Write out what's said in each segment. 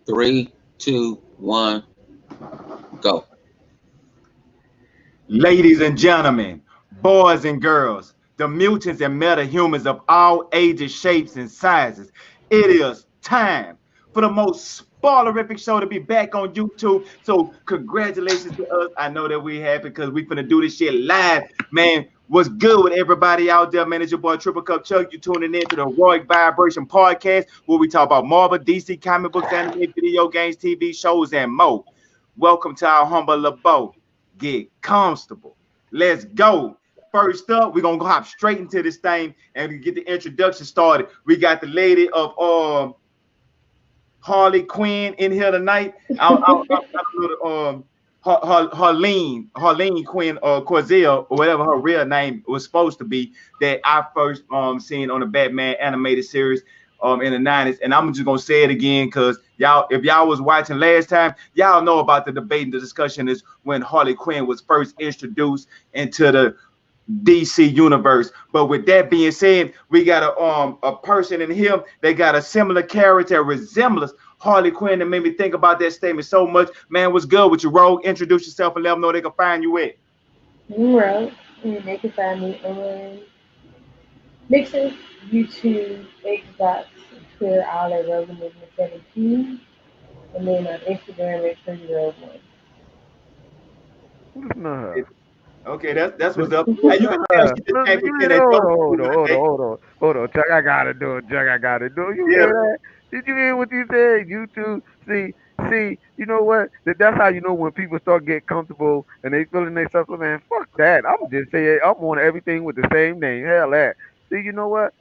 Three, two, one, go. Ladies and gentlemen, boys and girls, the mutants and metahumans of all ages, shapes, and sizes, it is time for the most spoilerific show to be back on YouTube. So congratulations to us. I know that we happy because we finna do this shit live. Man, what's good with everybody out there? Man, it's your boy Triple Cup Chuck. You tuning in to the Heroic Vibration Podcast where we talk about Marvel, DC, comic books, anime, video games, TV shows, and more. Welcome to our humble abode. Get comfortable. Let's go. First up, we're gonna go hop straight into this thing and get the introduction started. We got the lady of Harley Quinn in here tonight. I don't know the Harleen Quinn Corzel or whatever her real name was supposed to be that I first seen on the Batman animated series in the 90s. And I'm just gonna say it again because y'all, if y'all was watching last time, y'all know about the debate and the discussion is when Harley Quinn was first introduced into the DC universe. But with that being said, we got a person in here that got a similar character resemblance. Harley Quinn that made me think about that statement so much. Man, what's good with you, Rogue? Introduce yourself and let them know they can find you at. Right. And they can find me on Mixer, YouTube, Xbox, Twitter, all at Rogan 17, and then on Instagram at 301. Who's not? Okay, that's what's up. Hey, Who's you can tell not? she just came from You 10 know, that hold dope on, food hold today. on, hold on, hold on, hold on. Chuck, I gotta do it. Chuck, I gotta do it. You Yeah. hear that? Did you hear what you said? YouTube. See. You know what? That's how you know when people start getting comfortable and they feeling themselves. Man, fuck that. I'm just saying. I'm on everything with the same name. Hell that. See, you know what?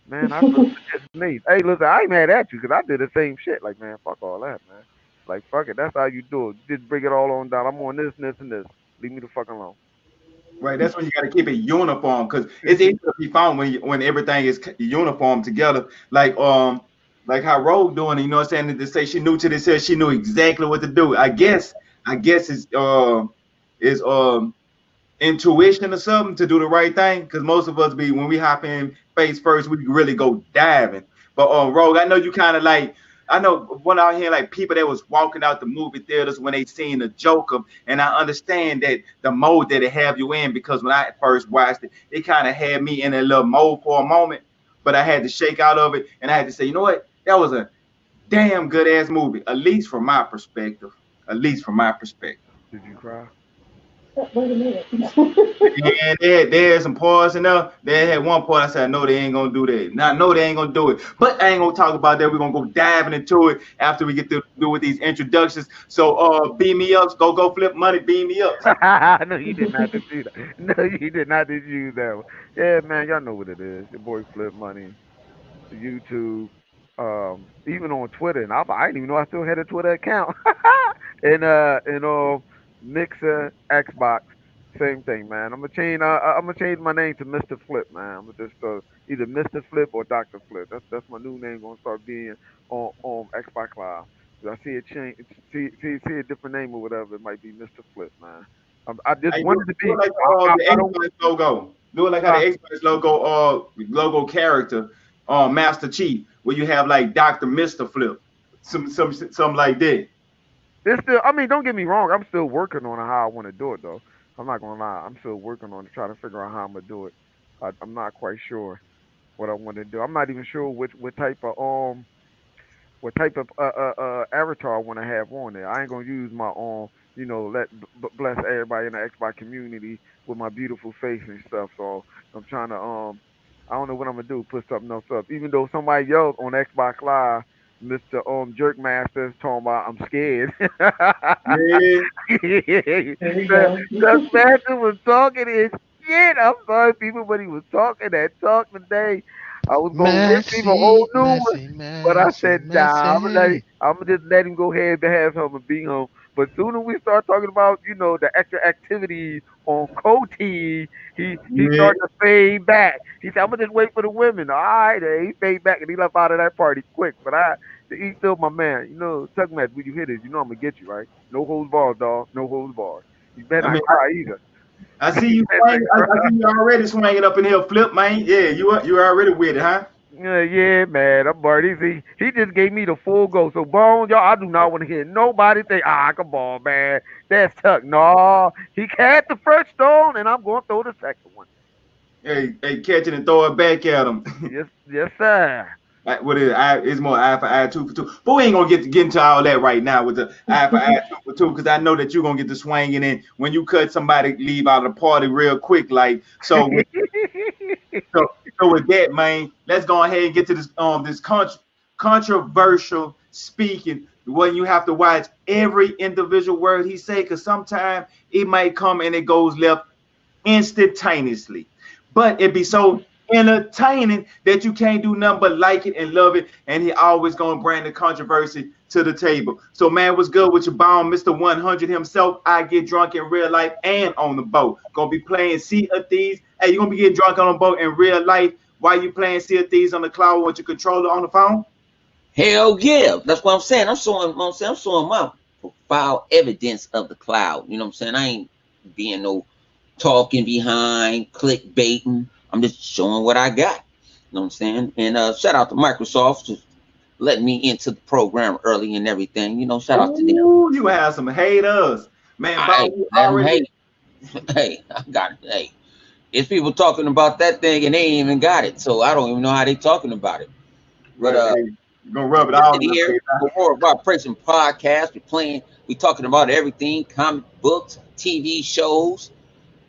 Man, I feel just me. Hey, listen, I ain't mad at you because I did the same shit. Like, man, fuck all that, man. Like, fuck it. That's how you do it. Just bring it all on down. I'm on this, and this, and this. Leave me the fuck alone. Right, that's when you got to keep it uniform because it's easy to be found when everything is uniform together. Like how Rogue doing, you know what I'm saying? To say she knew to this, she knew exactly what to do. I guess it's intuition or something to do the right thing because most of us be when we hop in face first, we really go diving. But Rogue, I know you kind of like. I know one out here like people that was walking out the movie theaters when they seen the Joker, and I understand that the mode that it have you in because when I first watched it, it kind of had me in a little mode for a moment, but I had to shake out of it and I had to say, you know what, that was a damn good ass movie, at least from my perspective. At least from my perspective. Did you cry? Wait a minute. And there's some parts in there. They had one part I said, no, they ain't gonna do that. Now, no, they ain't gonna do it. But I ain't gonna talk about that. We're gonna go diving into it after we get to do with these introductions. So, beam me up. Go flip money. Beam me up. No, you did not just do that. No, you did not just use that one. Yeah, man, y'all know what it is. Your boy Flip Money, YouTube, even on Twitter, and I didn't even know I still had a Twitter account. and Mixer, Xbox, same thing, man. I'm gonna change my name to Mr. Flip, man. I'm gonna just either Mr. Flip or Doctor Flip. That's my new name gonna start being on Xbox Live. If I see a change, see a different name or whatever, it might be Mr. Flip, man. I just I wanted to do be. it like I the don't. Xbox logo. Do it like how the Xbox logo character, Master Chief, where you have like Doctor Mister Flip, something like that. It's still. I mean, don't get me wrong. I'm still working on how I want to do it, though. I'm not gonna lie. I'm still working on it, trying to figure out how I'm gonna do it. I'm not quite sure what I want to do. I'm not even sure what type of avatar I want to have on there. I ain't gonna use my own. Let bless everybody in the Xbox community with my beautiful face and stuff. So I'm trying to I don't know what I'm gonna do. Put something else up. Even though somebody else on Xbox Live, Mr. Jerkmaster, is talking about I'm scared. Yeah. There we the go. the master was talking his shit. I'm sorry, people, but he was talking that talk today. I was gonna rip him a whole Messy, new one, messy, but I messy, said, nah, messy. I'm gonna just let him go ahead and have him and be him. But soon as we start talking about, the extra activities on Cody, he Yeah. started to fade back. He said, I'm gonna just wait for the women. All right, and he fade back and he left out of that party quick. But he's still my man. Chuck Match, when you hit it, I'm gonna get you, right? No holds barred, dog. No holds barred. You better I not mean, cry either. I see You you better not swing. I cry. see you already swinging up in here, Flip, man. Yeah, you already with it, huh? Yeah, man. I'm already see. He just gave me the full go. So Bones, y'all, I do not want to hear nobody say, come on, man. That's Tuck. No, he had the first stone, and I'm going to throw the second one. Hey, catch it and throw it back at him. Yes, yes, sir. What is it? It's more eye for eye, two for two. But we ain't gonna get into all that right now with the eye for eye, two for two, because I know that you're gonna get the swinging in when you cut somebody, leave out of the party real quick. Like so, so, so with that, man, let's go ahead and get to this controversial speaking. When you have to watch every individual word he say, because sometimes it might come and it goes left instantaneously. But it be so entertaining that you can't do nothing but like it and love it. And he always gonna bring the controversy to the table. So man, what's good with your bomb, Mr. 100 himself? I get drunk in real life and on the boat. Gonna be playing Sea of Thieves. Hey, you gonna be getting drunk on the boat in real life while you playing Sea of Thieves on the cloud with your controller on the phone? Hell yeah. That's what I'm saying. I'm showing my file evidence of the cloud. You know what I'm saying? I ain't being no talking behind, clickbaiting. I'm just showing what I got. You know what I'm saying? And shout out to Microsoft for letting me into the program early and everything. You know, shout out to them. Ooh, you have some haters. Man, Bob, Hey, you let them already hate. Hey, I got it. Hey, it's people talking about that thing and they ain't even got it. So I don't even know how they talking about it. But right, hey, you're gonna rub it listen all in the here, face. for more of our Prison podcast, we talking about everything, comic books, TV shows,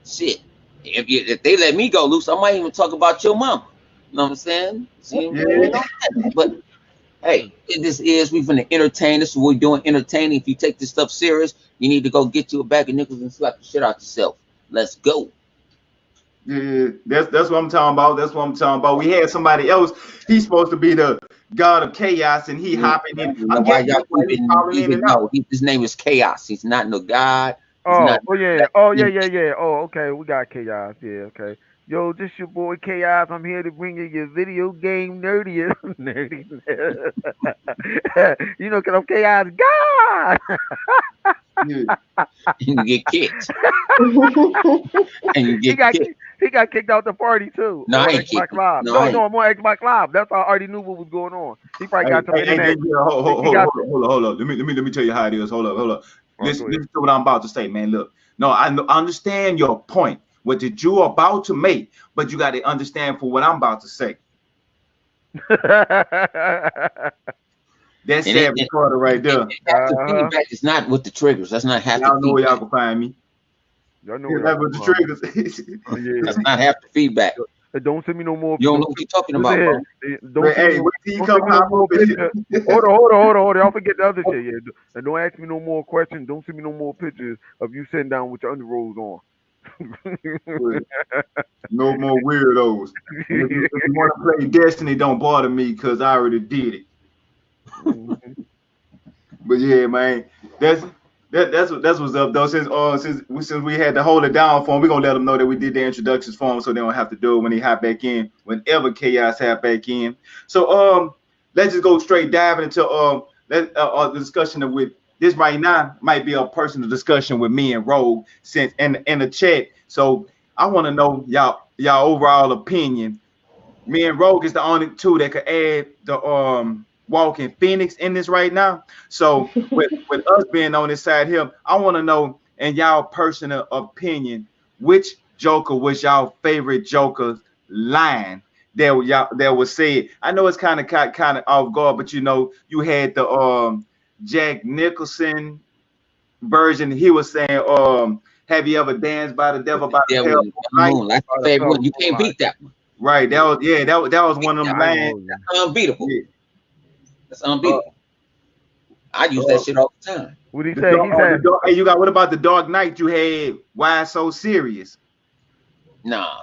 shit. If they let me go loose, I might even talk about your mama. You know what I'm saying? See, you Yeah. know, but hey, this is we finna entertain. This is what we're doing, entertaining. If you take this stuff serious, you need to go get you a bag of nickels and slap the shit out yourself. Let's go. Yeah, that's what I'm talking about. That's what I'm talking about. We had somebody else. He's supposed to be the god of chaos, and he You hopping in. know I'm why guessing y'all that's why he's calling in even and out. no? His name is Chaos. He's not no god. He's Oh, not. oh yeah, oh yeah, yeah, yeah. Oh, okay, we got chaos. Yeah, okay. Yo, this your boy Chaos. I'm here to bring you your video game nerdiest, nerdy. You know, cause I'm Chaos God. Yeah, And you get kicked. And you he get got kicked. he got kicked out the party too No, I on ain't Xbox kicked him. Live. No, No, I no, ain't. I'm on Xbox Live. That's how I already knew what was going on. He probably hey, got some hey, hey, internet. yeah, hold, hold, He hold, got. hold, hold, hold on. Let me tell you how it is. Hold up, hold up. Oh, go Listen to what I'm about to say, man. Look, no, I understand your point. What did you about to make? But you got to understand for what I'm about to say. ahead. That's And it, Savage it, Carter right it, there. it have to Uh-huh. feedback. It's not with the triggers. That's not half the Y'all know where y'all feedback. can find me. Y'all know Yeah, where y'all that's can what the find me. triggers. Yeah. That's not half the feedback. Don't send me no more. You don't know Don't what send, you're talking listen about, here. bro. Don't But send me hey, no. wait till you Don't send come me no pop more up pictures. and Hold on. Y'all forget the other shit. Yeah. And don't ask me no more questions. Don't send me no more pictures of you sitting down with your underoos on. no more weirdos. And if you want to play Destiny, don't bother me because I already did it. Mhm. But yeah, man, that's that's what's up though. Since we had to hold it down for him, we're gonna let them know that we did the introductions for him, so they don't have to do it when they hop back in. Whenever Chaos hop back in. So let's just go straight diving into the discussion of with this right now might be a personal discussion with me and Rogue since in the chat. So I want to know y'all overall opinion. Me and Rogue is the only two that could add the walking Phoenix in this right now. So with us being on this side here, I want to know in y'all personal opinion, which Joker was y'all favorite Joker's line that was said. I know it's kind of off guard, but you know you had the Jack Nicholson version. He was saying have you ever danced by the devil by the Devil pale in the moonlight? moon. That's By the the favorite color one. You can't moonlight. beat that one. Right. That was Beat one of them that I ain't lines. going. one. Unbeatable. Yeah. That's Uh, unbeatable. I use that uh, shit all the time. What he the say? dark, He the said, dark. Hey, you got what about the Dark Knight? You had Why So Serious? Nah.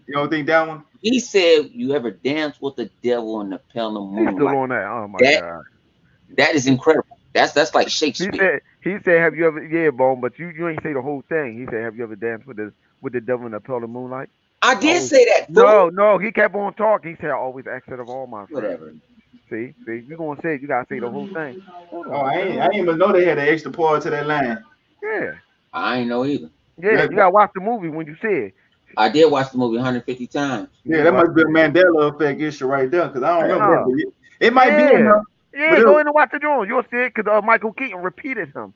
You don't think that one? He said, "You ever dance with the devil in the pale of he's still moonlight?" on that. Oh my That god. that is incredible. That's like Shakespeare. He said, have you ever? Yeah, Bone. But you ain't say the whole thing. He said, have you ever danced with the devil in the pale of moonlight? I I did always. say that, fool. No. He kept on talking. He said, I always ask it of all my friends. Whatever. See, you gonna say it, you gotta say the whole thing. Hold Oh, on, I didn't even know they had an extra part to that line. yeah, I ain't know either. yeah. That, You gotta watch the movie when you see it. I did watch the movie 150 times. Yeah, You that watch must be a it. Mandela effect issue right there, because I don't remember that. Yeah. But it might be in Yeah. there. But Yeah, go in and watch the joint. You'll see it because Michael Keaton repeated him.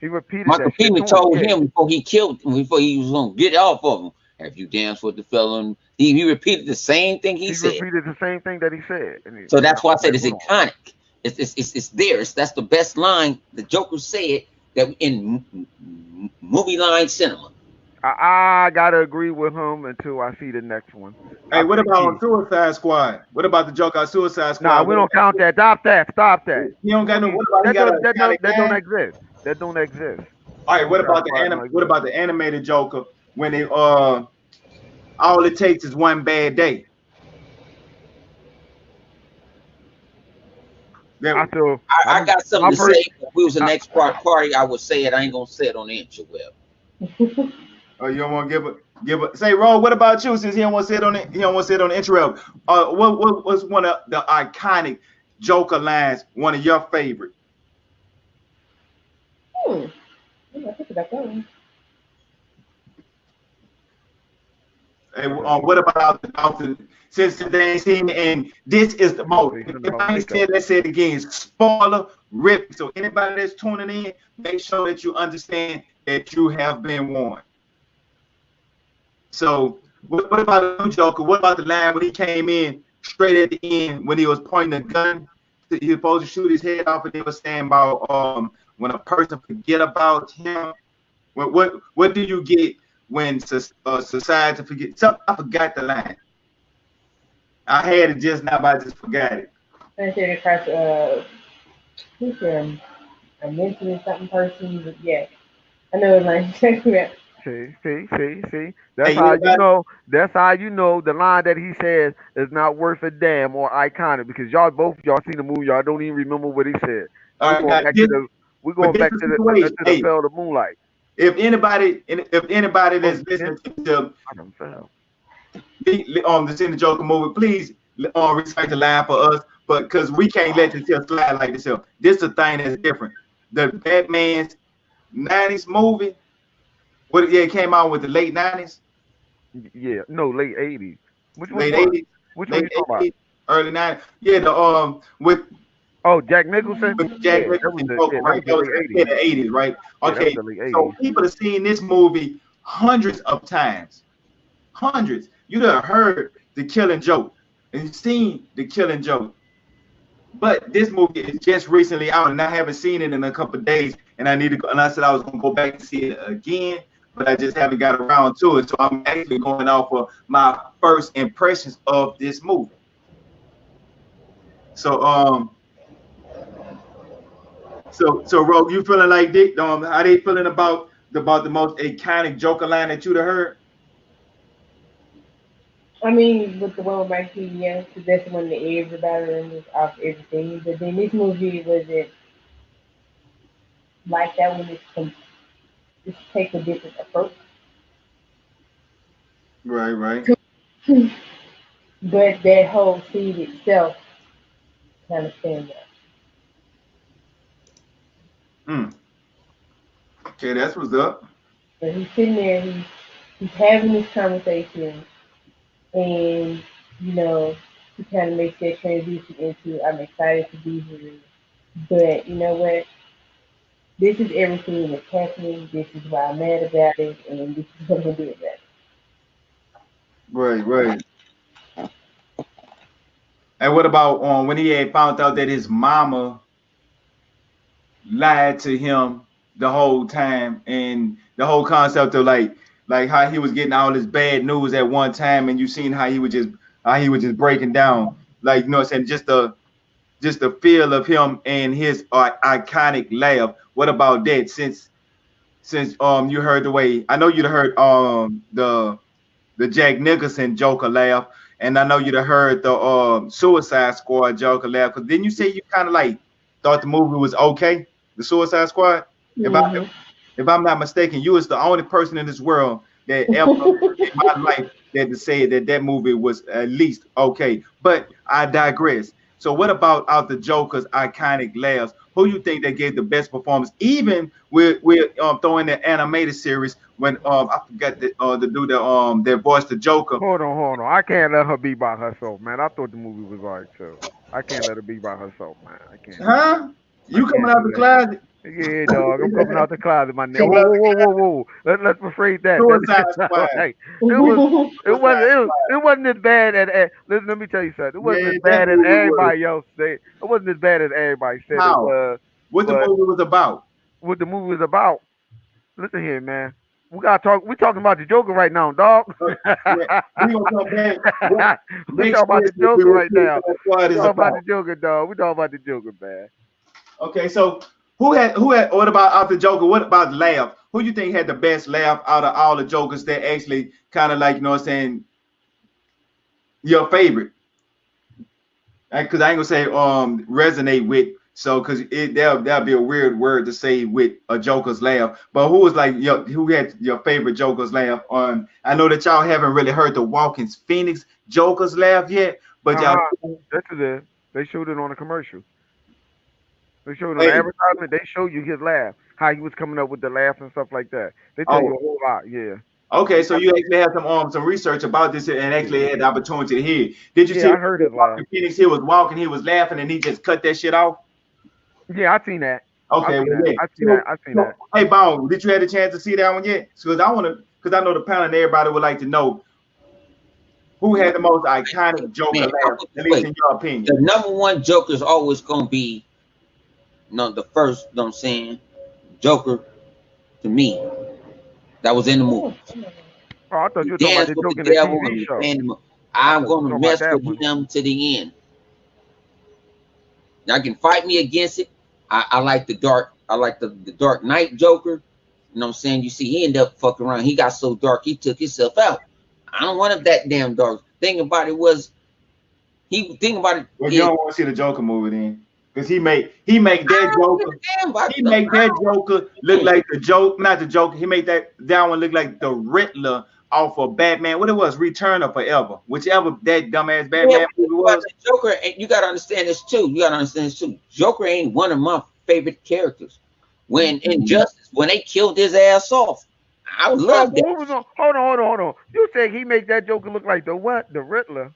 He repeated Michael that shit Keaton to him. told Yeah. him before he killed him, before he was gonna get off of him. Have you danced with the fellow? He repeated the same thing he He said. repeated the same thing that he said. So And I that's why I was said like, it's hold on. iconic. It's there. That's the best line the Joker said that in movie line cinema. I gotta agree with him until I see the next one. hey, I what about on think Suicide Squad? What about the Joker on Suicide nah, Squad? we don't count that. Stop that. Stop that. He don't We got don't no. need What about he got an iconic that don't line? exist. That don't exist. All right, what Suicide about the Squad don't what exist. about the animated Joker when they all it takes is one bad day? That I feel I got something my to first. say. If we was the I, next party, I would say it. I ain't gonna say it on the interweb. oh, you don't want to give a say, Ro. What about you? Since he don't want to say it on he don't want to say it on the intro. What was one of the iconic Joker lines? One of your favorite? I think about that one. Hey, what about the since they ain't seen it, and this is the most. say something If about I ain't makeup. said, let's say it again. Spoiler rip. So anybody that's tuning in, make sure that you understand that you have been warned. So what about the new Joker? What about the line when he came in straight at the end when he was pointing the gun? He was supposed to shoot his head off, and they were saying about when a person forget about him. What do you get when society forget? Something I forgot the line. I had it just now, but I just forgot it. I said across who's a mentally something person, but yeah, I know it's like exactly that. See. Hey, That's how you anybody? know. That's how you know the line that he says is not worth a damn or iconic because y'all both y'all seen the movie. Y'all don't even remember what he said. All We're right, going now back to this, the. We're but going this back is to the situation. the Hey, spell of moonlight. if anybody Oh, that's you did? listening to I done fell. the Seen the Joker movie, please recite the line for us. But because we can't let this here slide like this here. This is a thing that's different. The Batman's '90s movie, what yeah, it came out with the late '90s, Yeah, no, late '80s. Which late one? '80s, Which one late you talking about? '80s, early '90s. Yeah, the Oh, Jack Nicholson. with Jack Yeah, that was Nicholson the Joker, that right? was the That was late yeah, '80s. the '80s, right? Yeah, that was Okay, the late so '80s. people have seen this movie hundreds of times, hundreds. You done heard the Killing Joke and seen the Killing Joke, but this movie is just recently out, and I haven't seen it in a couple of days, and I need to go. And I said I was gonna go back and see it again, but I just haven't got around to it. So I'm actually going off of my first impressions of this movie. So so Rogue, you feeling like Dick? How they feeling about the most iconic Joker line that you'd have heard? I mean, with the one with Mike Keaton, yeah, 'cause that's the one that everybody remembers off everything. But then this movie wasn't like that when it's take a different approach. Right, right. But that whole scene itself kind of stands out. Mm. Okay, that's what's up. But he's sitting there, he's having this conversation, and you know, he kind of makes that transition into I'm excited to be here. But you know what? This is everything that's happening. This is why I'm mad about it, and this is what I'm gonna do about it. Right, right. And what about when he had found out that his mama lied to him the whole time, and the whole concept of like how he was getting all this bad news at one time, and you seen how he was just breaking down, like you know what I'm saying, just the feel of him and his iconic laugh. What about that? Since you heard the way I know you'd heard the Jack Nicholson Joker laugh, and I know you'd have heard the Suicide Squad Joker laugh. Cause didn't you say you kind of like thought the movie was okay, the Suicide Squad? If I Mm-hmm. if I'm not mistaken, you was the only person in this world that ever in my life that to say that movie was at least okay. But I digress. So what about out the Joker's iconic laughs? Who you think they gave the best performance? Even with throwing the animated series when I forgot the dude that voiced the Joker. Hold on. I can't let her be by herself, man. I thought the movie was alright too. I can't let her be by herself, man. I can't do that. Huh? I You coming can't out do the that. closet? Yeah, dog. I'm coming out the closet, my nigga. Coming Whoa, out whoa, the whoa, whoa, whoa. Let's rephrase that. That Suicide is not Squad. right. It was. It wasn't. Suicide Squad. It wasn't as bad as. Let me tell you something. It wasn't Yeah, as that bad as movie was. everybody else said. It wasn't as bad as everybody said it How? was. What the But movie was about? what the movie was about. Listen here, man. We gotta talk. We talking about the Joker right now, dog. Uh, yeah, we gonna come back. What We next talking about the question? We Joker will right see now. what Squad We is talking about about. the Joker, dog. We talking about the Joker, man. Okay, so who had what about out the Joker? What about laugh? Who you think had the best laugh out of all the Jokers that actually kind of like, you know what I'm saying, your favorite? Because I ain't gonna say resonate with, so because that'll be a weird word to say with a Joker's laugh. But who was like who had your favorite Joker's laugh? I know that y'all haven't really heard the Walking Phoenix Joker's laugh yet, but y'all, That's it. They showed it on a commercial. They showed it on the hey, advertisement. They showed you his laugh, how he was coming up with the laugh and stuff like that. They tell you oh, a whole lot. Yeah. okay, You so got you actually had some research about this and actually yeah. had the opportunity to hear it. Did you Yeah, see I heard his laugh. Walking Phoenix? He was walking, he was laughing, and he just cut that shit off. Yeah, I seen that. I Okay, seen well, that. yeah. I seen that. So, I seen so that. hey, Bone, did you have a chance to see that one yet? Because I know the panel and everybody would like to know who had the most iconic Joker Man, I laugh, put it at this least way. in your opinion. The number one Joker is always gonna be, the first, you know what I'm saying, Joker to me that was in the movie. Oh, I thought He you were talking about danced the with the joke in the devil TV and he show. ran him. I I'm thought you were gonna talking about mess that with one. him to the end. Y'all can fight me against it. I like the dark. I like the Dark Knight Joker. You know what I'm saying? You see, he ended up fucking around. He got so dark, he took himself out. I don't want it that damn dark. Thing about it was, he think about it Well, you is don't want to see the Joker movie then, because he make that I don't give Joker a damn about he them. make that Joker look like the joke, not the Joker. He made that one look like the Riddler off of Batman. What it was, Return or Forever, whichever that dumbass Yeah, Batman but think movie about was. the Joker, and you gotta understand this too. You gotta understand this too. Joker ain't one of my favorite characters. When Injustice, when they killed his ass off, I Oh, love but that. hold on. You said he make that Joker look like the what? The Riddler.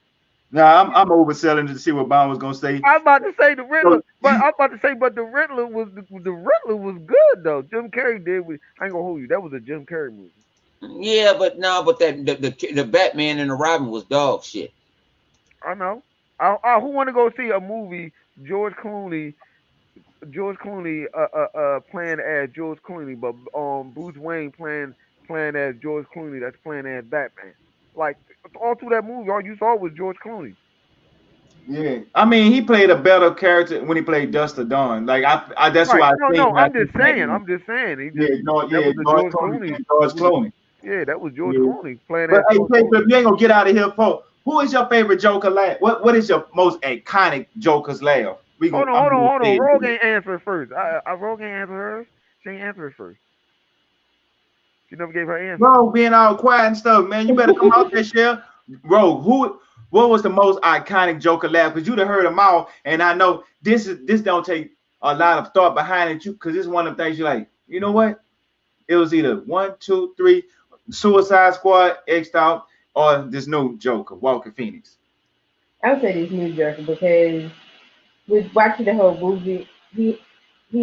Now I'm overselling it to see what Bond was gonna say. I'm about to say the Riddler, So, but I'm about to say, but the Riddler was the Riddler was good though. Jim Carrey did. I ain't gonna hold you. That was a Jim Carrey movie. Yeah, but no, but that the Batman and the Robin was dog shit. I know. Who want to go see a movie? George Clooney, George Clooney, playing as George Clooney, but Bruce Wayne playing as George Clooney. That's playing as Batman. Like all through that movie, all you saw was George Clooney. yeah, I mean he played a better character when he played Duster Dawn. Like I that's who Right. I No, seen no. when I I'm seen just saying. Batman. I'm just saying. He just Yeah, no, that yeah, was a George George Clooney, Clooney. yeah, George That was Clooney. that was George Yeah. Clooney playing But as hey, George Jacob, Clooney. you ain't gonna get out of here, folks. Who is your favorite Joker laugh? What is your most iconic Joker's laugh? I'm gonna say it to Rogue you. ain't answer first. Rogue ain't answer hers. She ain't answer it first. She never gave her answer. Bro, being all quiet and stuff, man. You better come out there, shell. Bro, what was the most iconic Joker laugh? Because you'd have heard them all, and I know this don't take a lot of thought behind it, because it's one of the things you're like, you know what? It was either 1, 2, 3, Suicide Squad, X out, or this new Joker, Walker Phoenix. I would say this new Joker because with watching the whole movie, he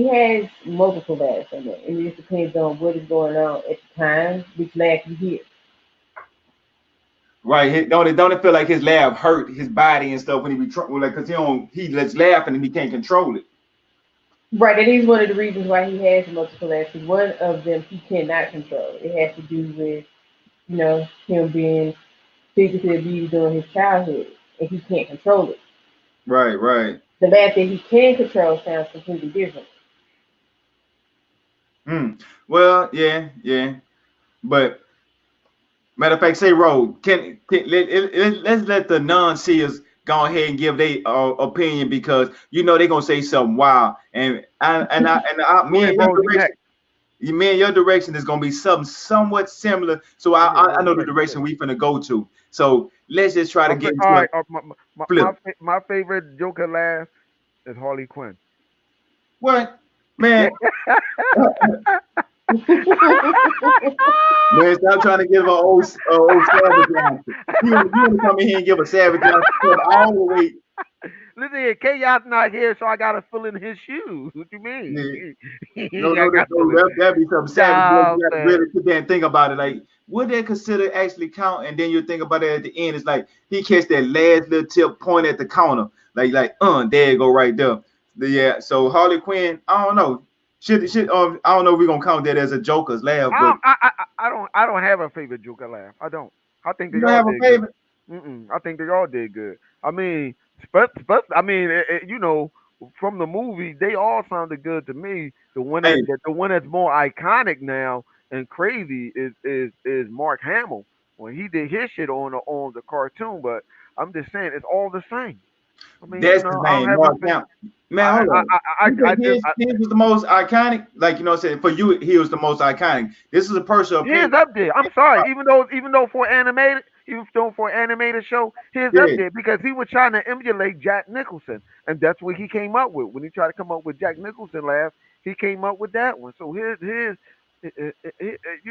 has multiple laughs in it, and it just depends on what is going on at the time, which laugh you hear. Right? Don't it feel like his laugh hurt his body and stuff when he be like, because he lets laughing and he can't control it. Right, that is one of the reasons why he has multiple laughs. 'Cause one of them he cannot control. It has to do with him being physically abused during his childhood, and he can't control it. Right, right. The laugh that he can control sounds completely different. Hmm. Well, yeah, yeah. But matter of fact, say Road, let's let the non-seers go ahead and give their opinion, because they're gonna say something wild, Go ahead, bro. You next. me and your direction is gonna be something somewhat similar. So Go ahead, I bro. know You the next. Go direction ahead. we finna go to. So let's just try to get All into a right. flip. My favorite Joker laugh is Harley Quinn. What, man? Man, stop trying to give an old Savage answer. You want to come in here and give a Savage answer all the way. Listen here, Chaos not here, so I gotta fill in his shoes. What you Yeah. mean? No, I no, got to fill no, in. that'd be something savage. You Nah, gotta man. really sit there and think about it. Like, would they consider actually count? And then you think about it at the end. It's like he catch that last little tip point at the counter. There you go right there. Yeah. So Harley Quinn, I don't know. I don't know if we're gonna count that as a Joker's laugh, but I don't have a favorite Joker laugh. I don't. I think you they don't all have a did good. favorite. I think they all did good. I mean, you know, from the movie, they all sounded good to me. Hey, The one that's more iconic now and crazy is Mark Hamill when he did his shit on the cartoon. But I'm just saying, it's all the same. I mean, you that's his know, I don't name, have a Mark Hamill. Man, hold on. You I think just his was the most iconic? Like, you know what I'm saying? For you, he was the most iconic. This is a personal His opinion. up there. I'm sorry. Even though for animated, even though for animated show, his up Yeah, there because he was trying to emulate Jack Nicholson, and that's what he came up with. When he tried to come up with Jack Nicholson laugh, he came up with that one. So you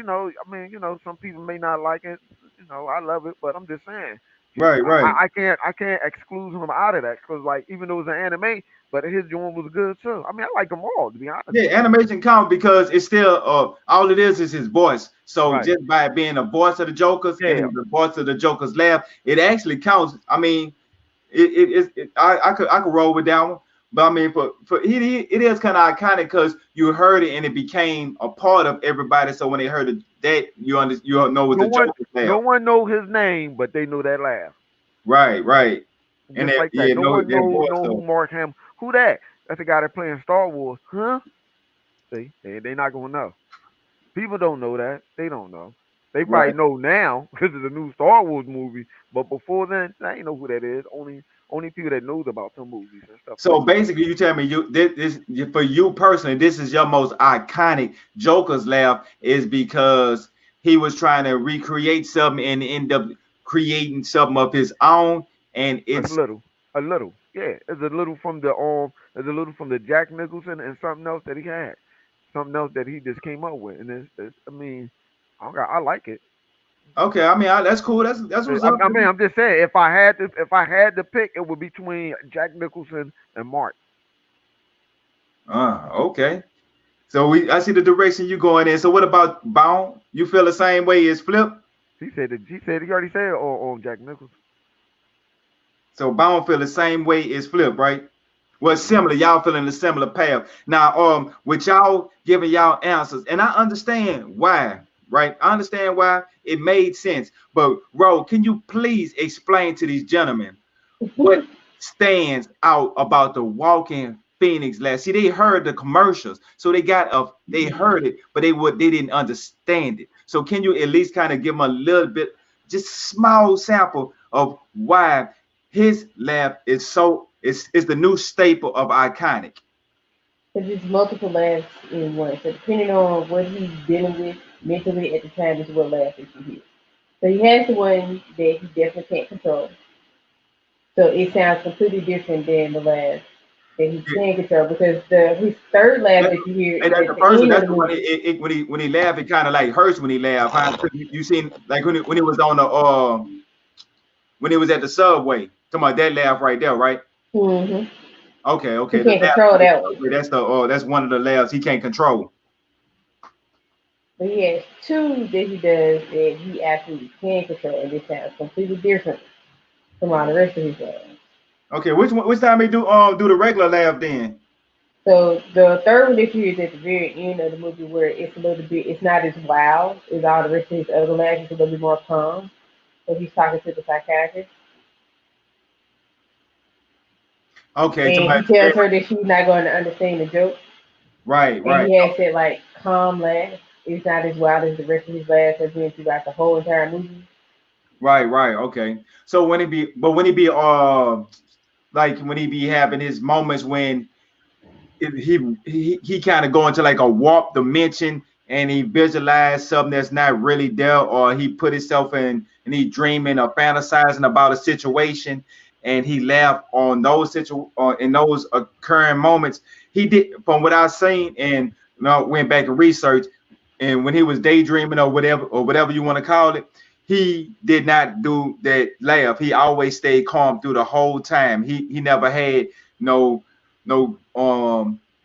know, I mean, you know, some people may not like it. You know, I love it, but I'm just saying, right, right. I can't exclude him out of that because like even though it was an anime, but his joint was good too. I mean, I like them all to be honest Yeah, with you. animation count because it's still all it is his voice. So Right. just by being a voice of the Jokers and Yeah. the voice of the Jokers laugh, it actually counts. I mean, I could roll with that one. But I mean, it is kind of iconic because you heard it and it became a part of everybody. So when they heard that, you know what No the one, Jokers no laugh. one know his name, but they know that laugh. Right, right. And Just that, like that. yeah, No no, one that voice know who though. Mark Hamill. Who that? That's the guy that playing Star Wars. Huh? See, they not gonna know. People don't know that. They don't know. They probably Right. know now because it's a new Star Wars movie. But before then, they ain't know who that is. Only people that knows about some movies and stuff So like that. basically, you tell me for you personally, this is your most iconic Joker's laugh is because he was trying to recreate something and end up creating something of his own, and A it's little, a little, yeah. It's a little from the It's a little from the Jack Nicholson and something else that he had, something else that he just came up with. And I mean, I like it. okay. I mean, that's cool. That's what's up. I mean, I'm just saying, if I had to pick, it would be between Jack Nicholson and Mark. Okay. So I see the direction you going in. So what about Bound? You feel the same way as Flip? He already said it on Jack Nicholson. So Bound feel the same way as Flip, right? Well, Hmm. similar. Y'all feeling the similar path. Now, with y'all giving y'all answers, and I understand why, right? I understand why it made sense. But Ro, can you please explain to these gentlemen what stands out about the Walking Phoenix last? See, they heard the commercials, so they heard it, but they didn't understand it. So can you at least kind of give them a little bit, just small sample of why his laugh is the new staple of iconic? Because it's multiple laughs in one. So depending on what he's dealing with mentally at the time is what laugh is he hears. So he has the one that he definitely can't control. So it sounds completely different than the laugh that he can control because his third laugh That, that you hear and is that's at the the first one. end of That's the the one. movie. When he laugh, it kind of like hurts when he laugh. Huh? You seen like when he was on the when he was at the subway. Talking about that laugh right there, right? Hmm. Okay, He okay. The can't laugh control on the that one. subway. That's one of the laughs he can't control. But he has two that he does that he absolutely can control, and it sounds completely different from all the rest of his laughs. Okay, which time he do the regular laugh then? So the third one that you hear is at the very end of the movie where it's a little bit, it's not as wild as all the rest of his other laughs. It's a little bit more calm. So he's talking to the psychiatrist, Okay, and he tells her that she's not going to understand the joke, right, and right, he has that like calm laugh. It's not as wild as the rest of his laughs has been throughout the whole entire movie. right. Okay. So when he be like when he be having his moments when he kind of go into like a warp dimension and he visualized something that's not really there, or he put himself in and he dreaming or fantasizing about a situation, and he laughed on those in those occurring moments. He did, from what I've seen, and went back and researched, and when he was daydreaming or whatever you want to call it, he did not do that laugh. He always stayed calm through the whole time. He never had no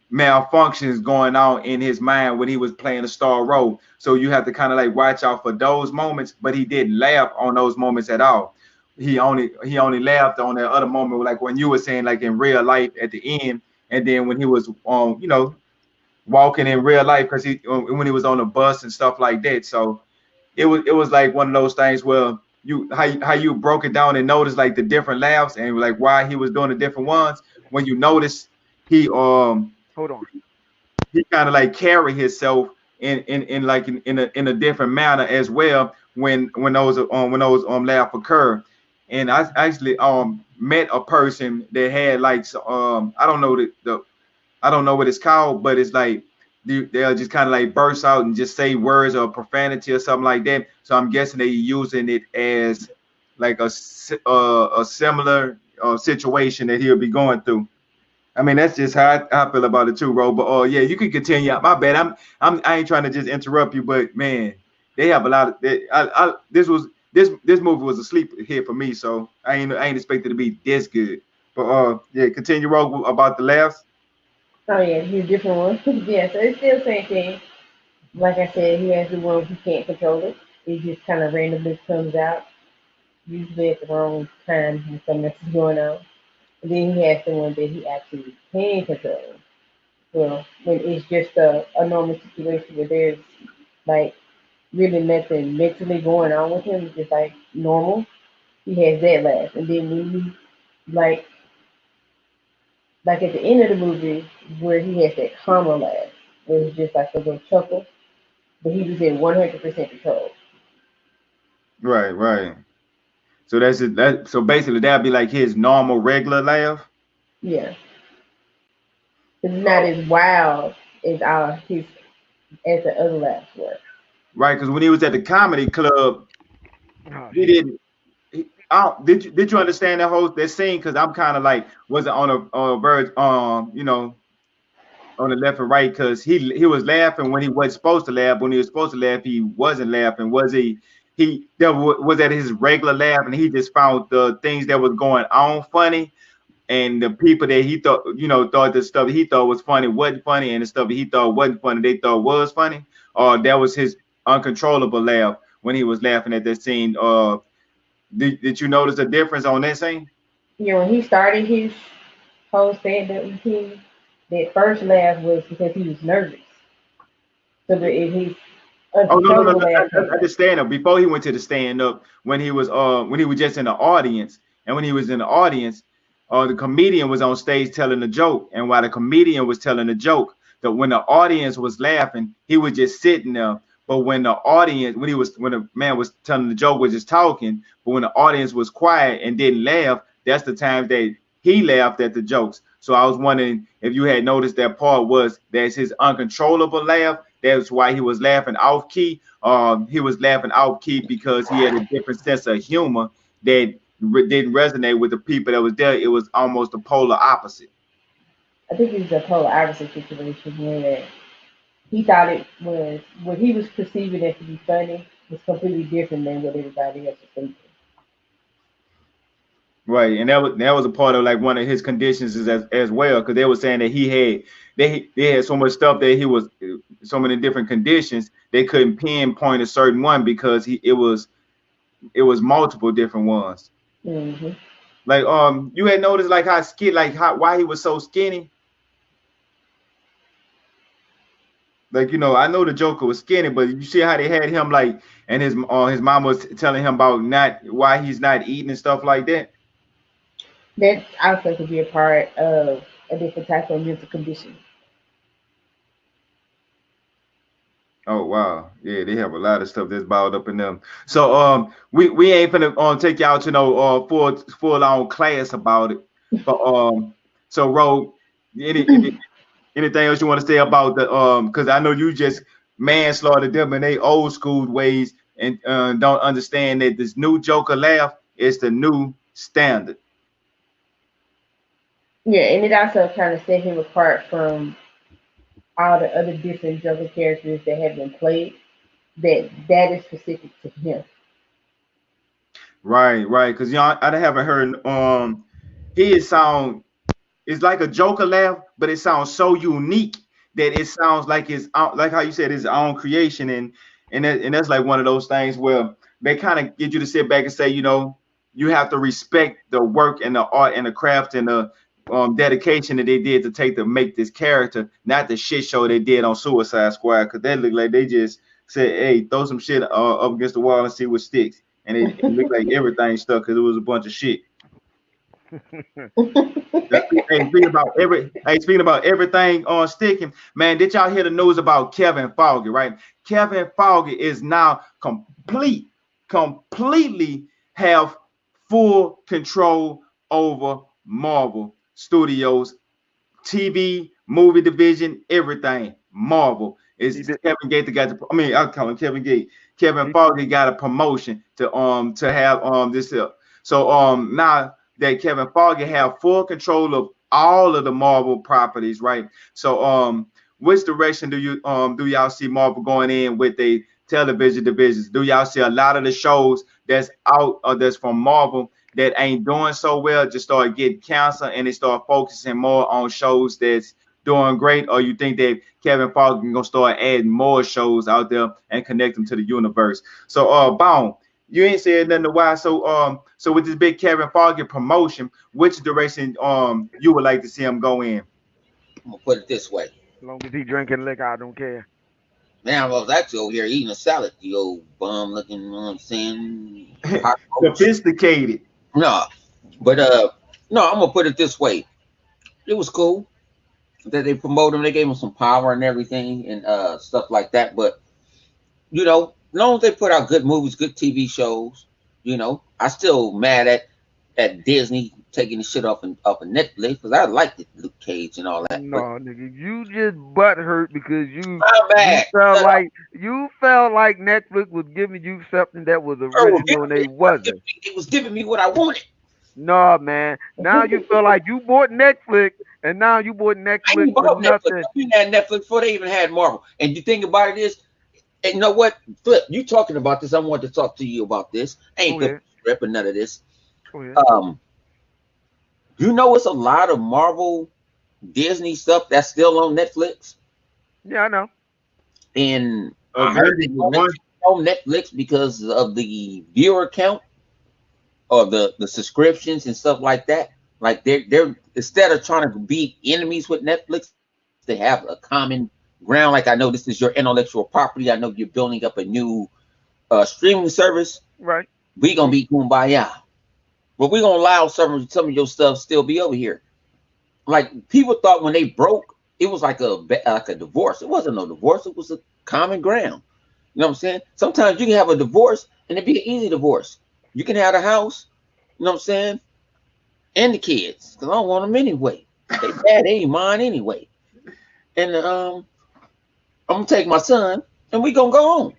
malfunctions going on in his mind when he was playing a star role. So you have to kind of like watch out for those moments, but he didn't laugh on those moments at all. He only laughed on that other moment, like when you were saying, like in real life at the end, and then when he was walking in real life, because when he was on the bus and stuff like that. So it was like one of those things where how you broke it down and noticed like the different laughs and like why he was doing the different ones. When you notice he Hold on. he kind of like carry himself in like in a different manner as well when those laugh occur. And I actually met a person that had like I don't know what it's called, but it's like they'll just kind of like burst out and just say words or profanity or something like that. So I'm guessing they using it as like a similar situation that he'll be going through. I mean, that's just how I feel about it too, Ro. But yeah, you can continue. My bad. I ain't trying to just interrupt you, but man, they have a lot of. This movie was a sleeper hit for me, so I ain't expected to be this good. But yeah, continue, Ro, about the laughs. Oh yeah, he's different one. Yeah, so it's still the same thing. Like I said, he has the one who can't control it. It just kind of randomly comes out, usually at the wrong time when something else is going on. And then he has the one that he actually can control. Well, when it's just a normal situation where there's like really nothing mentally going on with him, it's just like normal. He has that laugh, and then when you like like at the end of the movie where he has that calmer laugh, where it's just like a little chuckle, but he was in 100% control. Right, right. So that's it. So basically that'd be like his normal regular laugh. Yeah, it's not as wild as his as the other laughs were. Right, because when he was at the comedy club, Oh he shit. didn't. Did you understand that scene? Because I'm kind of like wasn't on a verge on the left and right, because he was laughing when he wasn't supposed to laugh. When he was supposed to laugh, he wasn't laughing. Was he? Was at his regular laugh, and he just found the things that was going on funny, and the people that he thought the stuff he thought was funny wasn't funny, and the stuff that he thought wasn't funny they thought was funny. Or that was his uncontrollable laugh when he was laughing at that scene. Did you notice a difference on that scene? You know, when he started his whole stand-up routine, that first laugh was because he was nervous. So that if his Oh no, no, no, uncontrollable no. laugh came I out. just stand up before he went to the stand up, when he was just in the audience, and when he was in the audience, the comedian was on stage telling a joke, and while the comedian was telling a joke, that when the audience was laughing, he was just sitting there. But when the man was telling the joke, was just talking, but when the audience was quiet and didn't laugh, that's the time that he laughed at the jokes. So I was wondering if you had noticed that part was that's his uncontrollable laugh. That's why he was laughing off key. He was laughing off key because he had a different sense of humor that didn't resonate with the people that was there. It was almost the polar opposite. I think it was a polar opposite situation where he thought it was what he was perceiving it to be funny was completely different than what everybody else was thinking. Right, and that was a part of like one of his conditions as well, because they were saying that they had so much stuff that he was so many different conditions they couldn't pinpoint a certain one because it was multiple different ones. Hmm. Like you had noticed like how skinny, like how why he was so skinny. Like I know the Joker was skinny, but you see how they had him like, and his mom was telling him about not why he's not eating and stuff like that. That also could be a part of a different type of mental condition. Oh wow, yeah, they have a lot of stuff that's balled up in them. So we ain't finna take y'all to no full on class about it. But so Ro, any anything else you want to say about the because I know you just manslaughter them in their old school ways and don't understand that this new Joker laugh is the new standard. Yeah, and it also kind of set him apart from all the other different Joker characters that have been played. That is specific to him. Right, right. Because I haven't heard his sound. It's like a Joker laugh, but it sounds so unique that it sounds like like how you said, his own creation, and that's like one of those things where they kind of get you to sit back and say, you have to respect the work and the art and the craft and the dedication that they did to take to make this character, not the shit show they did on Suicide Squad, because that looked like they just said, hey, throw some shit up against the wall and see what sticks, and it looked like everything stuck because it was a bunch of shit. Speaking about everything on sticking, man, did y'all hear the news about Kevin Feige, right? Kevin Feige is now completely have full control over Marvel Studios, TV, movie division, everything. Marvel is Kevin Gates got the. I mean, I call him Kevin Gates. Kevin Feige got a promotion to have this. So now that Kevin Feige have full control of all of the Marvel properties, right? So which direction do y'all see Marvel going in with the television divisions? Do y'all see a lot of the shows that's out or that's from Marvel that ain't doing so well just start getting canceled and they start focusing more on shows that's doing great? Or you think that Kevin Feige gonna start adding more shows out there and connect them to the universe? So Bone, you ain't said nothing to why. So with this big Kevin Feige promotion, which direction you would like to see him go in? I'm gonna put it this way. As long as he drinking liquor, I don't care. Man, I was actually over here eating a salad, you old bum looking, you know what I'm saying? Cockroach. Sophisticated. No, but no, I'm gonna put it this way. It was cool that they promoted him. They gave him some power and everything and stuff like that. But as long as they put out good movies, good TV shows, I still mad at Disney taking the shit off of Netflix because I liked it, Luke Cage and all that. No, But nigga, you just butt hurt because you I'm mad. you felt like Netflix was giving you something that was Bro, original and they wasn't. it was giving me what I wanted. No, man. Now you feel like you bought Netflix and now you bought I Netflix ain't for bought Netflix. nothing. I've been at Netflix before they even had Marvel. And you think about it is, and you know what, Flip, you talking about this? I want to talk to you about this. I ain't Go the ahead. script or none of this. Go ahead. It's a lot of Marvel, Disney stuff that's still on Netflix, Yeah, I know. and I heard it was on Netflix because of the viewer count or the subscriptions and stuff like that. Like they're instead of trying to be enemies with Netflix, they have a common ground. Like, I know this is your intellectual property. I know you're building up a new streaming service. Right. We gonna be kumbaya, but we gonna allow some of your stuff still be over here. Like, people thought when they broke, it was like a divorce. It wasn't no divorce. It was a common ground. You know what I'm saying? Sometimes you can have a divorce and it be an easy divorce. You can have the house. You know what I'm saying? And the kids, because I don't want them anyway. They bad, they ain't mine anyway. And I'm gonna take my son, and we gonna go home,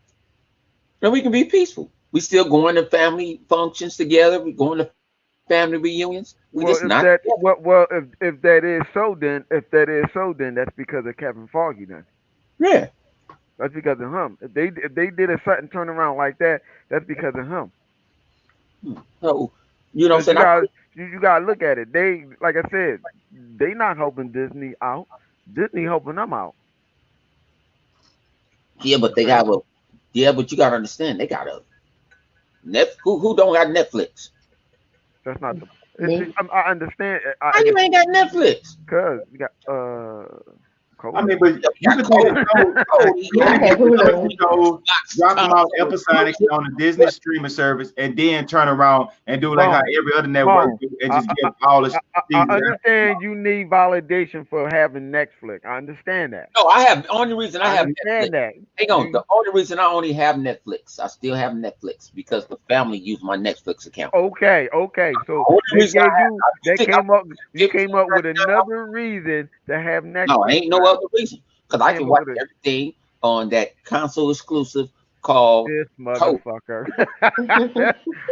and we can be peaceful. We still going to family functions together. We going to family reunions. We just not Well, if together. that if that is so, then that's because of Kevin Feige. Then Yeah. that's because of him. If they did a sudden turnaround like that, that's because of him. So you know what Because I'm saying? you gotta look at it. They, like I said, they not helping Disney out. Disney helping them out. Yeah, but they have a. Yeah, but you gotta understand, they got a who don't got Netflix? That's not the. Me. I understand. How you ain't got Netflix? Cause you got I Cody. mean, but you could take the I have Hulu. shows, drop them out episodically on the Disney streaming service, and then turn around and do like how Bone, every other network bone. do and I, just give all the I seasons. understand you need validation for having Netflix. I understand that. No, I have. Only reason I I have Netflix. understand that. Hang on. The only reason I only have Netflix, I still have Netflix because the family used my Netflix account. Okay. So Only they reason gave I have. you. They think came up. You came up with right now. another reason to have No, Netflix ain't no now. other reason because You I came can up watch with it. everything on that console exclusive called This Toe. motherfucker.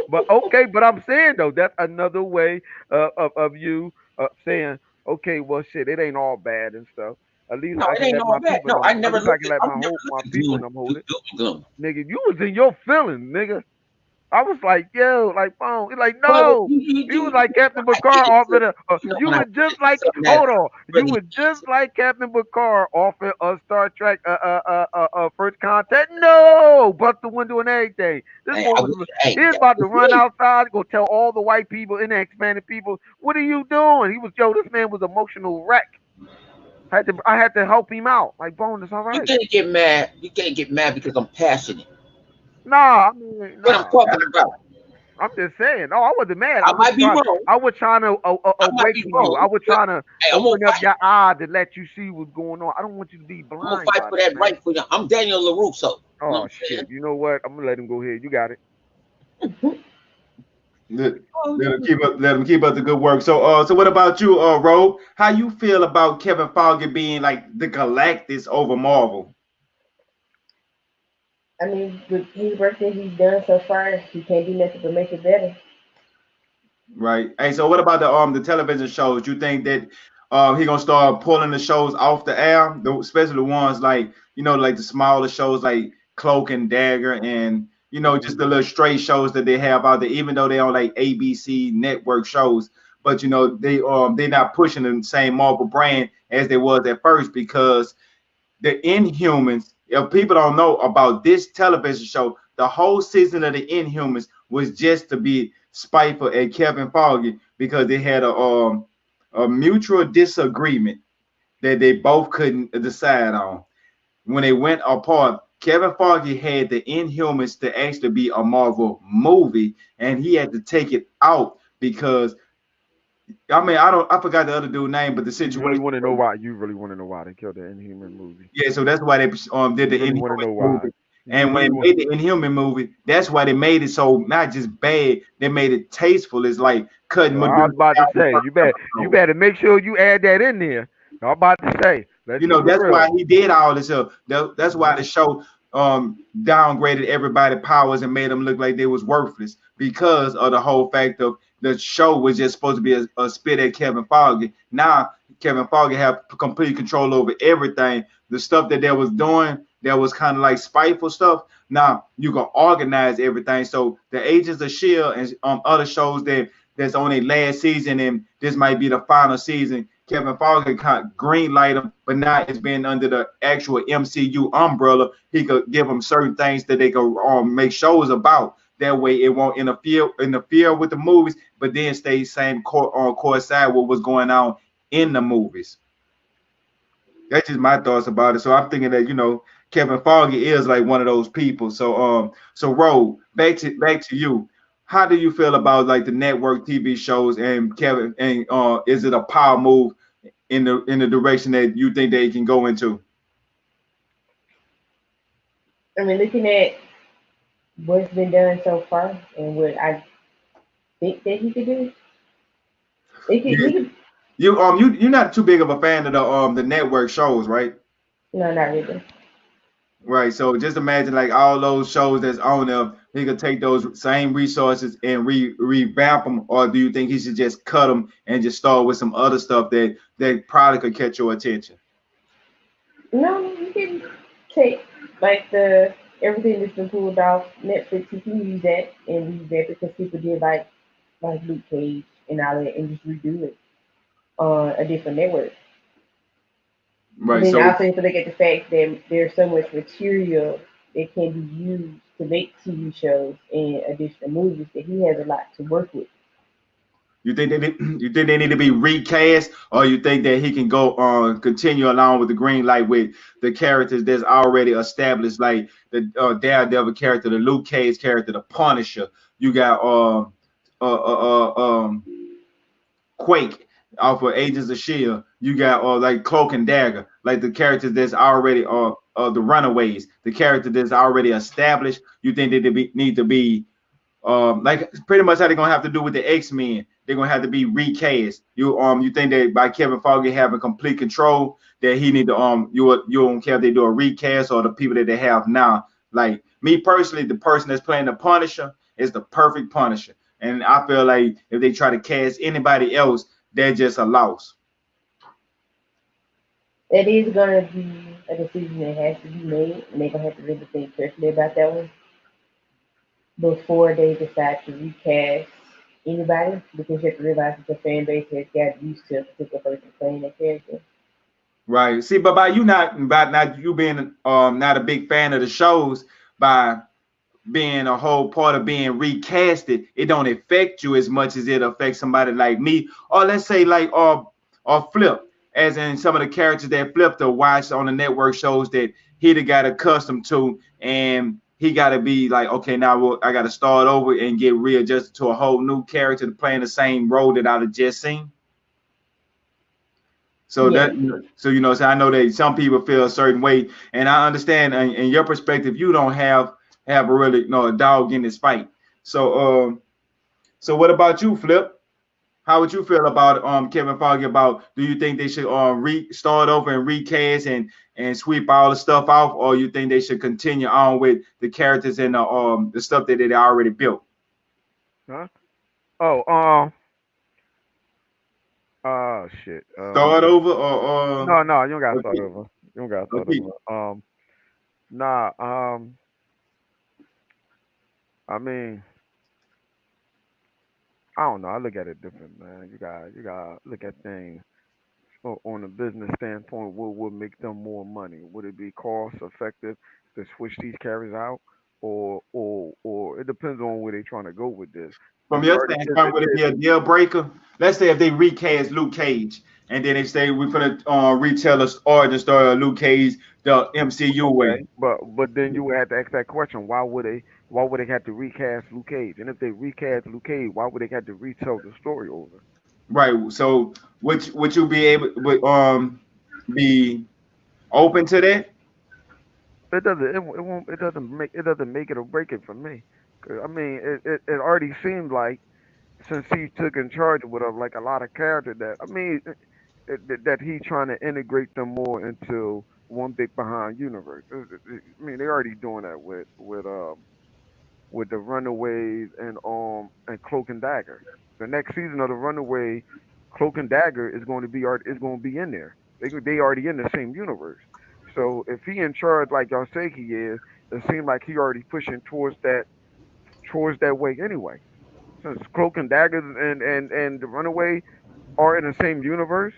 But okay, but I'm saying though, that's another way of you saying, okay, well, shit, it ain't all bad and stuff. At least No, I it can ain't let all my bad. people No, them. At least I can let I never my looked at people gloom, them hold it. doom and gloom. Nigga, you was in your feelings, nigga. I was like, yo, like, boom. He's like, Well, no. He was you like Captain I get Picard it. off So, of the. You when I was just like, something that hold on. You really was just like Captain Picard off of Star Trek, First Contact. No, bust the window and everything. This hey, boy I was, wish, hey, he was that about to was run me. outside, go tell all the white people in the expanded people, what are you doing? He was, yo, this man was emotional wreck. I had to help him out. Like, bone, it's all You right. can't get mad. You can't get mad because I'm passionate. Nah, I mean, What I'm nah. talking about. I'm just saying. No, I wasn't mad. I might be wrong. I was trying to I might be awaken you. I wrong. was But trying to hey, I'm gonna open up fight. your eye to let you see what's going on. I don't want you to be I'm gonna blind fight by for this, that man. right for you. I'm Daniel LaRusso. You know what Oh I'm saying? shit. You know what? I'm gonna let him go ahead. You got it. Let, Oh, let him keep up the good work. So so what about you, Rogue? How you feel about Kevin Feige being like the Galactus over Marvel? I mean, with his work that he's done so far, he can't do nothing but make it better. Right. Hey, so what about the television shows? You think that he gonna start pulling the shows off the air, especially the ones like like the smaller shows like Cloak and Dagger, and just the little stray shows that they have out there, even though they on like ABC network shows, but they not pushing the same Marvel brand as they was at first because the Inhumans. If people don't know about this television show, the whole season of the Inhumans was just to be spiteful at Kevin Feige because they had a mutual disagreement that they both couldn't decide on. When they went apart, Kevin Feige had the Inhumans to actually be a Marvel movie, and he had to take it out because I forgot the other dude's name, but the You really situation. want to know why? You really want to know why they killed the Inhuman movie? Yeah, so that's why they did You the really want to Inhuman know why? movie. You And when really they want? made the Inhuman movie, that's why they made it so not just bad, they made it tasteful. It's like cutting I Medusa was about to out the say first you episode. better make sure you add that in there. I was about to say, let's keep it That's why real. he did all this stuff. That's why Hmm. the show downgraded everybody's powers and made them look like they was worthless because of the whole fact of the show was just supposed to be a spit at Kevin Feige. Now Kevin Feige have complete control over everything. The stuff that they was doing that was kind of like spiteful stuff. Now you can organize everything. So the Agents of Shield and other shows that's on their last season and this might be the final season. Kevin Feige kind of green light them, but now it's been under the actual MCU umbrella. He could give them certain things that they could make shows about. That way, it won't interfere with the movies, but then stay same coincide with what's going on in the movies. That's just my thoughts about it. So I'm thinking that Kevin Feige is like one of those people. So Ro, back to you. How do you feel about like the network TV shows and Kevin and is it a power move in the direction that you think they can go into? I mean, looking at what's been done so far and what I think that he could do, he could, You're not too big of a fan of the network shows, right? no, not really. Right. So just imagine like all those shows that's on there, he could take those same resources and revamp them, or do you think he should just cut them and just start with some other stuff that probably could catch your attention? No, you can take like the everything that's been pulled off Netflix. You can use that and use that because people did like Luke Cage and all that and just redo it on a different network. And Right. then So also you have to look at the fact that there's so much material that can be used to make TV shows and additional movies that he has a lot to work with. you think they need to be recast, or you think that he can go on continue along with the green light with the characters that's already established, like the Daredevil character, the Luke Cage character, the Punisher. You got Quake off of Agents of Shield. You got like Cloak and Dagger, like the characters that's already the Runaways, the character that's already established. You think that they need to be like pretty much how they're gonna have to do with the X-Men. They're gonna have to be recast. You think that by Kevin Feige having complete control that he need to you don't care if they do a recast or the people that they have now. Like me personally, the person that's playing the Punisher is the perfect Punisher, and I feel like if they try to cast anybody else, they're just a loss. It is gonna be a decision that has to be made, and they're gonna have to really think carefully about that one before they decide to recast anybody, because you have to realize that the fan base has got used to a particular person playing that character. Right. See, but by not you being not a big fan of the shows, by being a whole part of being recasted, it don't affect you as much as it affects somebody like me, or let's say like or Flip, as in some of the characters that Flip to watch on the network shows that he done got accustomed to, and he got to be like, okay, now I got to start over and get readjusted to a whole new character playing the same role that I've just seen. So Yeah. that so I know that some people feel a certain way, and I understand in your perspective, you don't have a really a dog in this fight. So what about you, Flip? How would you feel about Kevin Feige about do you think they should start over and recast and sweep all the stuff off, or you think they should continue on with the characters and the stuff that they already built? Huh? Oh, shit. Start over or No, no, you don't gotta start okay. over. You don't gotta start Okay. over. Nah. I mean, I don't know. I look at it different, man. You got look at things on a business standpoint. What would make them more money? Would it be cost effective to switch these carriers out, or it depends on where they're trying to go with this. From Because you your already standpoint, would it be a deal breaker? Let's say if they recast Luke Cage, and then they say we're gonna retell the origin story of Luke Cage the MCU way. okay, but then you would have to ask that question: why would they have to recast Luke Cage? And if they recast Luke Cage, why would they have to retell the story over? Right. So would you be able would be open to that? It doesn't make it or break it for me. 'Cause, I mean, it already seemed like since he took in charge with like a lot of character that I mean that he's trying to integrate them more into one big behind universe. I mean, they're already doing that with the Runaways and Cloak and Dagger. The next season of the Runaway, Cloak and Dagger is going to be in there. They already in the same universe. So if he in charge like y'all say he is, it seems like he already pushing towards that way anyway. Since Cloak and Dagger and the Runaway are in the same universe,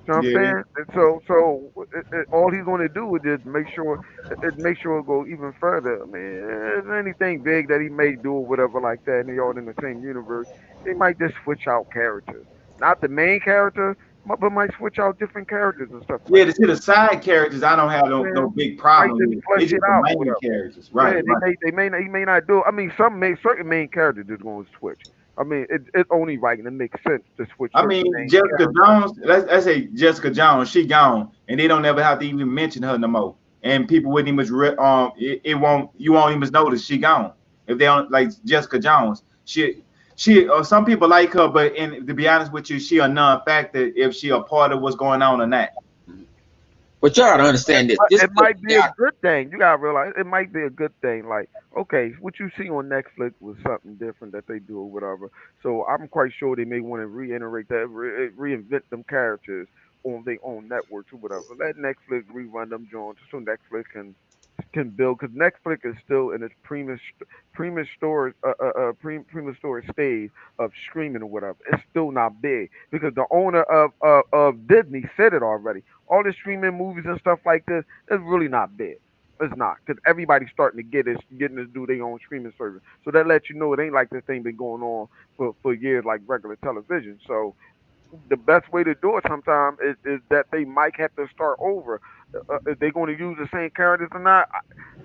you know what I'm Yeah. saying? And all he's going to do is just make sure it go even further. I mean, if there's anything big that he may do or whatever like that, and they all in the same universe, they might just switch out characters. Not the main character, but might switch out different characters and stuff Yeah, like to that. see the side characters, I don't have Man, no big might problem just with. flesh It's it just the out or main whatever. characters. Yeah, Right, right. he may not do. I mean, certain main characters is going to switch. I mean, it's only right and it makes sense to switch I certain mean, main Jessica characters. Jones. Let's say Jessica Jones. She gone, and they don't ever have to even mention her no more. And people wouldn't even it won't you won't even notice she gone if they don't like Jessica Jones. She some people like her, but to be honest with you, she a non-factor if she a part of what's going on or not. But y'all gotta understand this. But This it is what might be a y'all. good thing. You gotta realize it might be a good thing. Like, okay, what you see on Netflix was something different that they do or whatever. So I'm quite sure they may want to reiterate that, reinvent them characters on their own networks or whatever. Let Netflix rerun them joints so Netflix can build because Netflix is still in its premise storage stage of streaming or whatever. It's still not big because the owner of Disney said it already. All the streaming movies and stuff like this is really not big. It's not because everybody's starting to getting to do their own streaming service. So that lets you know it ain't like this thing been going on for years like regular television. So the best way to do it sometimes is that they might have to start over. If they're going to use the same characters or not,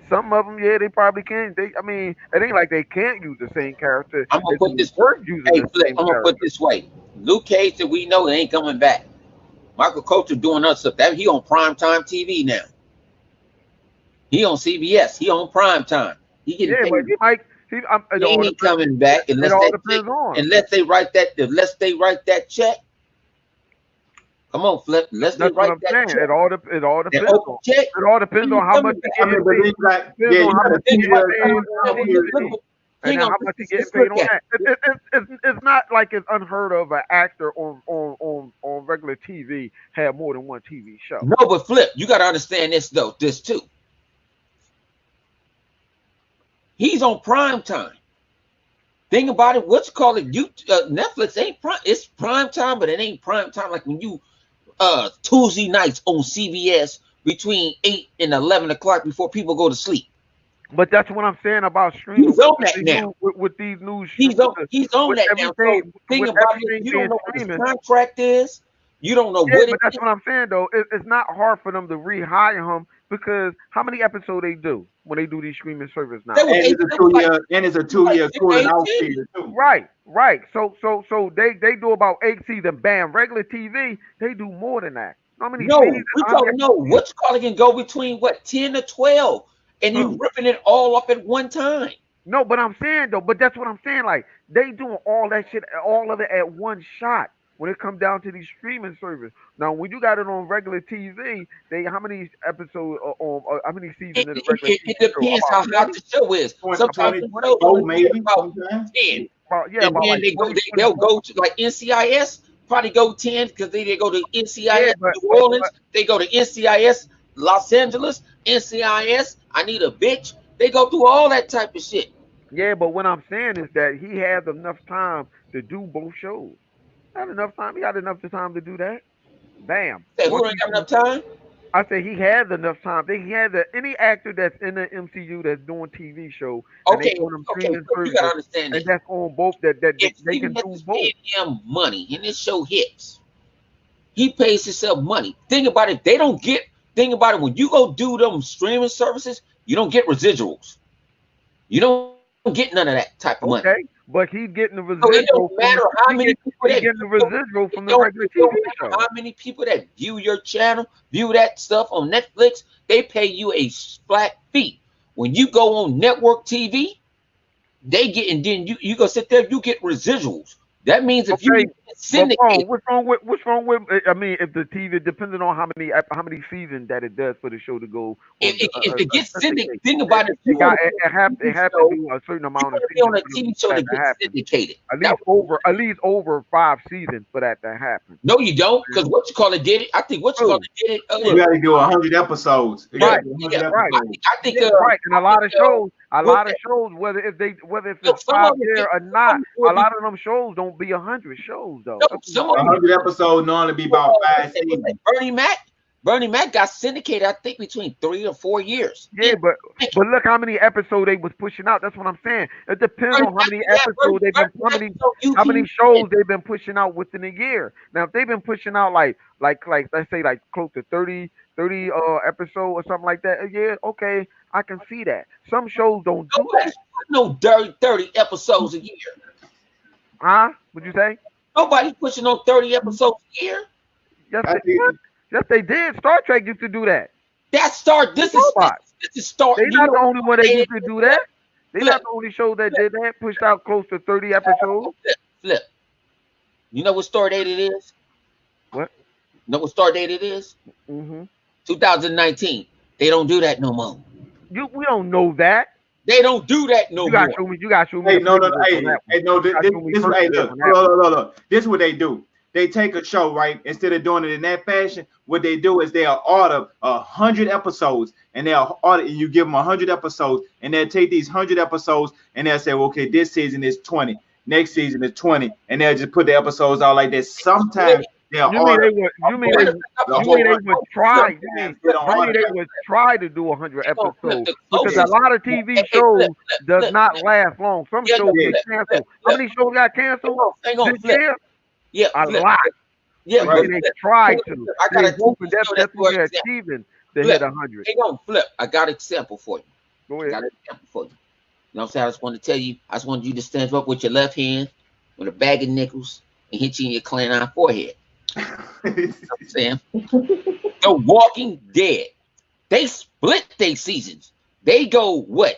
some of them, yeah, they probably can. I mean, it ain't like they can't use the same character. I'm gonna It's put this. worth using Hey, the Flip. same I'm gonna put character. this way. Luke Cage that we know ain't coming back. Michael Coulter doing other stuff. That he on primetime TV now. He on CBS. He on primetime. He getting Yeah, but paid. he See, He ain't coming back it all depends on. unless they write that check. Come on, Flip. Unless they That's what write I'm that saying. check. It all That depends open on. check. It all depends He on ain't how much coming he back. I getting mean, but paid. then like, Depends yeah, on you how gotta much he see getting where it paid comes on down Look, to. TV, hang and then on. how much he getting Let's paid look on at that. It's not like it's unheard of an actor on regular TV have more than one TV it. show. No, but Flip, you got to understand this though. This too. He's on prime time. Think about it. What's called it? Netflix ain't prime. It's prime time, but it ain't prime time like when you Tuesday nights on CBS between 8 and 11 o'clock before people go to sleep. But that's what I'm saying about streaming He's on that now. with these new He's on with that now. So everything thing with about it, everything you don't being know what his streaming. contract is. You don't know Yeah, what it but that's is. what I'm saying though. It's not hard for them to rehire him because how many episodes they do when they do these streaming service That now? was And eight. it's a That was like 2 year, and it's a 2 year cooling off 18. period too. Right. So they do about 8 seasons. Bam, regular TV they do more than that. How many No, seasons? we How many talking no. episodes? What's calling can go between what 10 to 12, and you Who? ripping it all up at one time. No, but I'm saying though, but that's what I'm saying. Like they doing all that shit, all of it at one shot. When it comes down to these streaming service, now when you got it on regular TV, they how many episodes on how many seasons It, in a it, regular it, TV it show? depends About how hot 20, the show is. 20, Sometimes the shows 24 only get maybe about sometimes. 10, about and then like 20, they'll 24. go to like NCIS, probably go 10 because they go to Yeah, NCIS but New Orleans, they go to NCIS Los Angeles, NCIS I Need a Bitch. They go through all that type of shit. yeah, but what I'm saying is that he has enough time to do both shows. Not enough time. He got enough time to do that. Bam. Say Once who ain't he got do, enough time? I say he has enough time. He has any actor that's in the MCU that's doing TV show and they Okay, on them okay, streaming look, you gotta services understand and this. that's on both that If they can CBS do is both. paying him money and this show hits, he pays himself money. Think about it. They don't get. Think about it. When you go do them streaming services, you don't get residuals. You don't get none of that type of money. Okay, but he's getting the So it don't residual from matter how he many get people he that getting the view residual it from the don't regular it TV don't matter show. how many people that view your channel, view that stuff on Netflix. They pay you a flat fee. When you go on network TV, they get and then you go sit there, you get residuals. That means if you Okay, get but syndicated, what's wrong with? I mean, if the TV, depending on how many seasons that it does for the show to go on the if it gets syndicated, syndicate, think about it. If you want to be on a it TV have to show, do a certain you amount of want to be on seasons a for TV show that that to gets happen. syndicated. At That least over 5 seasons for that to happen. no, you don't, because what you call it did it. I think what you call Who? it did it. You Who? gotta do 100 episodes. You Yeah, gotta Right, do yeah. 100 right. episodes. I think Yeah, right. And I think a what lot of shows, whether if no, it's some five of them there get or some of not, them do a it lot of them shows don't be 100 shows though. no, That's what some I'm of them saying. 100 episodes normally be about 5 seasons. Bernie Mac. Bernie Mac got syndicated, I think, between 3 or 4 years. Yeah, but look how many episodes they was pushing out. That's what I'm saying. It depends Bernie on how Mac, many yeah, episodes they've been Bernie Mac is on how many YouTube. shows they've been pushing out within a year. Now if they've been pushing out like let's say like close to 30 episode or something like that, yeah, okay, I can see that. Some shows don't do Nobody's that. putting no dirty 30 episodes a year. Huh? Would you say? Nobody's pushing on 30 episodes a year. Yes, I they think what? Yes, they did. Star Trek used to do that. That start. The This is robot. start. They You not know the what only one that started used it? to do that. They Flip, not the only show that flip, did that. Pushed out close to 30 episodes. flip. You know what star date it is? What? You know what star date it is? Hmm. 2019. They don't do that no more. We don't know that. They don't do that no You gotta more. show me. You gotta show me Hey, the no, paperwork on hey, that one. hey, no, You this, gotta this, show me this hey, paperwork look, on that one. look. This is what they do. They take a show, right? Instead of doing it in that fashion, what they do is they'll order 100 episodes, and they'll order, and you give them 100 episodes, and they'll take these 100 episodes, and they'll say, well, okay, this season is 20, next season is 20, and they'll just put the episodes out like that. Sometimes they'll You mean order they would? You mean they? the You whole mean they bunch. would try? You Sometimes mean they don't you mean order they like would try to do 100 They gonna flip episodes? the Because a closest. lot of TV Hey, shows does flip. not last long. Some Yeah, shows yeah, get that. canceled. How flip. many shows got Hang canceled on, hang on, this flip. year? Yeah, A flip. lot. Yeah, But Right. but then they flip. tried Flip, to. flip. I got They a TV hoping show that's that's what for they're example. achieving to hit Flip. 100. Hang on, flip. I got an example for you. Go I ahead. got an example for you. You know what I'm saying? I just want to tell you, I just wanted you to stand up with your left hand with a bag of nickels and hit you in your canine forehead. You know what I'm saying? The Walking Dead. They split their seasons. They go what?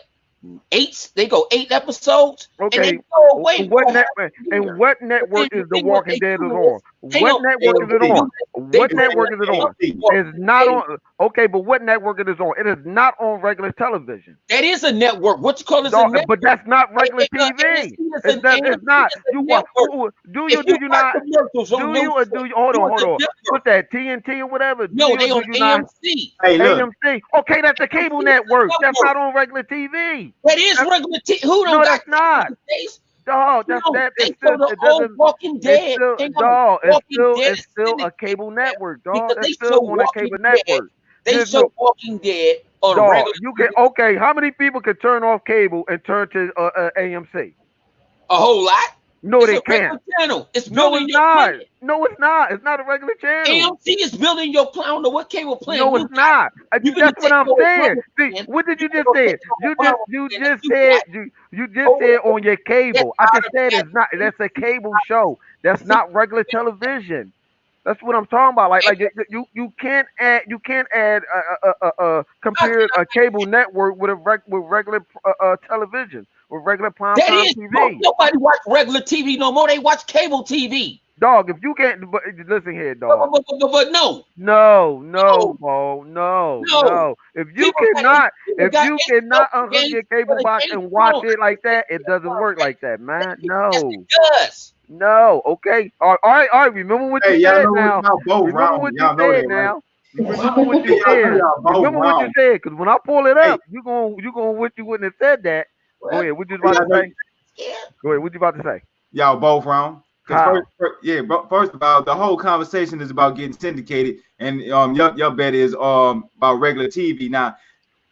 They go 8 episodes, and they Okay. go away What for half net a and year. what But then network the is The thing what Walking they Dead is do on? is they What don't network is it AMC. on? do What they It's network is it on? AMC. It's Walking not Dead. on. Okay, but what network it is on? It is not on regular television. That is a network. What you call is a Dog, but network. that's not regular AMC TV. is an It's AMC not. is a You what? network. Do you? If Do you you watch not? commercials on Do your you or show, do you? Hold on, you're hold the on. network. What's that? TNT or whatever? Do No, you or they do on you not? AMC. Hey, look. AMC. Okay, that's a AMC cable is network. a That's not network. on regular TV. That is That's, regular TV. Who don't no, got that's cable not. these days? Dog, You know, it's they still show the it old doesn't Walking it's Dead. still Hang on, dog, Walking Dead it's still a syndicated cable now network, dog. because It's they still show on a Walking cable Dead. network. They There's no show Walking Dead on dog. regular You can TV. okay. How many people can turn off cable and turn to AMC? A whole lot. No, It's they a can't. regular channel. It's No, building it's your not. plan. No, it's not. It's not a regular channel. AMC is building your plan. I don't know what cable plan No, you it's got. not. You finna That's what take I'm your saying. Obama See, plan. what did You you finna just go say? take your Obama plan that you Said got you just over said there. on your That's cable. I out just of said it's not. that. That's a cable show. That's not regular television. That's what I'm talking about. Like you can't add How can compare a cable network with with regular television with regular That primetime is, TV. nobody watch regular TV no more. They watch cable TV. Dog, if you can't listen here, But, dog. no, No, no, Mo, no, no. no. People got people If got you HBO cannot unhook games your for cable the box games. and Hold watch on, it let me like say that, this. it doesn't work like that, man. Yes, it No, does. no. Okay. All right. Remember what you Hey, y'all said know what? now. Y'all both Remember wrong. what you Y'all know said that, right? now. You remember what you Hey, y'all know said. y'all both Remember what you wrong. said. Because when I pull it Hey, up, you gonna wish you wouldn't have said that. Go Well, ahead. What you hey, about y'all to know say? yeah. Go ahead. What you about to say? y'all both wrong. Because How? yeah, but first of all, the whole conversation is about getting syndicated, and your bet is about regular TV. Now,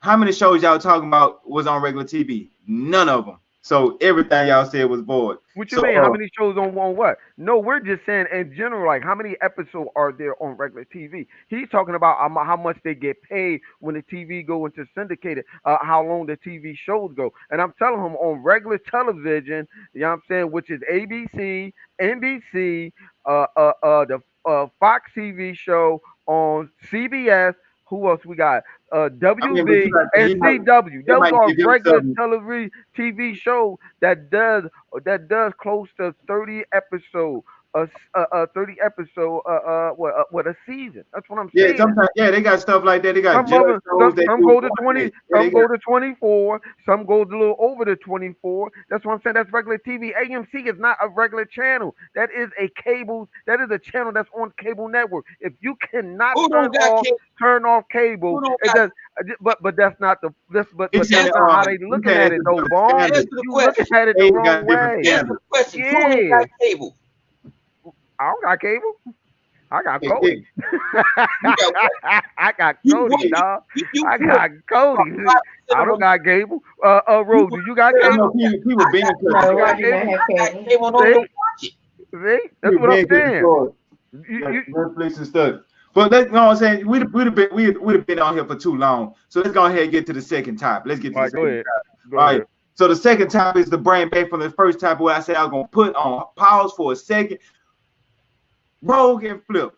how many shows y'all talking about was on regular TV? None of them. So everything y'all said was void. What you So mean? How many shows on what? No, we're just saying in general, like how many episodes are there on regular TV? He's talking about how much they get paid when the TV go into syndicated, how long the TV shows go. And I'm telling him on regular television, you know what I'm saying, which is ABC, NBC, the Fox TV show on CBS. Who else we got? I mean, but you WB got and he might CW. they Those might are give him regular something. television TV shows that does close to 30 episode, 30 episode, what a season. That's what I'm Yeah, saying. sometimes they got stuff like that. They got Some judge of them, shows. They some do go to all of 20, that. Yeah, they some got go to 24, some goes a little over the 24. That's what I'm saying. That's regular TV. AMC is not a regular channel. That is a cable. That is a channel that's on cable network. If you cannot Who don't got cable? turn off cable, Who don't it got? does. But that's not the this. But he's saying that's not how they he's looking saying at it's it a though, different Bone. Answer standard. the You looking question. at it the They wrong got different way. Answer the standards. question. Who don't Yeah, got cable? I don't got cable. I got Hey, hey, Cody. You got what? I got You Cody, what? dog. You I put got Cody. 5% I of don't them. got cable. You Ro, put do you got I 5% of know cable? them. people I being got cut Do you No, short. I got do not cable? have I got cable. cable and don't See? even watch it. See? That's People what I'm being cut saying. short. You, Like you, Netflix and stuff. But you know what I'm saying? We'd have been on here for too long. So let's go ahead and get to the second topic. Let's get to all the right, go second ahead. topic. Go All right. ahead. So the second topic is the brain back from the first topic where I said I was gonna put on pause for a second. Rogue and Flip.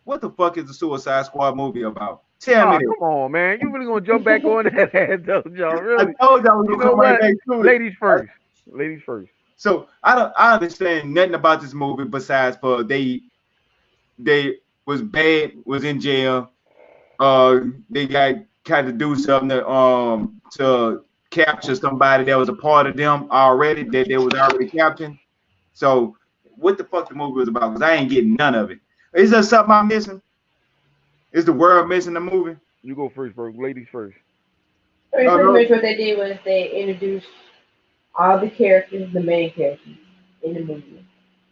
What the fuck is the Suicide Squad movie about? Tell me Oh, that. come on, man. You really gonna jump back on that ass, though, y'all? I Really? told y'all we You were know gonna come right what? back to it. Ladies first. Ladies first. So I understand nothing about this movie besides for they was bad, was in jail. They got kind of do something to capture somebody that was a part of them already that they was already capturing. So what the fuck the movie was about? Because I ain't getting none of it. Is there something I'm missing? Is the world missing the movie? You go first, bro. Ladies first. I mean, pretty No. much what they did was they introduced all the characters, the main characters in the movie,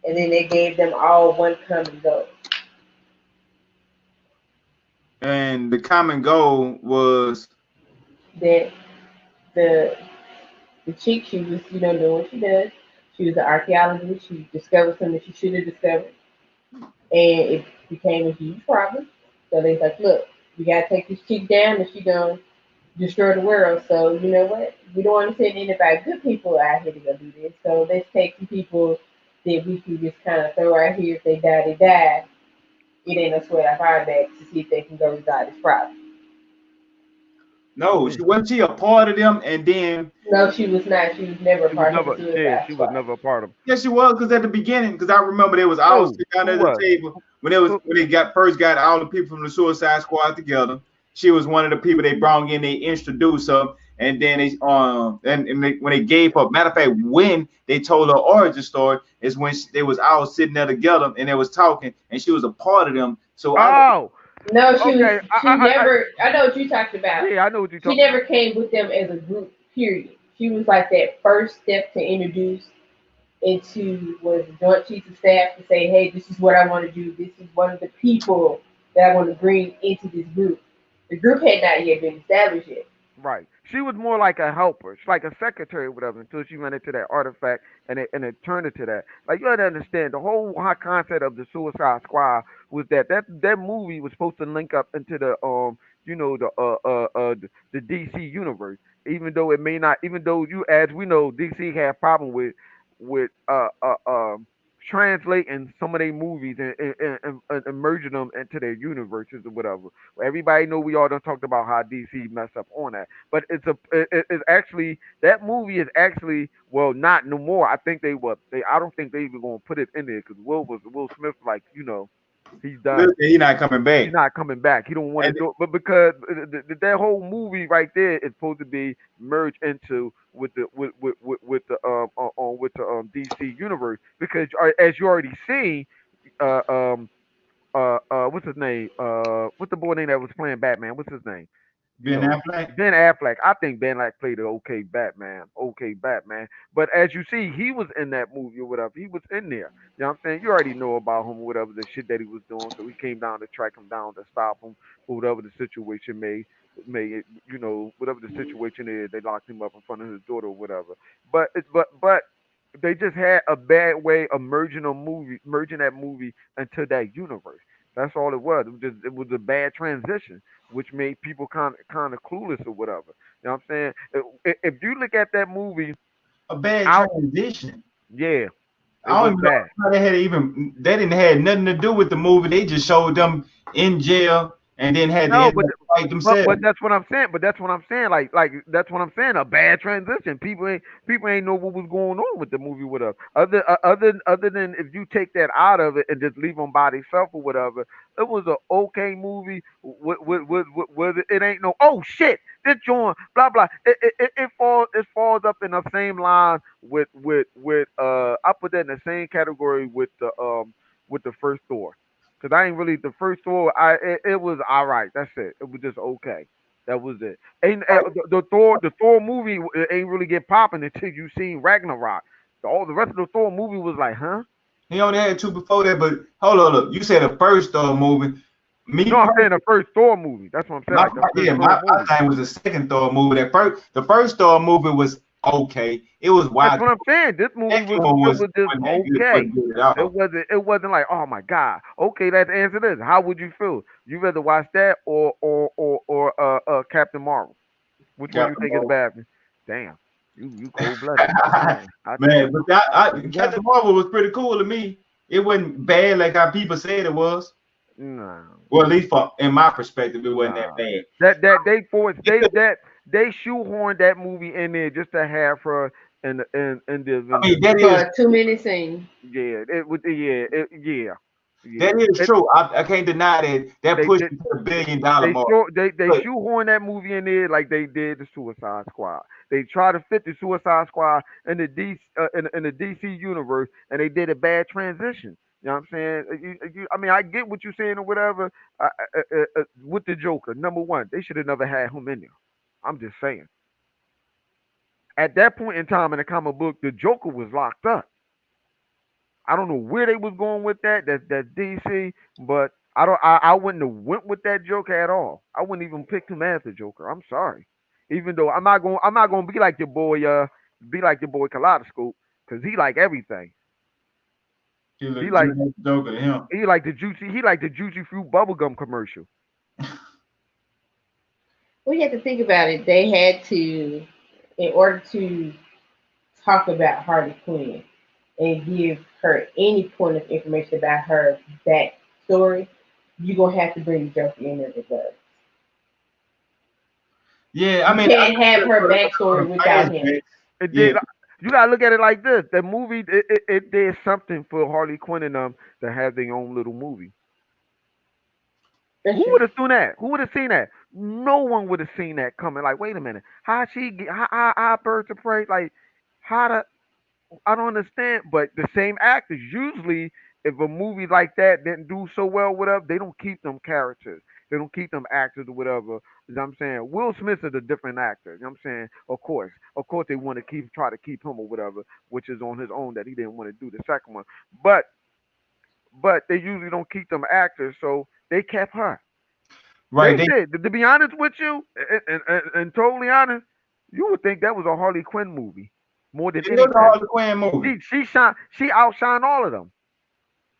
and then they gave them all one common goal. And the common goal was That the the chick, she was, doing what she does. She was an archaeologist. She discovered something she should have discovered, and it became a huge problem. So they was like, look, we gotta take this chick down, and she gonna destroy the world. So you know what? We don't want to send anybody good people out here to go do this. So let's take some people that we can just kind of throw out here. If they die, they die. It ain't no sweat off our backs to see if they can go resolve this problem. No, she wasn't she a part of them, and then No, she was not. She was never She was part of the never, yeah, Suicide she was Squad. never a part of. yes, she was, because at the beginning, because I remember they was all Who? sitting down Who at the was? table Who? when they got first got all the people from the Suicide Squad together. She was one of the people they brought in. They introduced her, and then when they gave her, matter of fact, when they told her origin story is when they was all sitting there together and they was talking, and she was a part of them. So I Oh, No, she was. okay. She never. I know what you talked about. Yeah, I know what you're She talking. never came with them as a group. Period. She was like that first step to introduce into was the joint chiefs of staff to say, hey, this is what I want to do. This is one of the people that I want to bring into this group. The group had not yet been established yet. Right. She was more like a helper. She's like a secretary or whatever until she ran into that artifact and it turned into that. Like you had to understand the whole high concept of the Suicide Squad was that movie was supposed to link up into the the DC universe. Even though it may not, even though you, as we know, DC had a problem with translating some of their movies and merging them into their universes or whatever. Everybody know we all done talked about how DC messed up on that, but it's actually that movie is actually, well, not no more. I think they I don't think they even gonna put it in there because Will Smith, like, he's done. listen, he not coming He's back. not coming back. He don't want to And do it, but because that whole movie right there is supposed to be merged into with the with the DC universe because as you already seen, uh um what's his name? What's the boy name that was playing Batman? What's his name? You Ben know, Affleck, Ben Affleck. I think Ben Affleck played an okay Batman. Okay Batman. But as you see, he was in that movie or whatever. He was in there. You know what I'm saying? You already know about him or whatever the shit that he was doing. So he came down to track him down to stop him for whatever the situation may whatever the situation is, they locked him up in front of his daughter or whatever. But they just had a bad way of merging that movie into that universe. That's all it was. It was a bad transition, which made people kind of clueless or whatever. You know what I'm saying? If you look at that movie, a bad out, transition. yeah, it I don't was even know bad. how they had even they didn't have nothing to do with the movie. They just showed them in jail and then had to No, end up fight but themselves. that's what I'm saying. But that's what I'm saying. Like that's what I'm saying. A bad transition. People ain't know what was going on with the movie. Whatever. Other than if you take that out of it and just leave them by themselves or whatever, it was a okay movie. With it ain't no, oh shit, this joint blah blah. It falls up in the same line with I put that in the same category with the first Thor. Cause I ain't really the first Thor. It was all right. That's it. It was just okay. That was it. Ain't the Thor movie ain't really get popping until you seen Ragnarok. All the rest of the Thor movie was like, huh? He only had two before that, but hold on, look. You said the first Thor movie. No, Me I'm saying the first Thor movie. That's what I'm saying. Like the first Thor movie. my thing was the second Thor movie. The first Thor movie was okay. It was That's wild. what I'm saying. This The movie second one was just wasn't that good. okay. Wasn't good at all. It wasn't like, oh my god. Okay, let's answer this. How would you feel? You rather watch that or Captain Marvel? Which one you Captain think is Marvel. better? Damn, you cold blooded. I tell Man, you, but what? Captain Marvel was pretty cool to me. It wasn't bad like how people said it was. No, Well, at least in my perspective, it wasn't that nah. bad. That they forced they shoehorned that movie in there just to have her in the I Avengers mean, that movie. is For a 2 minute scene. Yeah, it would. Yeah. that is true. I can't deny that that They pushed did. it to the $1 billion mark. They But shoehorn that movie in there like they did the Suicide Squad. They try to fit the Suicide Squad in the DC universe, and they did a bad transition. You know what I'm saying? I mean, I get what you're saying or whatever. With the Joker, number one, they should have never had him in there. I'm just saying. At that point in time in the comic book, the Joker was locked up. I don't know where they was going with that. That's DC, but I don't. I wouldn't have went with that Joker at all. I wouldn't even pick him as the Joker. I'm sorry. Even though I'm not going to be like your boy Kaleidoscope, because he like everything. he He looked like just like Joker to him. he like the juicy fruit bubblegum commercial. We had to think about it. They had to, in order to talk about Harley Quinn and give her any point of information about her backstory, you're gonna have to bring the Joker in there regardless. Yeah, I You mean, can't have her backstory without him. It yeah, did. You gotta look at it like this. The movie, it did something for Harley Quinn and them to have their own little movie. That's Who true. would have seen that? Who would have seen that? No one would have seen that coming. Like, wait a minute, how she get how birds of prey? Like, how the I don't understand. But the same actors usually, if a movie like that didn't do so well, whatever, they don't keep them characters. They don't keep them actors or whatever. You know what I'm saying? Will Smith is a different actor. You know what I'm saying? Of course, they want to try to keep him or whatever, which is on his own that he didn't want to do the second one. But they usually don't keep them actors, so they kept her. right. They They did. To be honest with you, and totally honest, you would think that was a Harley Quinn movie more than it was a anything. Harley Quinn movie. She outshined all of them.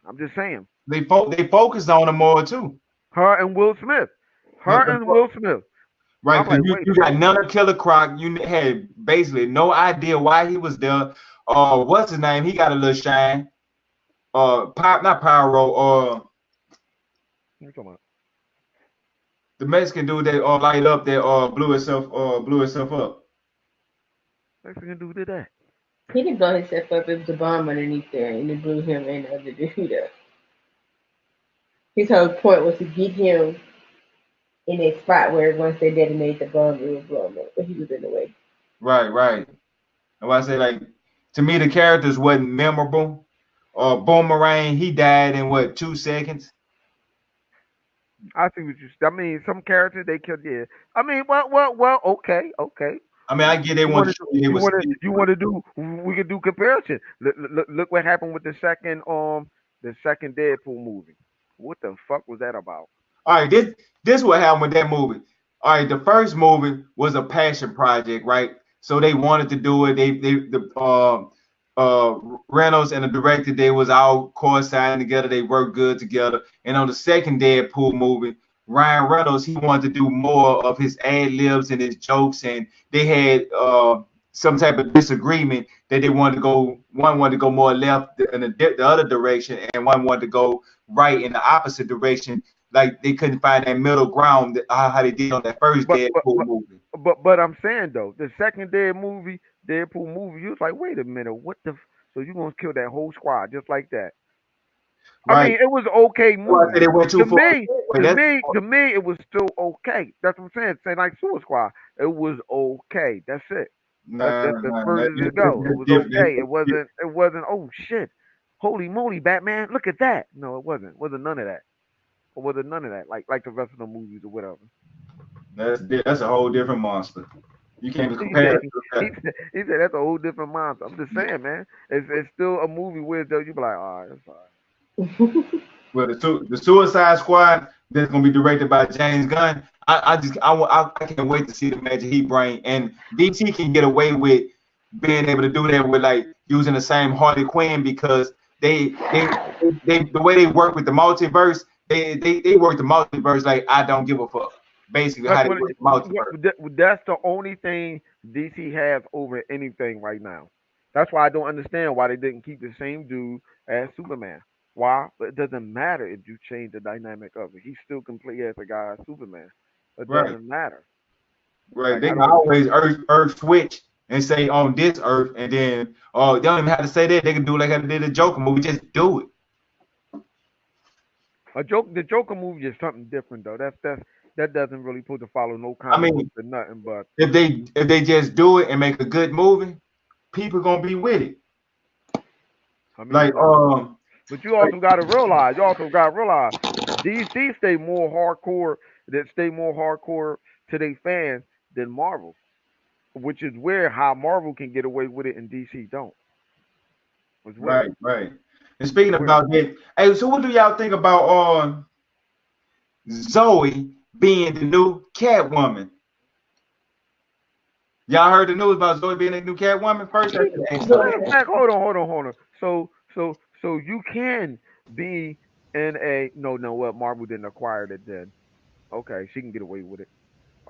I'm just saying. They focused on them more too. Her and Will Smith. The- Her the- and Will Smith. right, I'm because like, wait a you got minute. none of Killer Croc. You had basically no idea why he was there. What's his name? He got a little shine. Not Pyro. What you talking about? The Mexican dude that light up that blew himself up. Mexican dude did that. He didn't blow himself up. It was a bomb underneath there, and it blew him and the other dude up. His whole point was to get him in a spot where once they detonate the bomb, it would blow him up. But he was in the way. Right, right. And why I say like to me the characters wasn't memorable. Boomerang, he died in what 2 seconds. I see what you. I mean, some characters they killed. Yeah. I mean, well. Okay, okay. I mean, I get they You want want to to show you they was still. you want to do? We could do comparison. Look what happened with the second Deadpool movie. What the fuck was that about? All right, this what happened with that movie. All right, the first movie was a passion project, right? So they wanted to do it. Uh Reynolds and the director they was all coinciding together. They worked good together. And on the second Deadpool movie, Ryan Reynolds he wanted to do more of his ad libs and his jokes, and they had some type of disagreement that they wanted to go. One wanted to go more left in the other direction, and one wanted to go right in the opposite direction. Like they couldn't find that middle ground how they did on that first But but Deadpool but movie. but I'm saying though, the second Deadpool movie, you was like, wait a minute, what the? So you gonna kill that whole squad just like that? I Right. mean, it was an okay That's why I said movie. they went too To far. me, But that's it was still okay. That's what I'm saying. Saying like Suicide Squad, it was okay. That's it. nah, That's as nah, far nah, as it go. It was different. okay. It wasn't. It wasn't. Oh shit! Holy moly, Batman! Look at that. No, it wasn't. Wasn't none of that. Or was it none of that? Like the rest of the movies or whatever. That's a whole different monster. You can't even He compare said, it to that. he said that's a whole different monster. I'm just saying, man. It's still a movie where though you be like, all right, that's all right. Well, the Suicide Squad that's gonna be directed by James Gunn. I can't wait to see the magic he bring. And DC can get away with being able to do that with like using the same Harley Quinn because the way they work with the multiverse, they work the multiverse like I don't give a fuck. Basically, But how they work the multiverse. that's the only thing DC has over anything right now. That's why I don't understand why they didn't keep the same dude as Superman. Why? But it doesn't matter if you change the dynamic of it. He still can play as a guy as Superman. It Right. doesn't matter. Right. Like They I can don't. always earth switch and say on this earth, and then they don't even have to say that. They can do like how they did the Joker movie. Just do it. The Joker movie is something different though. That doesn't really put to follow no I comic books mean, or nothing. But if they just do it and make a good movie, people gonna be with it. I mean, Like but you also got to realize, DC stay more hardcore to their fans than Marvel, which is where how Marvel can get away with it and DC don't. It's weird. right, right. And speaking It's weird. about that, hey, so what do y'all think about Zoe being the new Catwoman? Y'all heard the news about Zoe being the new Catwoman first? I should ask Go y'all Matter of that. ahead. fact, hold on. So you can be in a no what Marvel didn't acquire it then. Okay, she can get away with it.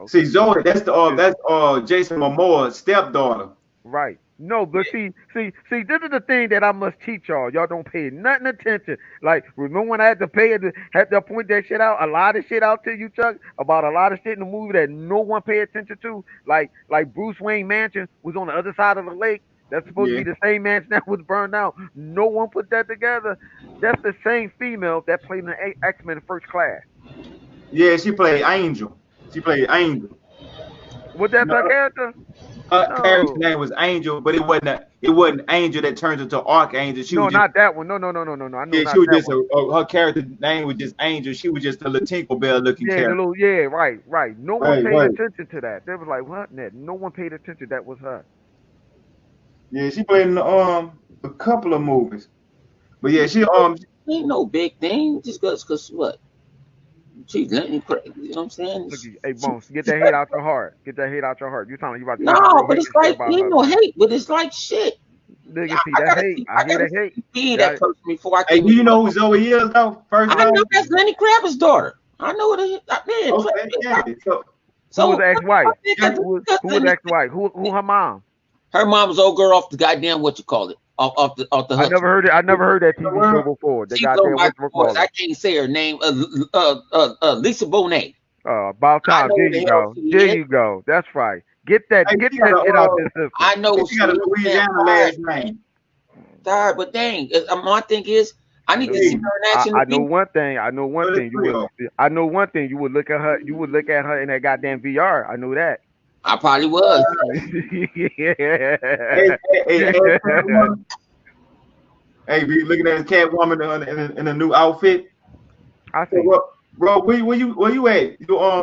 See, Okay, Zoe, that's Just- Jason Momoa's stepdaughter. right. No, but see, this is the thing that I must teach y'all. Y'all don't pay nothing attention. Like, remember when I had to had to point that shit out, a lot of shit out to you, Chuck, about a lot of shit in the movie that no one paid attention to. Like Bruce Wayne mansion was on the other side of the lake. That's supposed to Yeah, be the same mansion that was burned out. No one put that together. That's the same female that played in the X-Men First Class. yeah. She played Angel. She played Angel. Was that No, her character? her character No. name was Angel, but it wasn't Angel that turns into Archangel. She was No, just not that one. No. I know yeah, she not was that just one. her character name was just Angel. She was just a Latinko Bell looking Yeah, the character. little right. No one Right, paid right. attention to that. They was like, what? Ned? No one paid attention. That was her. Yeah, she played in a couple of movies. But yeah, she Ain't no big thing. Just cause what? She's letting crazy. You know what I'm saying? Look, hey Bones, get that hate out your heart. Get that hate out your heart. You sound like you about to say some No, real but it's hating shit like about ain't her, no man. hate, but it's like shit. Nigga, see, that's hate. I I hear gotta that hate. see Yeah, that person before I hey, can. do you know who Zoe is though? First I off, know that's Lenny Kravitz's daughter. I know it is. Man, okay, yeah. who was so the ex-wife? I think Yeah, Who was the ex-wife? Who her mom? her mom's old girl off the goddamn what you call it off the I hooks. never heard it. I never heard that the TV show world. before. The She go goddamn by whatchamacallit. I can't say her name. Lisa Bonet. About I time. know There who you the hell go. she There is. you go. That's right. Get Hey, that shit out this system. I know she she got a is. Man, Louisiana last name. tired, but dang, my thing is I I need to know. see her in action. I know one thing. I know one So the thing. Creole. I know one thing. You would look at her. You would look at her in that goddamn VR. I know that. I probably was. Hey, hey, hey, Yeah. Catwoman. Hey, be looking at Catwoman in a new outfit. I So, see. bro, where you at?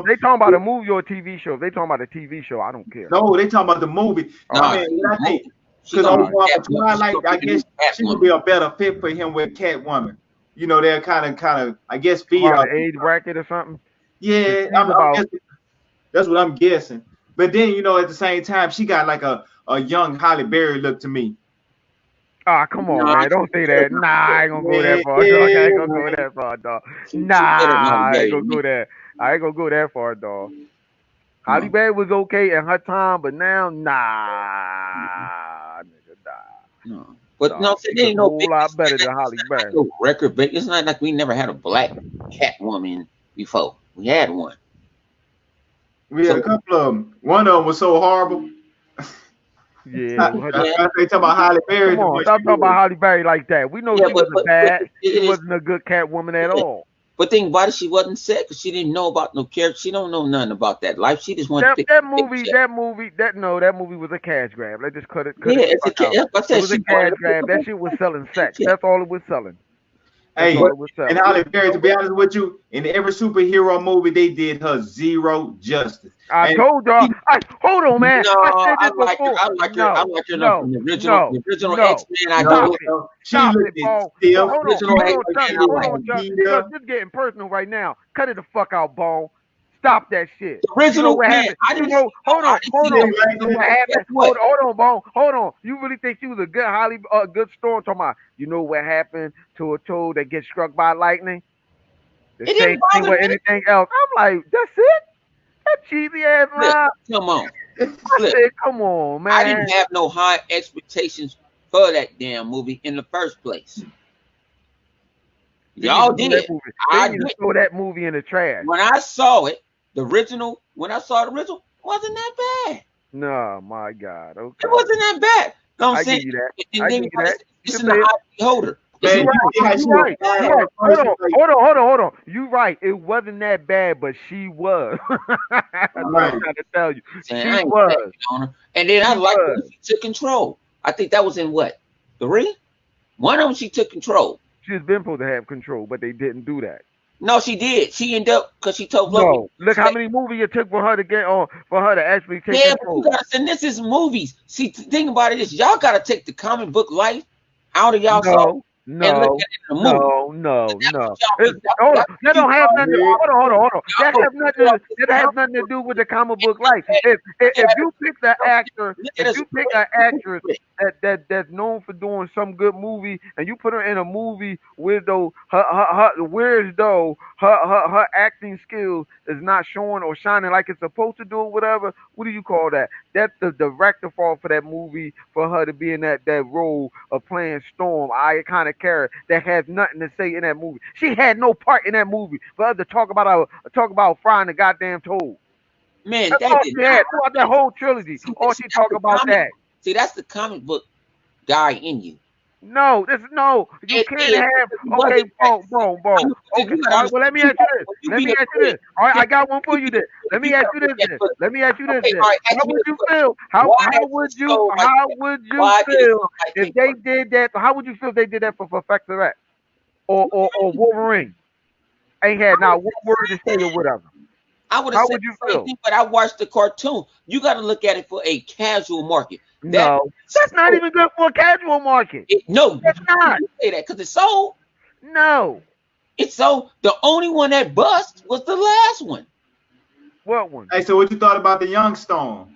They talking about a movie or a TV show. If they talking about a TV show, I don't care. no, they talking about the movie. All I Nah, right. mean, she when I think moving. She because gonna All be right. Catwoman. She Twilight, gonna I be the new guess she would Catwoman. be a better fit for him with Catwoman. You know, they're kind of, I guess, feed About off. the age bracket or something. 'Cause Yeah, she's I'm about. guessing. That's what I'm guessing. But then, at the same time, she got like a young Holly Berry look to me. Ah, come on, Nah, man. Don't say that. Nah, I ain't gonna go that Yeah, far, dog. I ain't gonna go yeah. that far, dog. she better Nah, not I ain't marry gonna me. go there. I ain't gonna go that far, dog. Holly No, Berry was okay in her time, but now, nah, nigga, no. But nah. no, She's there a ain't no whole big. lot It's better not than Holly like Berry. no record, but it's not like we never had a black Catwoman before. We had one. We had a So couple of them. One of them was so horrible. Yeah, I, what? yeah, they talk about Holly Berry, Come on, but stop she talking about was. Holly Berry like that. We know yeah, she wasn't but bad. it She is. wasn't a good Catwoman at Yeah. all. But think about it, she wasn't sick because she didn't know about no character. She don't know nothing about that life. She just wanted to That pick that a movie, paycheck. that movie, that no, that movie was a cash grab. Let's just cut Yeah, it the it's a fuck out. like I It said, was a she wanted cash to pick grab. up That shit was selling a sex. paycheck. That's all it was selling. That's Hey, all But it was and selling. Holly Berry, to be honest with you, in every superhero movie, they did her zero justice. I And told y'all. Hold on, man. no, I said I this like her. before. I like her. I No, like her enough no, from no, the original X no. Men. I Stop do. no, it. no, she Stop looked it, Paul. stiff. Original She Hold X on, looked Chuck. like she Men. I was Hold like on, gonna Chuck. beat Chuck, her. this is getting personal right now. Cut it the fuck out, Bone. Stop that shit. the You know original what man. happened? I You didn't see. know, No, hold I on, didn't hold see on. the She You know original. what like But guess happened? what? Hold on, Bone. Hold on. You really think she was a good good storm? Talking about, you know what happened to a toad that gets struck by lightning? The It same didn't thing bother with me. anything else. I'm like, that's it? That cheesy ass Flip, line. come on, I Flip. said, come on, I man. didn't have no high expectations for that damn movie in the first place. They need to Y'all throw that did. movie. They I need to did. throw that movie in the trash. When I saw it, when I saw the original, wasn't that bad. No, my God. It Okay. wasn't that bad. You know what I'm I saying? give you that. And I then give you that. You it's can in the say it. eye of the beholder. It's You man, in you right. see how You she was right. flying You on right. the first like Hold on. You right. It wasn't that bad, but she was. That's what I'm right. trying to tell you. saying She I ain't stepping was. on her. And then I She liked when was. she took control. I think that was in what? Three? One of them she took control. She's been supposed to have control, but they didn't do that. No, she did. She ended up because she told Loki. No. Look how many movies it took for her to get on, for her to actually take Yeah, but you control. gotta send this is movies. See, think about it is y'all gotta take the comic book life out of y'all soul No, and look at no, it in the movie. no, no, That's what no. y'all It's, be. hold on, That's that what you don't have call nothing. Yeah. Hold on. y'all go That has comic nothing to book. do with the comic book Look life. If at you pick the it. actor, Look at if it as you a pick an actress movie. that's known for doing some good movie, and you put her in a movie where though whereas though her acting skills is not showing or shining like it's supposed to do or whatever. What do you call that? That's the director fault for that movie for her to be in that role of playing Storm. I kind of character that has nothing to say in that movie. She had no part in that movie for us to talk about frying the goddamn toad. Man, That's that all did she not. had throughout that whole trilogy. All she That's talk the about comic. that. See, that's the comic book guy in you. No, no. You It can't is. have. You Okay, wasn't practicing. boom. You Okay, gotta all right. Well, understand. let me ask you this. You Let be me a ask you critic. this. All right, Yeah, I got one for you you. be a Then critic. let You me ask gotta you look this. at Then it. let me ask you this. Okay, Then all right. how Ask me would this you question. feel? Why How that would shit you sold like how that? would you Why did it feel sell like if paper? they did that? How would you feel if they did that for Professor X or Wolverine? Ain't had I would not say one the word to same say or thing. whatever. I would have How said would you the same feel? thing, but I watched the cartoon. You got to look at it for a casual market. That No, that's not sold. even good for a casual market. No, That's you not. say that because it sold. No. It sold. The only one that bust was the last one. What one? Hey, so what you thought about the Young Storm?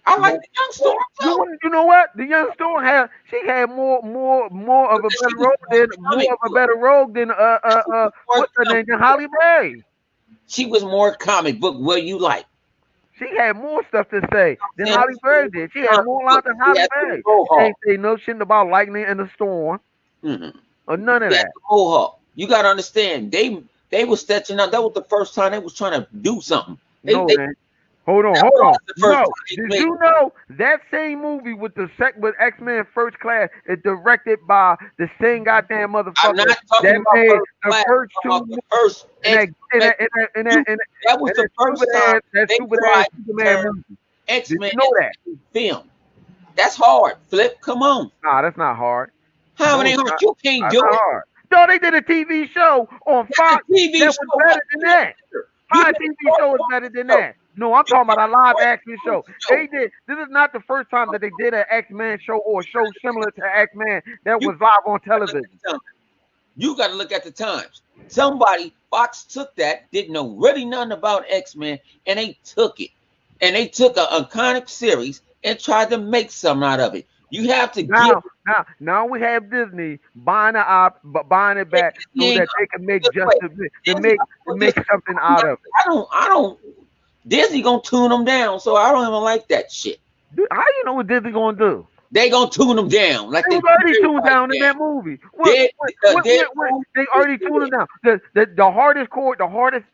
I The like mo- the young storm too. You know what? The young Storm had she had more of a Because she better was role more than comic book. uh She was more what's her comic name than book. Holly Berry. She was more comic book. What you like? She had more stuff to say than Saying Holly she was Berry more did. She had comic more lines book. than She Holly had the Berry. She ain't mohawk. say no shit about lightning and the storm Mm-hmm. or none of She had that. the mohawk. You got to understand. They was stretching out. That was the first time they was trying to do something. No, They man. Hold on, that hold on. was the first No, time they did made. you know that same movie with with X-Men First Class is directed by the same goddamn I'm motherfucker not talking that about made first the class. first I'm two talking about the movies first in X Men. You that was the first time that they stupid ass tried to Superman turn movie. X Did Men you know that? into a film. That's hard. Flip, come on. Nah, that's not hard. How No, many it's hard? not. You can't That's do not it. hard. No, they did a TV show on That's Fox a TV that was show better like than 2 years that. later. You How a did a TV show is better cartoon than show. that? No, I'm You talking did about a live a action cartoon show. show. They did. This is not the first time that they did an X-Men show or a show similar to X-Men that You was live on gotta look at television. the times. You got to look at the times. Somebody, Fox took that, didn't know really nothing about X Men, and they took it. And they took an iconic series and tried to make something out of it. You have to give Now we have Disney buying it back Disney so ain't that gonna they can put it make this way. Disney, to put make this, something out of it. I don't, Disney gonna tune them down, so I don't even like that shit. How you know what Disney gonna do? They gonna tune them down like They they was tune already tuned everybody down in down. that movie. What? Deadpool They was already tuned them good. down. The hardest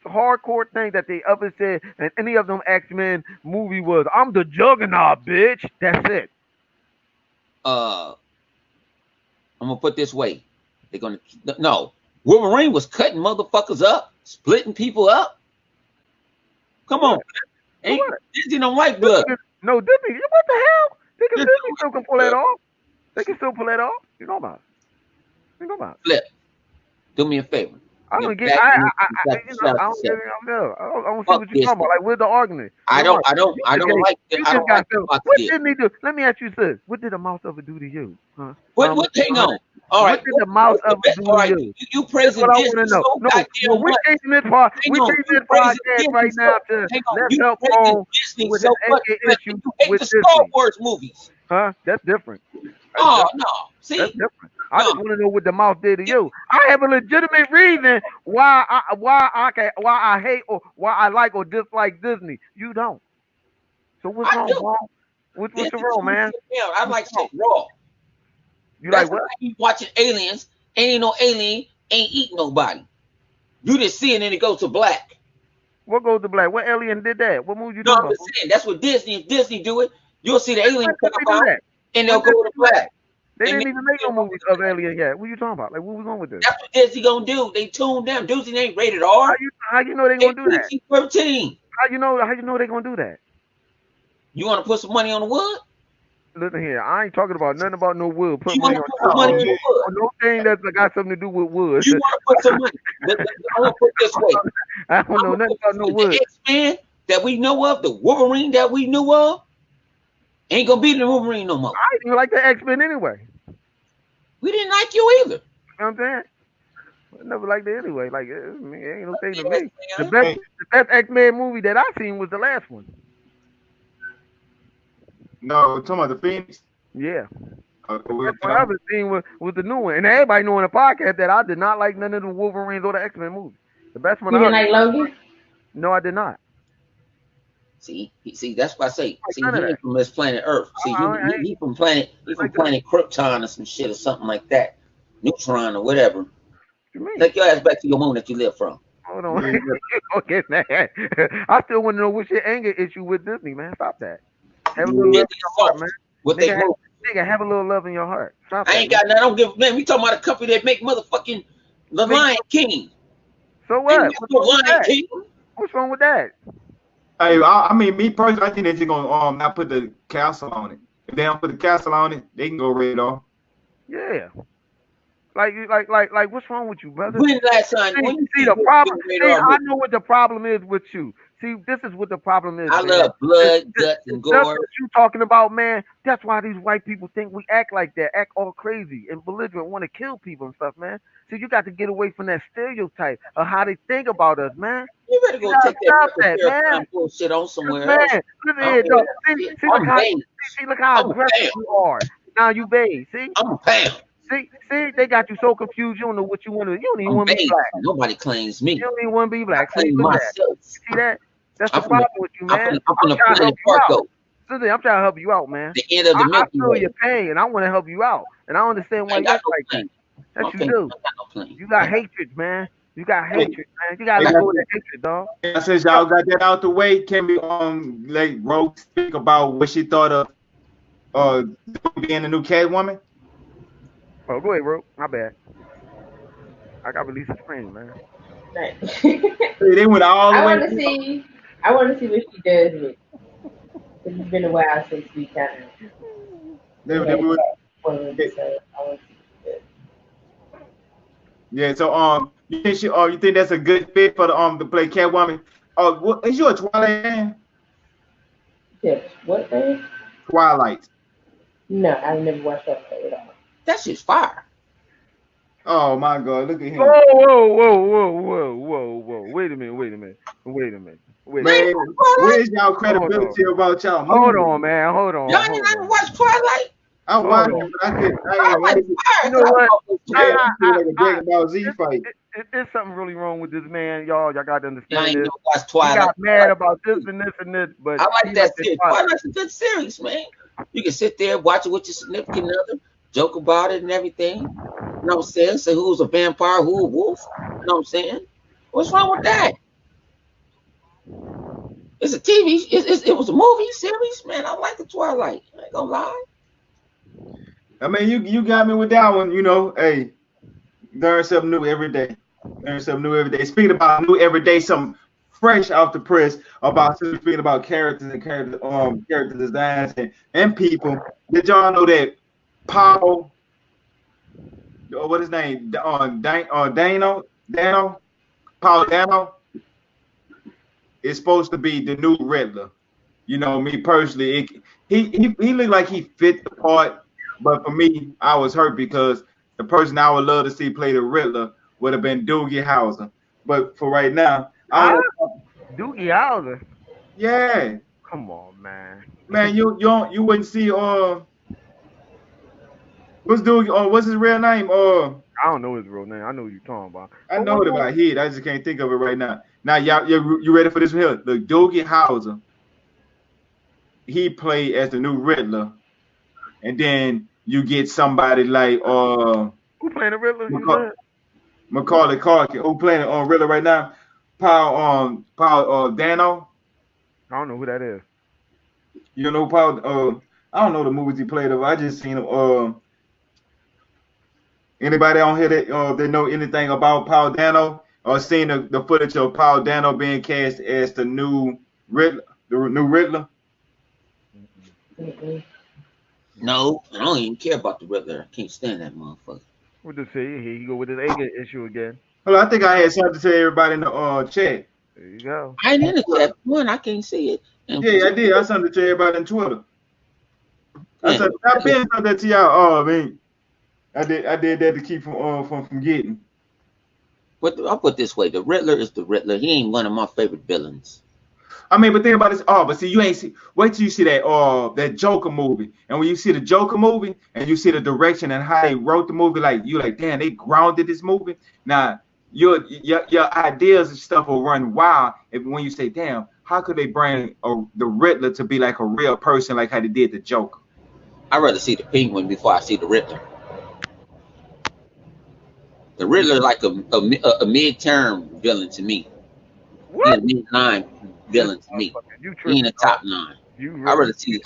hardcore thing that they ever said in any of them X-Men movie was, "I'm the Juggernaut, bitch." That's it. Uh, I'm gonna put it this way. They're gonna no. Wolverine was cutting motherfuckers up, splitting people up. So Come on, what? So ain't what? Disney don't like blood. No, Disney. What the hell? Disney Disney don't still can like pull that blood. off. They can still pull that off. You know about it. You know about it. Flip, do me a favor. I don't Get get. back and listen You know, shout I out don't get. yourself. I don't see Fuck what you're talking Disney. about. Like, where's the argument? I No, don't I don't I don't like you I just don't like got what to. Fox What did. Disney do? Let me ask you this: what did the mouse ever do to you? Huh? What hang on? All What right, did the mouse what's the ever best? do All to right, you? you That's praising what I want Disney to know. so No, goddamn we're much. changing this part. Hang We're on, changing you this praising podcast Disney right now so to hang on, let's you help praising Chrome Disney with his so much, anger but issue you hate with the Star Disney. Wars movies. Huh? That's different. That's Oh different. no, That's see, different. I no, just want to know what the mouse did to you. I have a legitimate reason why I hate or why I like or dislike Disney. You don't. So what's I wrong, do. bro? What's Disney wrong, too man? shit down. I What's like wrong? shit raw. You like That's what? why I keep watching Aliens. Ain't no alien, ain't eat nobody. You just see it and it goes to black. What goes to black? What alien did that? What movie you No, talking I'm about, just bro? saying that's what Disney. If Disney do it, you'll see the alien When did pop they do out that? and they'll When did go they to do that? black. They And then didn't even make no they'll go movies to of black. Alien yet. What you talking about? Like, what we going with this? That's what Disney gonna do. They tuned down. Disney ain't rated R. How you know they They gonna do that? PG-13. How you know they gonna do that? You want to put some money on the wood? Listen here, I ain't talking about nothing about no wood. Put You want money to on put some money Oh on man. the wood? no thing that's got something to do with wood. You want to put some money? I'm gonna put it this way. I don't I'm know gonna nothing put it about this no way. The wood. X-Men that we know of, the Wolverine that we knew of, ain't gonna be the Wolverine no more. I didn't even like the X-Men anyway. We didn't like you either. You know what I'm saying? I never liked it anyway. Like, it ain't no thing to Yes, me. man. Hey, The best X-Men movie that I seen was the last one. no, talking about the Phoenix. Yeah. We'll That's what I talk. was seeing with the new one. And everybody know in the podcast that I did not like none of the Wolverines or the X-Men movies. The best one You I didn't like Logan? no, I did not. See, that's what I say. Like See, none of he that. ain't from this planet Earth. See, I ain't he from planet like that. Krypton or some shit or something like that, Neutron or whatever. What you mean? Take your ass back to your moon that you live from. Hold on. Yeah, You gonna get mad. I still want to know what's your anger issue with Disney, man. Stop that. Have a little Yeah, love they in your heart, man. soft with Nigga, they move. have a little love in your heart. Stop I that, ain't man. got nothing. I don't give a man. We talking about a company that make motherfucking The Make, Lion King. so They what? make What's The wrong with Lion that? King. What's wrong with that? Hey, I mean, me personally, I think they're just gonna not put the castle on it. If they don't put the castle on it, they can go red off. Yeah. What's wrong with you, brother? When last time? See, When you see see the Wolf get problem. See, radar I movie? know what the problem is with you. See, this is what the problem is, I man. love blood, guts, and Stuff gore. that you talking about, man. That's why these white people think we act like that, act all crazy and belligerent, want to kill people and stuff, man. See, you got to get away from that stereotype of how they think about us, man. You better You go gotta take that stop Michael that, man. Farrakhan bullshit on 'Cause, somewhere else. man, listen I here, don't hear dog. that shit. See, look I'm how, banned. look how I'm a aggressive pound. you are. Now you beige. See, I'm a pound. see, they got you so confused. You don't know what you want to. You don't even I'm want to be banned. black. Nobody claims me. You don't even want to be I black. See, claim look at that. myself. You see that? That's the I'm from the problem with you, man. I'm from I'm the trying to help planet you out. Parco, Listen, I'm trying to help you out, man. the end of the I Milky feel Way. your pain, and I want to help you out. And I understand I why ain't you got act no like that. plane. Yes, I you can't. I do. ain't got no plane. You I got ain't got hatred, man. You got Hey, hatred, man. You gotta hey, let guys, go of that hatred, dog. since y'all got that out the way, can we let Rose speak about what she thought of being the new Catwoman? Oh, go ahead, bro. My bad. I got release the screen, man. Right. Hey, they went all the I way. want to see. I want to see what she does with it. 'Cause it's been a while since They, we they, had went- Catwoman, they- so I want to see what yeah. So you think you think that's a good fit for the to play Catwoman? Is you a Twilight fan? she does. Yes. What thing? Twilight. No, I've never watched that play at all. that shit's fire. Oh my God, look at Whoa, him, whoa, whoa, whoa, whoa, whoa, whoa. Wait a minute, wait a minute. Wait a minute. Wait a You ain't minute. man. watch Twilight? Where's y'all Hold on. credibility about y'all Hold movies? on, man. Hold Y'all on. ain't Hold never on. watched Twilight? I Hold watched on. it, but I ain't gonna lie Twilight to is you. fire. You So know I what? love those Yeah, Twilight. I feel like a Dragon Ball Z It, fight. it's something really wrong with this man, y'all. Y'all got to Y'all understand ain't this. never watched He got Twilight. mad about this and this and this, but I he like like that this series. Twilight. Twilight's a good series, man. You can sit there, watch it with your significant other, joke about it and everything. You know what I'm saying? Say who's a vampire, who a wolf. You know what I'm saying? What's wrong with that? It's a TV. It was a movie series, man. I like the Twilight. I ain't gonna lie. I mean, you got me with that one. You know, hey, learn something new every day. Learn something new every day. Speaking about new every day, something fresh off the press about speaking about characters and character designs and people. Did y'all know that Paul, what his name, Dano, Paul Dano is supposed to be the new Riddler. You know, me personally, he looked like he fit the part, but for me, I was hurt because the person I would love to see play the Riddler would have been Doogie Howser. But for right now, I Huh? don't know. Doogie Howser. Yeah, Come on, man. man, you wouldn't see what's Doogie what's his real name I don't know his real name. I know what you're talking about. I But know what's it wrong? about head. I just can't think of it right now. Now, y'all, you ready for this one here? Look, Doogie Howser, he played as the new Riddler, and then you get somebody like Who playing the Riddler? You McCall- said? Macaulay Culkin, who playing on Riddler right now. Paul Dano. I don't know who that is. You know Paul. I don't know the movies he played of. I just seen him. Anybody on here that know anything about Paul Dano or seen the footage of Paul Dano being cast as the new Riddler? The new Riddler. it is. No, I don't even care about the Riddler. I can't stand that motherfucker. What to say? Here you go with his anger issue again. Well, I think I had something to tell everybody in the chat. There you go. I ain't in the chat. One, I can't see it. And Yeah, I two, did. I sent it to everybody on Twitter. man, I've been sent that to y'all. Oh, man, I did that to keep from getting. but I'll put it this way: the Riddler is the Riddler. He ain't one of my favorite villains. I mean, but think about this. Oh, but see, you ain't see. Wait till you see that Joker movie, and when you see the Joker movie, and you see the direction and how they wrote the movie, like you like, damn, they grounded this movie. Now your ideas and stuff will run wild if when you say, damn, how could they bring the Riddler to be like a real person, like how they did the Joker? I'd rather see the Penguin before I see the Riddler. The Riddler like a mid-term villain to me. He a What? mid-line villain to me. You He in the tripping? top 9. You I'd rather see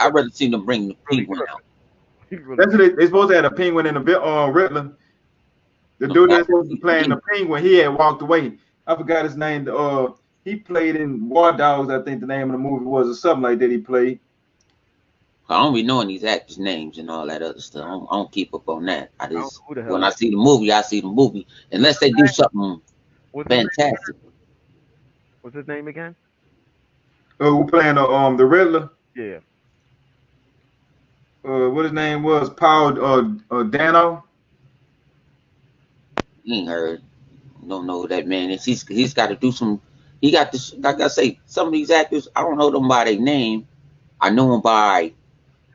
them bring the really Penguin out. tripping. That's what they supposed to have a Penguin and a Riddler. The No, dude I that's supposed to be playing the Penguin, he had walked away. I forgot his name. He played in War Dogs, I think the name of the movie was, or something like that. He played. don't be knowing these actors' names and all that other stuff. I don't keep up on that. I don't know who the hell. When I see the movie, I see the movie. Unless they do something What's his name? fantastic. What's his name again? Who playing the Riddler? Yeah. What his name was? Paul Dano. You ain't heard. Don't know who that man is. He's got to do some. He got this. Like I say, some of these actors, I don't know them by their name. I know them by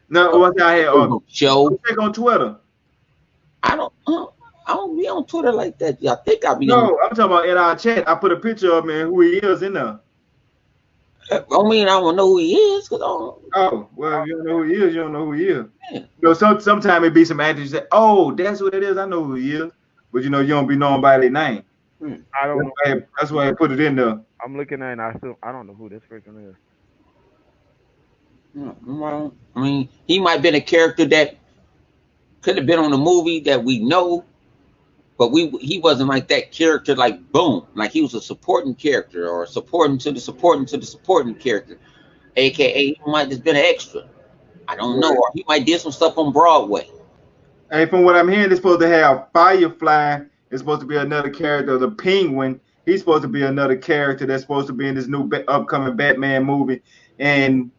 No, what's I had show. check on Twitter. I don't be on Twitter like that. I think I be. No, I'm talking about in our chat. I put a picture of him and who he is in there. I mean, I don't know who he is because I don't. Oh, well, if you don't know who he is, you don't know who he is. Yeah. You know, sometimes it be some actors that, oh, that's what it is. I know who he is, but you know, you don't be known by their name. I don't know. That's why I put it in there. I'm looking at it and I don't know who this person is. Well, I mean, he might have been a character that could have been on a movie that we know, but he wasn't like that character. Like boom, like he was a supporting character or supporting character, aka he might have just been an extra. I don't know, or he might did some stuff on Broadway. Hey, from what I'm hearing, they're supposed to have Firefly. It's supposed to be another character. The Penguin, he's supposed to be another character that's supposed to be in this new upcoming Batman movie. And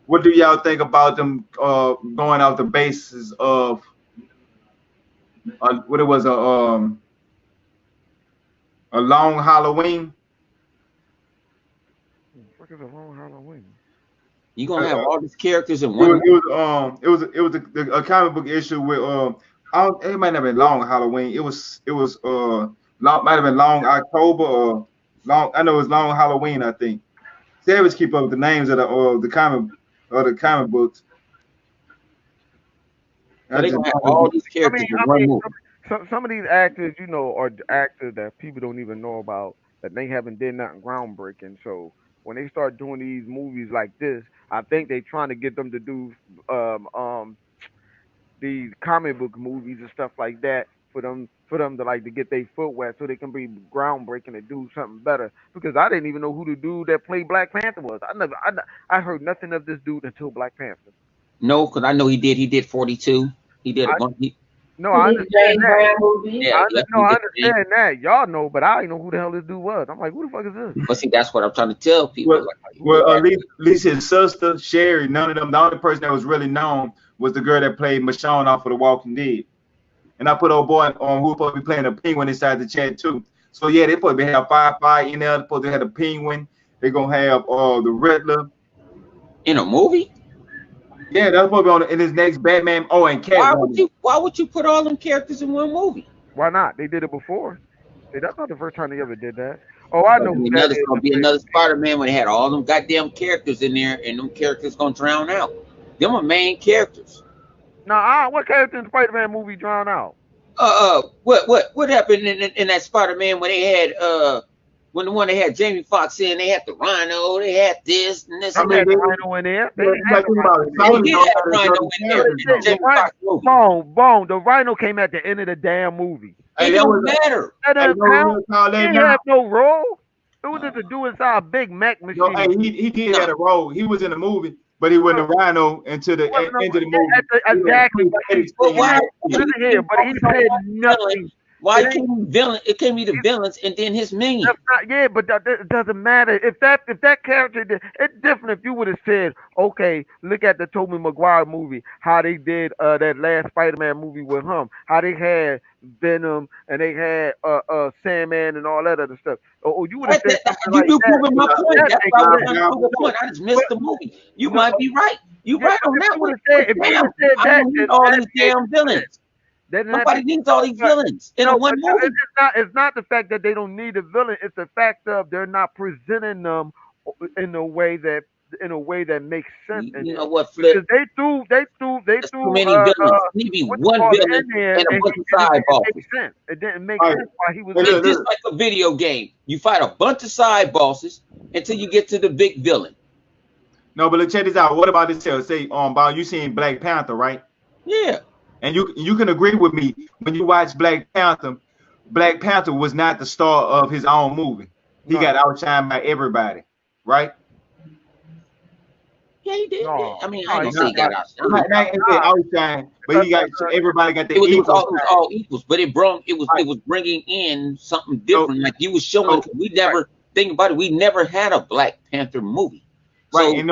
what do y'all think about them going off the basis of what it was a long Halloween? What is a long Halloween? You gonna have all these characters in one? It was a comic book issue with it might not have been long Halloween. It was might have been long October or long. I know it was long Halloween. I think. Savage keep up with the names of the comic books. So they gonna have all these characters in one movie. Some of these actors, you know, are actors that people don't even know about, that they haven't did nothing groundbreaking. So when they start doing these movies like this, I think they're trying to get them to do these comic book movies and stuff like that for them to like to get their foot wet so they can be groundbreaking and do something better. Because I didn't even know who the dude that played Black Panther was. I heard nothing of this dude until Black Panther. No, because I know he did 42. He did a bunch. No, I understand that. Yeah, I understand that. Y'all know, but I didn't know who the hell this dude was. I'm like, who the fuck is this? But see, that's what I'm trying to tell people. Well, at least his sister, Sherry, none of them. The only person that was really known was the girl that played Michonne off of The Walking Dead. And I put old boy on who supposed to be playing the Penguin inside the chat too. So yeah, they supposed to have Firefly in there. They're supposed to have the Penguin. They're gonna have the Riddler in a movie. Yeah, that's supposed to be in his next Batman. Oh, and Catwoman. Why would you put all them characters in one movie? Why not? They did it before. See, that's not the first time they ever did that. Oh, I know. It's gonna be another Spider-Man when they had all them goddamn characters in there, and them characters gonna drown out. Them are main characters. Now, what character in the Spider-Man movie drown out? What happened in that Spider-Man when they had when the one they had Jamie Foxx in, they had the Rhino, they had this and this. I mean, the Rhino in there. They had Rhino in there. Bone. The Rhino came at the end of the damn movie. It don't matter. That doesn't count. He had no role. It was just a dude inside a big mech machine. No, hey, he did have a role. He was in the movie, but he wasn't a Rhino into the end of the movie. Exactly. But he said nothing. Why it can't be villain? It can't be the villains and then his minion. That's not, yeah, but it doesn't matter if that character it's different. If you would have said, okay, look at the Tobey Maguire movie, how they did that last Spider-Man movie with him, how they had Venom and they had Sandman and all that other stuff. Or you would have said something You like do that. proving my point. That That's makes why I was sense. trying to prove a point. I just missed the movie. You No, might be right. You yeah, right on if that you one. would have said, Damn, I that, don't need then all that these makes damn villains. then that Nobody makes needs all these villains in a no, but one movie. it's not the fact that they don't need a villain. It's the fact of they're not presenting them in a way that makes sense in You know there. what, Flip? Because they There's too threw many villains. It need to be what you one call it villain in there, and a and bunch of it side didn't make bosses. sense. It didn't make All right. sense why he was. Hey, It's look, just look. like a video game. You fight a bunch of side bosses until you get to the big villain. No, but let's check this out. What about this here? Say, Bob, you seen Black Panther, right? Yeah. And you can agree with me when you watch Black Panther. Black Panther was not the star of his own movie. He No, got outshined by everybody, right? Yeah, he did. no, I mean, I no, ain't gonna he's say he got not. outshined. Not ain't say outshined, but he got everybody got the It was equal all equals, but it Right. was bringing in something So, different. Like you was showing, so we never think about it. We never had a Black Panther movie. right, So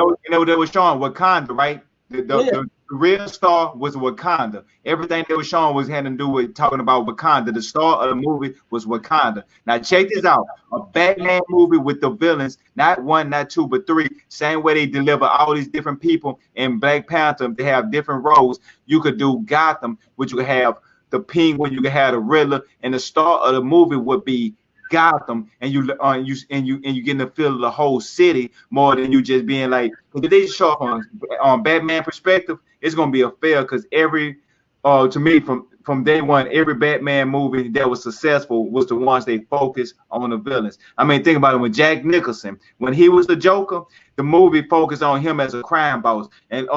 they were showing Wakanda, right? The real star was Wakanda. Everything they were showing was had to do with talking about Wakanda. The star of the movie was Wakanda. Now check this out: a Batman movie with the villains, not one, not two, but three. Same way they deliver all these different people in Black Panther. They have different roles. You could do Gotham, which you could have the Penguin, you could have the Riddler, and the star of the movie would be Gotham, and you getting the feel of the whole city more than you just being like. If they show up on Batman perspective, it's gonna be a fail because every to me from day one, every Batman movie that was successful was the ones they focused on the villains. I mean, think about it. When Jack Nicholson, when he was the Joker, the movie focused on him as a crime boss, and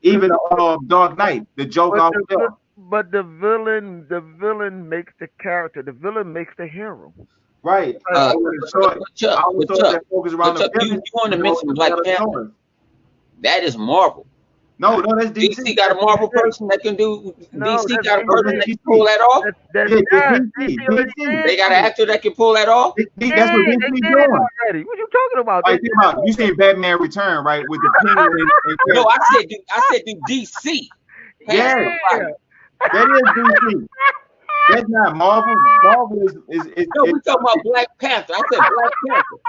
even Dark Knight, the Joker out there. But the villain makes the character. The villain makes the hero. Right. but Chuck, I was that focus around the you want to mention Black Panther? That is Marvel. No, that's DC. DC got a Marvel person that can do. No, DC that's got a person that DC. can pull that off. That's Yeah, not. DC. already DC. did They got an it. actor that can pull that off. That's what They DC did it doing. already. What you talking about? Like, think about you seen Batman Return, right? With the penguin and No, I said do DC. Yeah. That is DC. That's not Marvel. Marvel is No, we talking about Black Panther. I said Black Panther.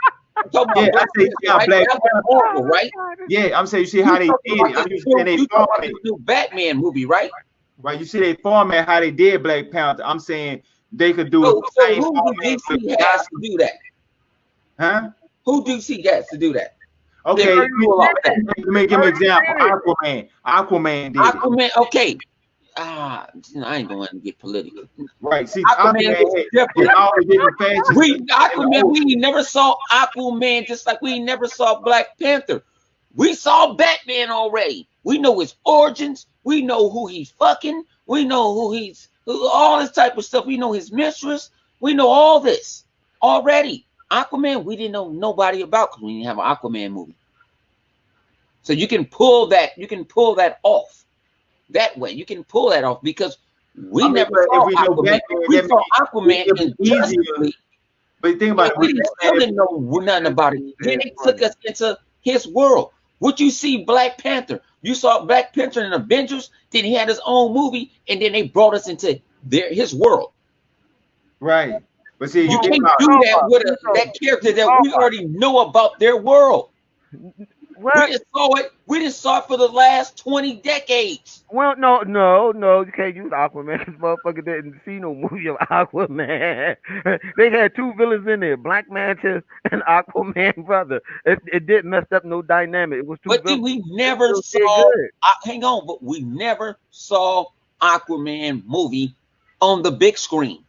I'm talking about Yeah, I Black say, Panther, yeah, right? Black That was Marvel, right? yeah. I'm saying you see how they did it. I'm just saying they You talking about format, the new Batman movie, right? right? You see they format how they did Black Panther. I'm saying they could do So the same who do format with DC has to do that? huh? Who DC has to do that? Okay, They do all that. let me give an example. Aquaman did it. Aquaman, okay. I ain't going to get political. Right. See, Aquaman Aquaman is different. had all the different fashions. Aquaman, we never saw Aquaman just like we never saw Black Panther. We saw Batman already. We know his origins. We know who he's fucking. We know all this type of stuff. We know his mistress. We know all this already. Aquaman, we didn't know nobody about because we didn't have an Aquaman movie. So you can pull that. You can pull that off that way. You can pull that off because we never saw Aquaman. We saw Aquaman in Justice League. But think about We still didn't know nothing about it. Then they took us into his world. What you see, Black Panther. You saw Black Panther in Avengers. Then he had his own movie, and then they brought us into his world. right. But see, You think can't about do that with that character that we already know about their world. What? We just saw it for the last 20 decades. Well, no, you can't use Aquaman. This motherfucker didn't see no movie of Aquaman. They had two villains in there, Black Manta and Aquaman brother. It didn't mess up no dynamic. It was two But villains. we never It did saw. good. Hang on, but we never saw Aquaman movie on the big screen.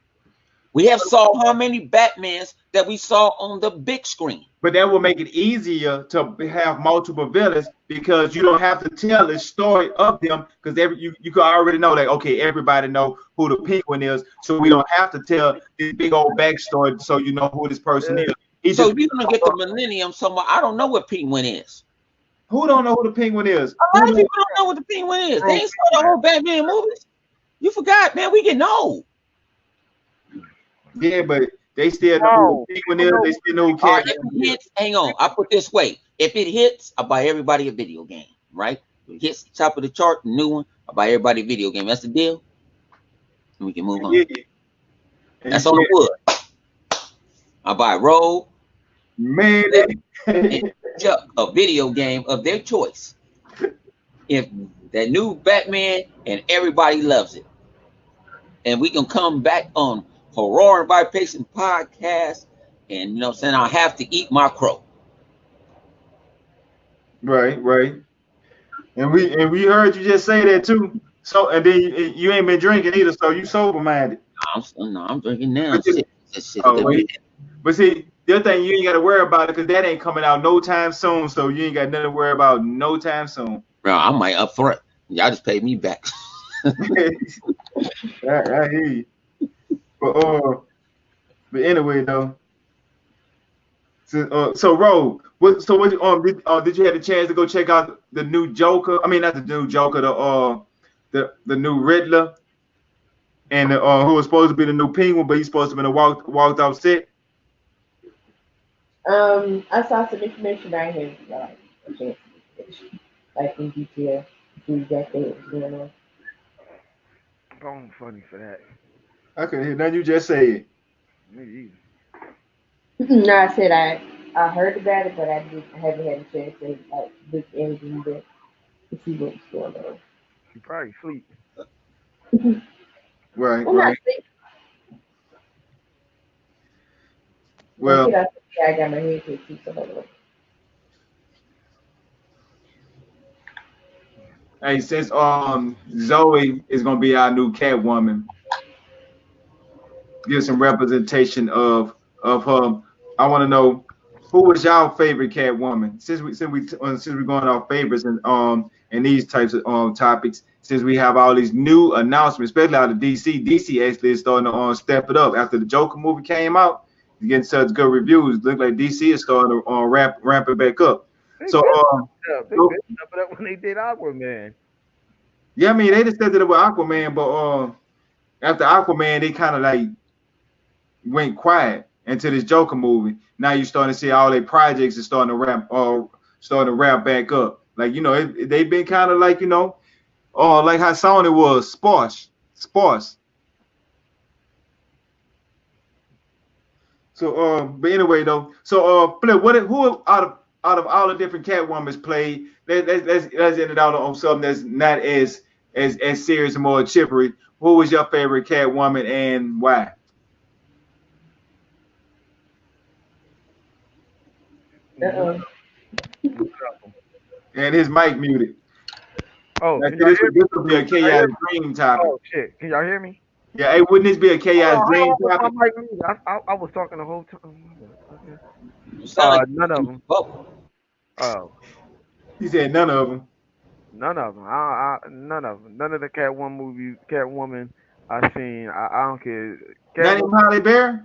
We have saw how many Batmans that we saw on the big screen. but that will make it easier to have multiple villains because you don't have to tell the story of them because you can already know that okay, everybody know who the Penguin is, so we don't have to tell this big old backstory so you know who this person is. So you're gonna get the Millennium somewhere. I don't know what Penguin is. Who don't know who the Penguin is? A lot of people don't know what the Penguin is. They ain't saw the whole Batman movies. You forgot, man. We getting old. Yeah, but they still know who No, the penguin I is. know They who still the know who All right, Catwoman if it is. hits, hang on. I put this way: if it hits, I buy everybody a video game. Right? If it hits the top of the chart, the new one, I buy everybody a video game. That's the deal. And we can move on. Yeah, That's on the yeah, wood. I buy Roll, man. Flip, and Chuck a video game of their choice. If that new Batman and everybody loves it, and we can come back on Horror and Vibration podcast, and you know what I'm saying, I have to eat my crow. Right, right. And we heard you just say that too. So and then you ain't been drinking either, so you sober minded. No, I'm drinking now. But you, Shit, shit a oh little bit. wait, but see the other thing you ain't got to worry about it because that ain't coming out no time soon. So you ain't got nothing to worry about no time soon. Bro, I might up front. Y'all just paid me back. I hear you. But but anyway though. So Ro, so what did you have a chance to go check out the new Joker? I mean not the new Joker, the new Riddler and who was supposed to be the new Penguin, but he's supposed to be the walked off set. I saw some information right here. Like, a chance to finish, like in detail, see exactly what was going on. I'm funny for that. I couldn't hear nothing you just said. Me either. No, I said I heard about it, but I haven't had a chance to like look anything but to see what's going on. She probably sleep. Right, I'm not right. sick. Don't Well, get out. I got my head hit too, so hold on. hey, since Zoe is gonna be our new Catwoman, give some representation of her. I want to know who was y'all favorite Catwoman since we going off favorites and these types of topics. Since we have all these new announcements, especially out of DC, DC actually is starting to step it up after the Joker movie came out. It's getting such good reviews. Look like DC is starting to ramp it back up. They So been up. They so been up it up when they did Aquaman. yeah, I mean they just stepped it up with Aquaman, but after Aquaman they kind of like went quiet into this Joker movie. Now you're starting to see all their projects are starting to ramp back up. Like they've been kind of like like how Sony was sparse. So but anyway though, so Flip, who out of all the different Catwomans played? Let's end it out on something that's not as serious and more chippery. Who was your favorite Catwoman and why? Uh-oh. And his mic muted. Oh, Now, can see, y'all hear me? this would be a Can y'all hear chaotic me? dream topic. Oh shit, can y'all hear me? Yeah, hey, wouldn't this be a Hold chaotic on, how dream long was topic? my mic muted? I was talking the whole time. Okay. You sound like None of them. bubble. Oh, He said none of them. none of them. None of them. None of the Catwoman I seen. I don't care. Not even Catwoman. Holly Berry?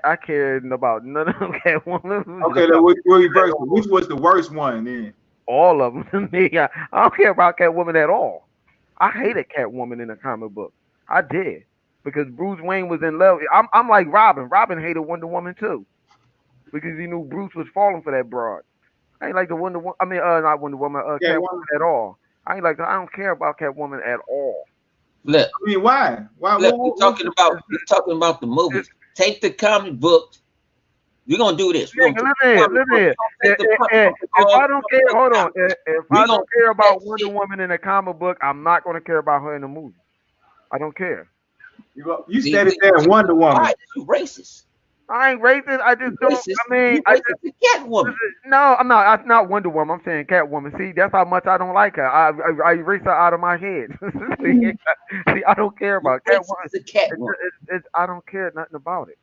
I cared about none of them Catwoman. Okay, then we'll reverse it. Which was the worst one then? All of them to me. I don't care about Catwoman at all. I hated Catwoman in the comic book. I did because Bruce Wayne was in love. I'm like Robin. Robin hated Wonder Woman too because he knew Bruce was falling for that broad. I ain't like the Wonder Woman. I mean, not Wonder Woman. Yeah, Catwoman at all. I ain't like. I don't care about Catwoman at all. Look, I mean, why? Why? look, we're talking about the It's, movies. Take the comic books. We're gonna do this. We're nigga, gonna take the comic books. We're gonna take the comic books If all I don't care, hold on. If we I gonna don't care do that about Wonder shit. Woman in a comic book, I'm not gonna care about her in the movie. I don't care. You started saying Wonder Woman. Why? You racist. I ain't racist. I You just don't. racist. I mean, You racist to Catwoman. no, I'm not. I'm not Wonder Woman. I'm saying Catwoman. See, that's how much I don't like her. I erase her out of my head. See, I don't care You about racist Catwoman. to Catwoman. I don't care nothing about it.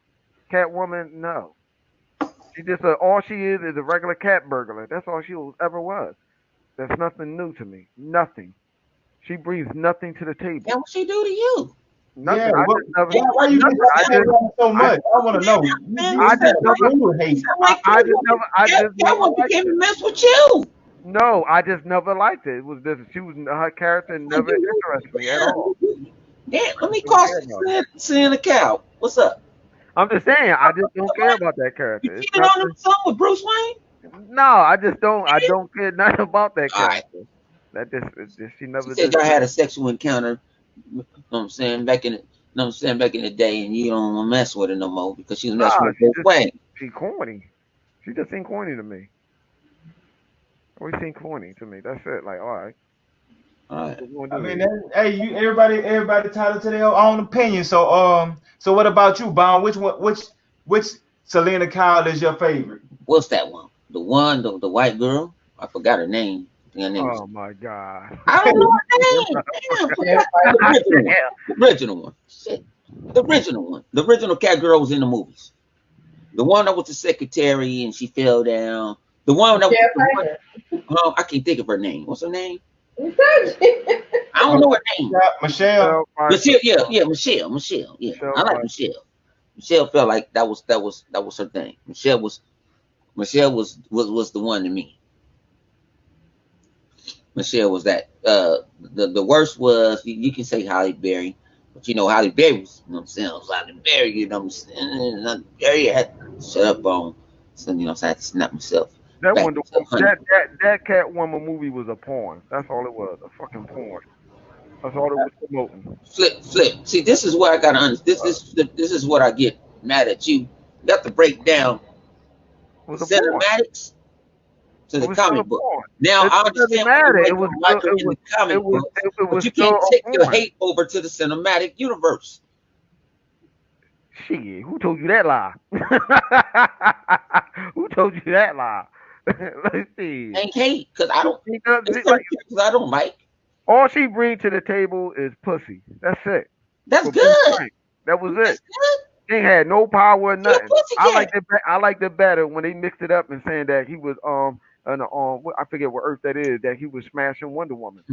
Catwoman, no. She just all she is a regular cat burglar. That's all she ever was. That's nothing new to me. Nothing. She brings nothing to the table. And what she do to you? Nothing. Yeah, I just never. why you Nothing. so much? I want to know. Man, I you just sound never. Hate. like I just never. I just never Catwoman liked. came to mess with you. No, I just never liked it. It was just she was her character Like never you, interested me at all. Yeah, let me Don't call care about it. Selena Cow. What's up? I'm just saying, I just don't care about that You character. It's cheated on him nothing. or something with Bruce Wayne? No, I just don't. I don't care nothing about that All right. character. That just she She never said did y'all that. had a sexual encounter. You know what I'm saying back in the, you know what I'm saying back in the day, and you don't want to mess with her no more because she was messing Nah, with Bruce Wayne. she corny. She just seemed corny to me. Always seemed corny to me. That's it. Like, all right, All right. what we gonna I do mean, here? hey, everybody entitled to their own opinion. So what about you, Bond? Which Selena Kyle is your favorite? What's that one? The one, the white girl. I forgot her name. I think her name was. Oh my god. I don't know her name. Damn, Michelle forgot the Pfeiffer. original one. The original one. Shit. The original one. The original cat girl was in the movies. The one that was the secretary and she fell down. The one that Michelle the one, Pfeiffer. I can't think of her name. What's her name? We told you. I don't know her name. Michelle. Michelle Pfeiffer. Michelle, yeah, Michelle. Yeah, Michelle I like Pfeiffer. Michelle. Michelle felt like that was her thing. Michelle was the one to me. Michelle was that. The worst was you can say Halle Berry, but you know Halle Berry was, you know what I'm saying, was Halle Berry, you know what I'm saying. Halle Berry had shut up on, so you know so I had to snap myself That back one, to 100. that Catwoman movie was a porn. That's all it was. A fucking porn. That's all it was promoting. Flip. See, this is where I gotta understand. This is what I get mad at you. You got to break down It the was a porn. cinematics to It the was still a comic book. porn. Now It I doesn't understand why you matter. like her, like her in the comic books, It but was you still can't a take your porn. hate over to the cinematic universe. Shit, who told you that lie? Who told you that lie? Let's see. Ain't hate, because I don't. She does There's it certain like characters I don't like. all she brings to the table is pussy. That's it. That's For Bruce good. Wayne. That was it. That's good. She ain't had no power or She a nothing. pussycat. I liked it better when they mixed it up and saying that he was I forget what Earth that is, that he was smashing Wonder Woman.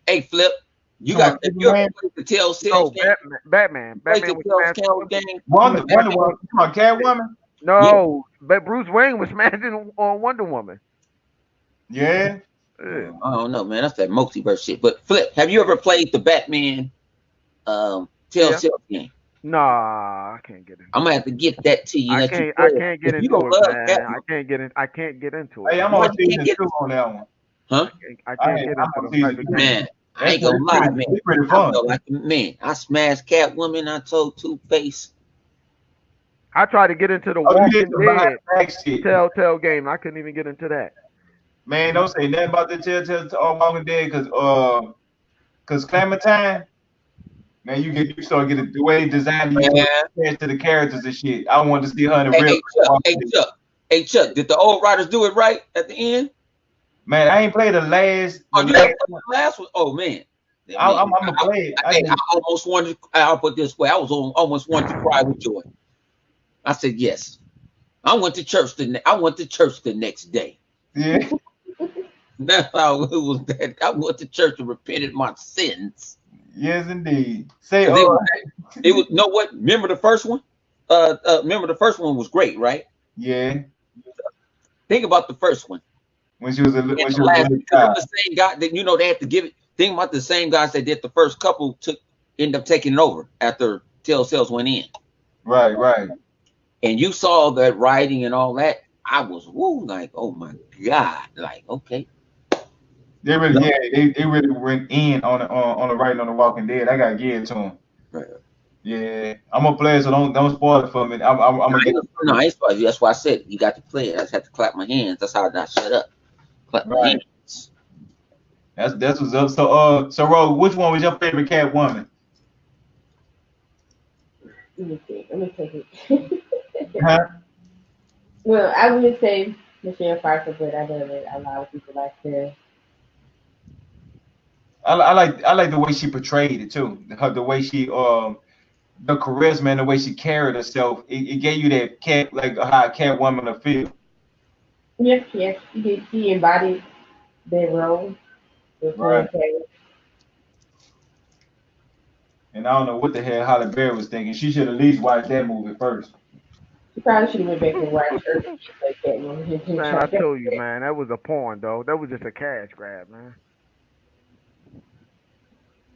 Hey, Flip, you Come on, got if you ever man. played the Telltale's No, game, you played the Batman was smashing Telltale's Wonder game. Wonder Batman, Woman. Come on, Catwoman. yeah, No, but Bruce Wayne was smashing on Wonder Woman. Yeah. Yeah. I don't know, man. That's that multiverse shit. But Flip, have you ever played the Batman Yeah. Telltale game? Nah, I can't get I'm into gonna it. have to get that to you and let you play it. I can't get If you into don't it, love man. Catwoman, I can't get into it, Hey, I'm man. why on you can't season get two on that one. huh? I can't get I'm into on them type season of two. games. Man, I ain't gonna lie, man. It's pretty I fun. felt like a man. I smashed Catwoman. I told Two Face. I tried to get into the Oh, you did Walking some behind Dead the back shit. Telltale game. I couldn't even get into that. Man, don't say nothing about the Telltale Walking Dead, cause Clementine, man, you start getting the way they designed you start Man, attached to the characters and shit. I wanted to see her in hey, real hey Chuck, Walking hey Dead. Chuck, hey Chuck. Did the old writers do it right at the end? Man, I ain't played the Oh, last you haven't one. played the last one? Oh man, I I'm, mean, I'm, I'm gonna play it. I hey, I just, almost wanted. I'll put it this way. Almost wanted to cry with joy. I said yes. I went to church the next day. yeah. That's how it was. That I went to church and repented my sins. Yes, indeed. Say, 'Cause it was. You know what? Remember the first one? Remember the first one was great, right? yeah. Think about the first one. When she was a And when she the was a last, little because them child. the same guy that they have to give it. Think about the same guys that did the first couple end up taking it over after Telltales went in. Right, right. And you saw that writing and all that. I was woo like, oh my god, like okay. They really, yeah, they really went in on the writing on the Walking Dead. I gotta give it to them. Right. Yeah, I'm gonna play it, so don't spoil it for me. I'm gonna get it. No, I ain't supposed to. That's why I said you got to play it. I just had to clap my hands. That's how I got shut up. Clap my Right. hands. That's what's up. So Ro, which one was your favorite Catwoman? Let me see. Let me take it. Huh? Well, I would say Michelle Pfeiffer, but I know that a lot of people like her. I like the way she portrayed it too. The way she the charisma and the way she carried herself. It gave you that cat like how a Catwoman will feel. Yes, yes, she embodied that role with her Right. character. And I don't know what the hell Halle Berry was thinking. She should at least watch that movie first. She probably should have went back and watched her like that one. Man, I told you, man, that was a porn, though. That was just a cash grab, man.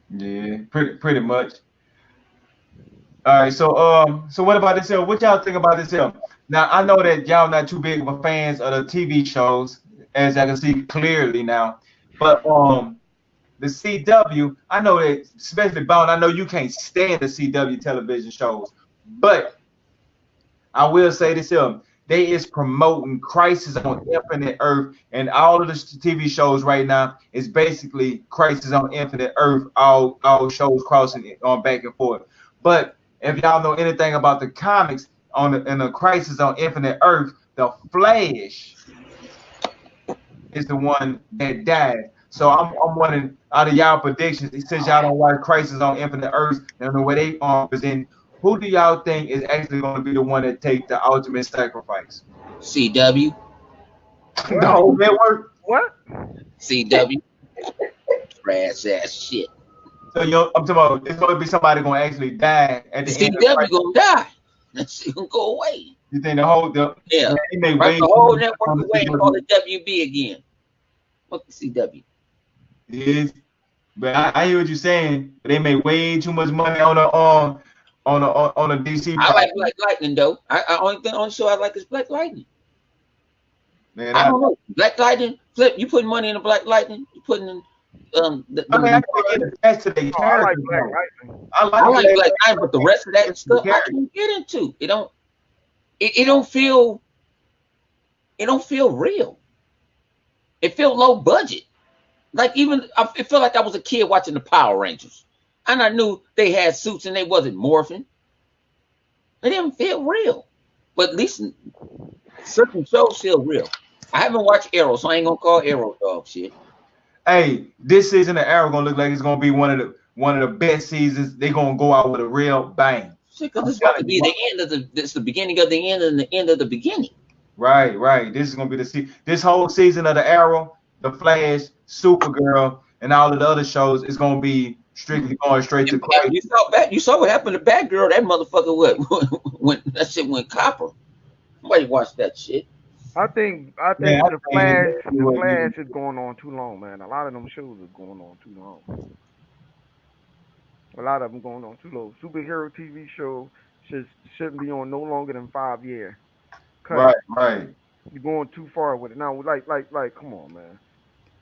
Yeah, pretty much. All right, so what about this here? What y'all think about this here? Now I know that y'all not too big of a fans of the TV shows, as I can see clearly now. But the CW, I know that especially Bone, I know you can't stand the CW television shows, but I will say this here. They is promoting Crisis on Infinite Earth, and all of the TV shows right now is basically Crisis on Infinite Earth. All shows crossing it on back and forth. But if y'all know anything about the comics in the Crisis on Infinite Earth, the Flash is the one that died. So I'm wondering out of y'all predictions, since y'all don't watch Crisis on Infinite Earths and the way they present, who do y'all think is actually going to be the one that take the ultimate sacrifice? CW, The What? whole network. What? CW, trash ass shit. So I'm talking about it's going to be somebody going to actually die at The the end of the CW Crisis. gonna die. That shit gonna go away. You think the Yeah, man, they may right. wait The whole too much network on the away and call CW. it WB again. Fuck the CW. Is, but I hear what you're saying. They make way too much money on the DC I like property. Black Lightning though. I only show I like is Black Lightning. Man, I don't know. Black Lightning, Flip. You putting money in the Black Lightning? You putting in I mean, I them can't get attached to their Oh, I like characters Black though. Lightning. I I like like Black Black Lightning, but the rest of that the stuff I character. can't get into. It don't feel real. It feel low budget. Like it felt like I was a kid watching the Power Rangers, and I knew they had suits and they wasn't morphing. It didn't feel real, but at least certain shows feel real. I haven't watched Arrow, so I ain't gonna call Arrow dog shit. Hey, this season of Arrow gonna look like it's gonna be one of the best seasons. They gonna go out with a real bang. Shit, because I'm it's about to telling be you. the end of this the beginning of the end and the end of the beginning. Right, right. This is gonna be this whole season of the Arrow, the Flash, Supergirl, and all of the other shows is gonna be strictly going straight to And Christ. you saw what happened to Batgirl. That motherfucker when that shit went copper. Nobody watched that shit. Man, I think I the think Flash exactly the what Flash you. is going on too long, man. A lot of them shows are going on too long. A lot of them going on too long. Superhero TV show should shouldn't be on no longer than 5 years. Cut Right, it. right. You're going too far with it now. Like, come on, man.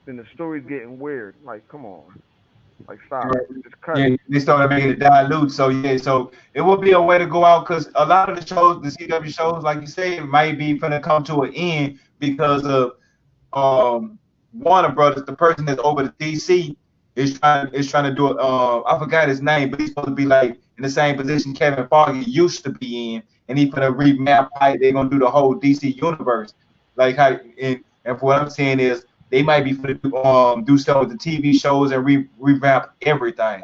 Then the story's getting weird. Like, come on. Like, stop it. Just cut Yeah, it. they started making it dilute. So yeah, so it would be a way to go out because a lot of the shows, the CW shows, like you say, might be gonna come to an end because of Warner Brothers, the person that's over the DC is trying to do it. I forgot his name, but he's supposed to be like in the same position Kevin Feige used to be in, and he's gonna remap how they're gonna do the whole DC universe. Like how and for what I'm saying is they might be gonna do stuff with the TV shows and revamp everything.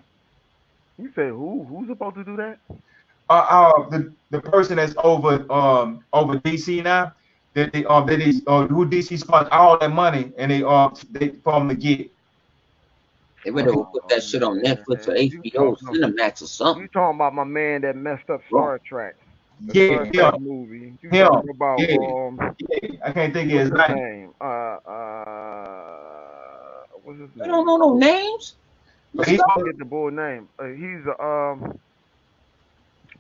You say who? Who's supposed to do that? The person that's over DC now, that is who DC spent all that money and they for them to get. They better go put Oh that shit on Netflix or man, HBO, Cinemax or you something. talking about my man that messed up Wrong. Star Trek, the Yeah, Star Trek him, movie. You him, talking about yeah, yeah. I can't think of what's his his name. name? What's his I don't name? know no names. But Let's he's go. I forget the boy name. He's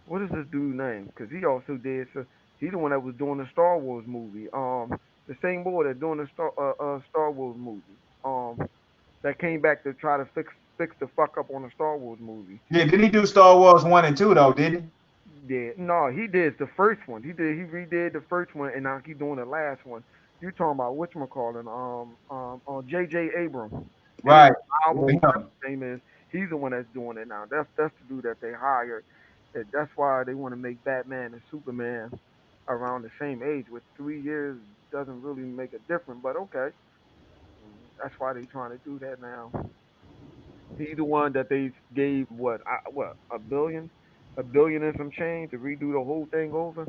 what is this dude name? Because he also did. So he's the one that was doing the Star Wars movie. The same boy that doing the Star Wars movie. That came back to try to fix the fuck up on the Star Wars movie. yeah. Did he do Star Wars 1 and 2 though? Did he? Yeah, no, he did the first one. He redid the first one, and now he doing the last one. You talking about whatchamacallit, J.J. Abrams. Right. Album, Yeah, whatever him. his name is. He's the one that's doing it now. That's the dude that they hired. That's why they want to make Batman and Superman around the same age. With 3 years doesn't really make a difference, but okay. That's why they trying to do that now. He the one that they gave what a billion and some change to redo the whole thing over.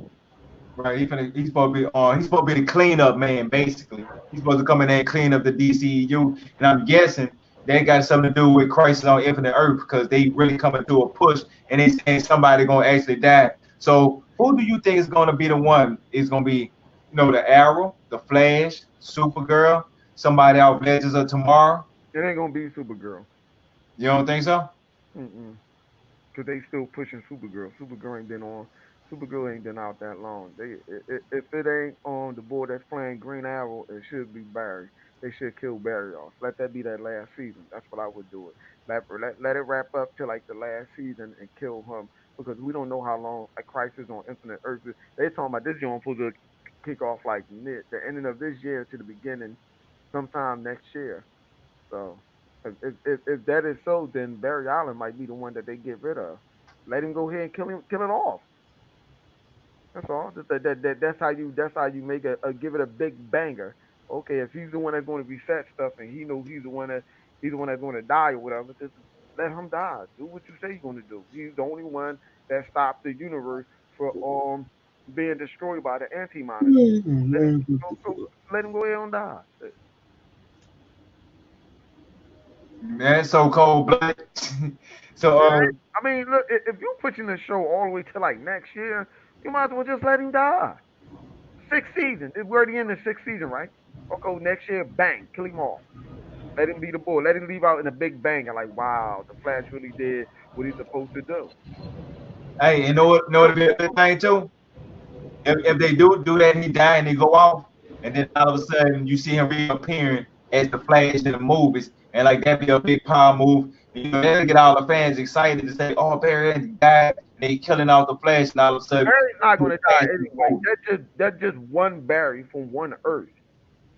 Right. He's supposed to be the cleanup man basically. He's supposed to come in there and clean up the DCEU, and I'm guessing that got something to do with Crisis on Infinite Earth because they really coming through a push and they saying somebody gonna actually die. So who do you think is gonna be the one? Is gonna be the Arrow, the Flash, Supergirl, somebody out of Legends of Tomorrow? It ain't gonna be Supergirl. You don't think so? Mm-mm. because they still pushing Supergirl. Supergirl ain't been out that long. If it ain't on the board that's playing Green Arrow, it should be Barry. They should kill Barry off. Let that be that last season. That's what I would do it. Let it wrap up to like the last season and kill him because we don't know how long a Crisis on Infinite Earths. They talking about this year supposed to kick off like mid the ending of this year to the beginning sometime next year. So if that is so, then Barry Allen might be the one that they get rid of. Let him go ahead and kill it off. That's all. That's how you make a give it a big banger. Okay, if he's the one that's going to reset stuff and he knows he's the one that's going to die or whatever, just let him die. Do what you say you're going to do. He's the only one that stopped the universe for being destroyed by the anti-monitor. Let him let him go ahead and die. Man, so cold blooded. So Yeah, I mean, look, if you're pushing the show all the way to like next year, you might as well just let him die. Sixth season. We're already in the sixth season, right? Okay, next year, bang, kill him off. Let him be the boy. Let him leave out in a big bang and like, wow, the Flash really did what he's supposed to do. hey, know what the other thing too? If they do that and he die and they go off, and then all of a sudden you see him reappearing as the Flash in the movies, and like that'd be a big power move. And, you know, that'll get all the fans excited to say, "Oh, Barry Allen died," and they killing off the Flash, and all of a sudden, Barry's not the gonna die Flash in the anyway. movie. That's just one Barry from one Earth.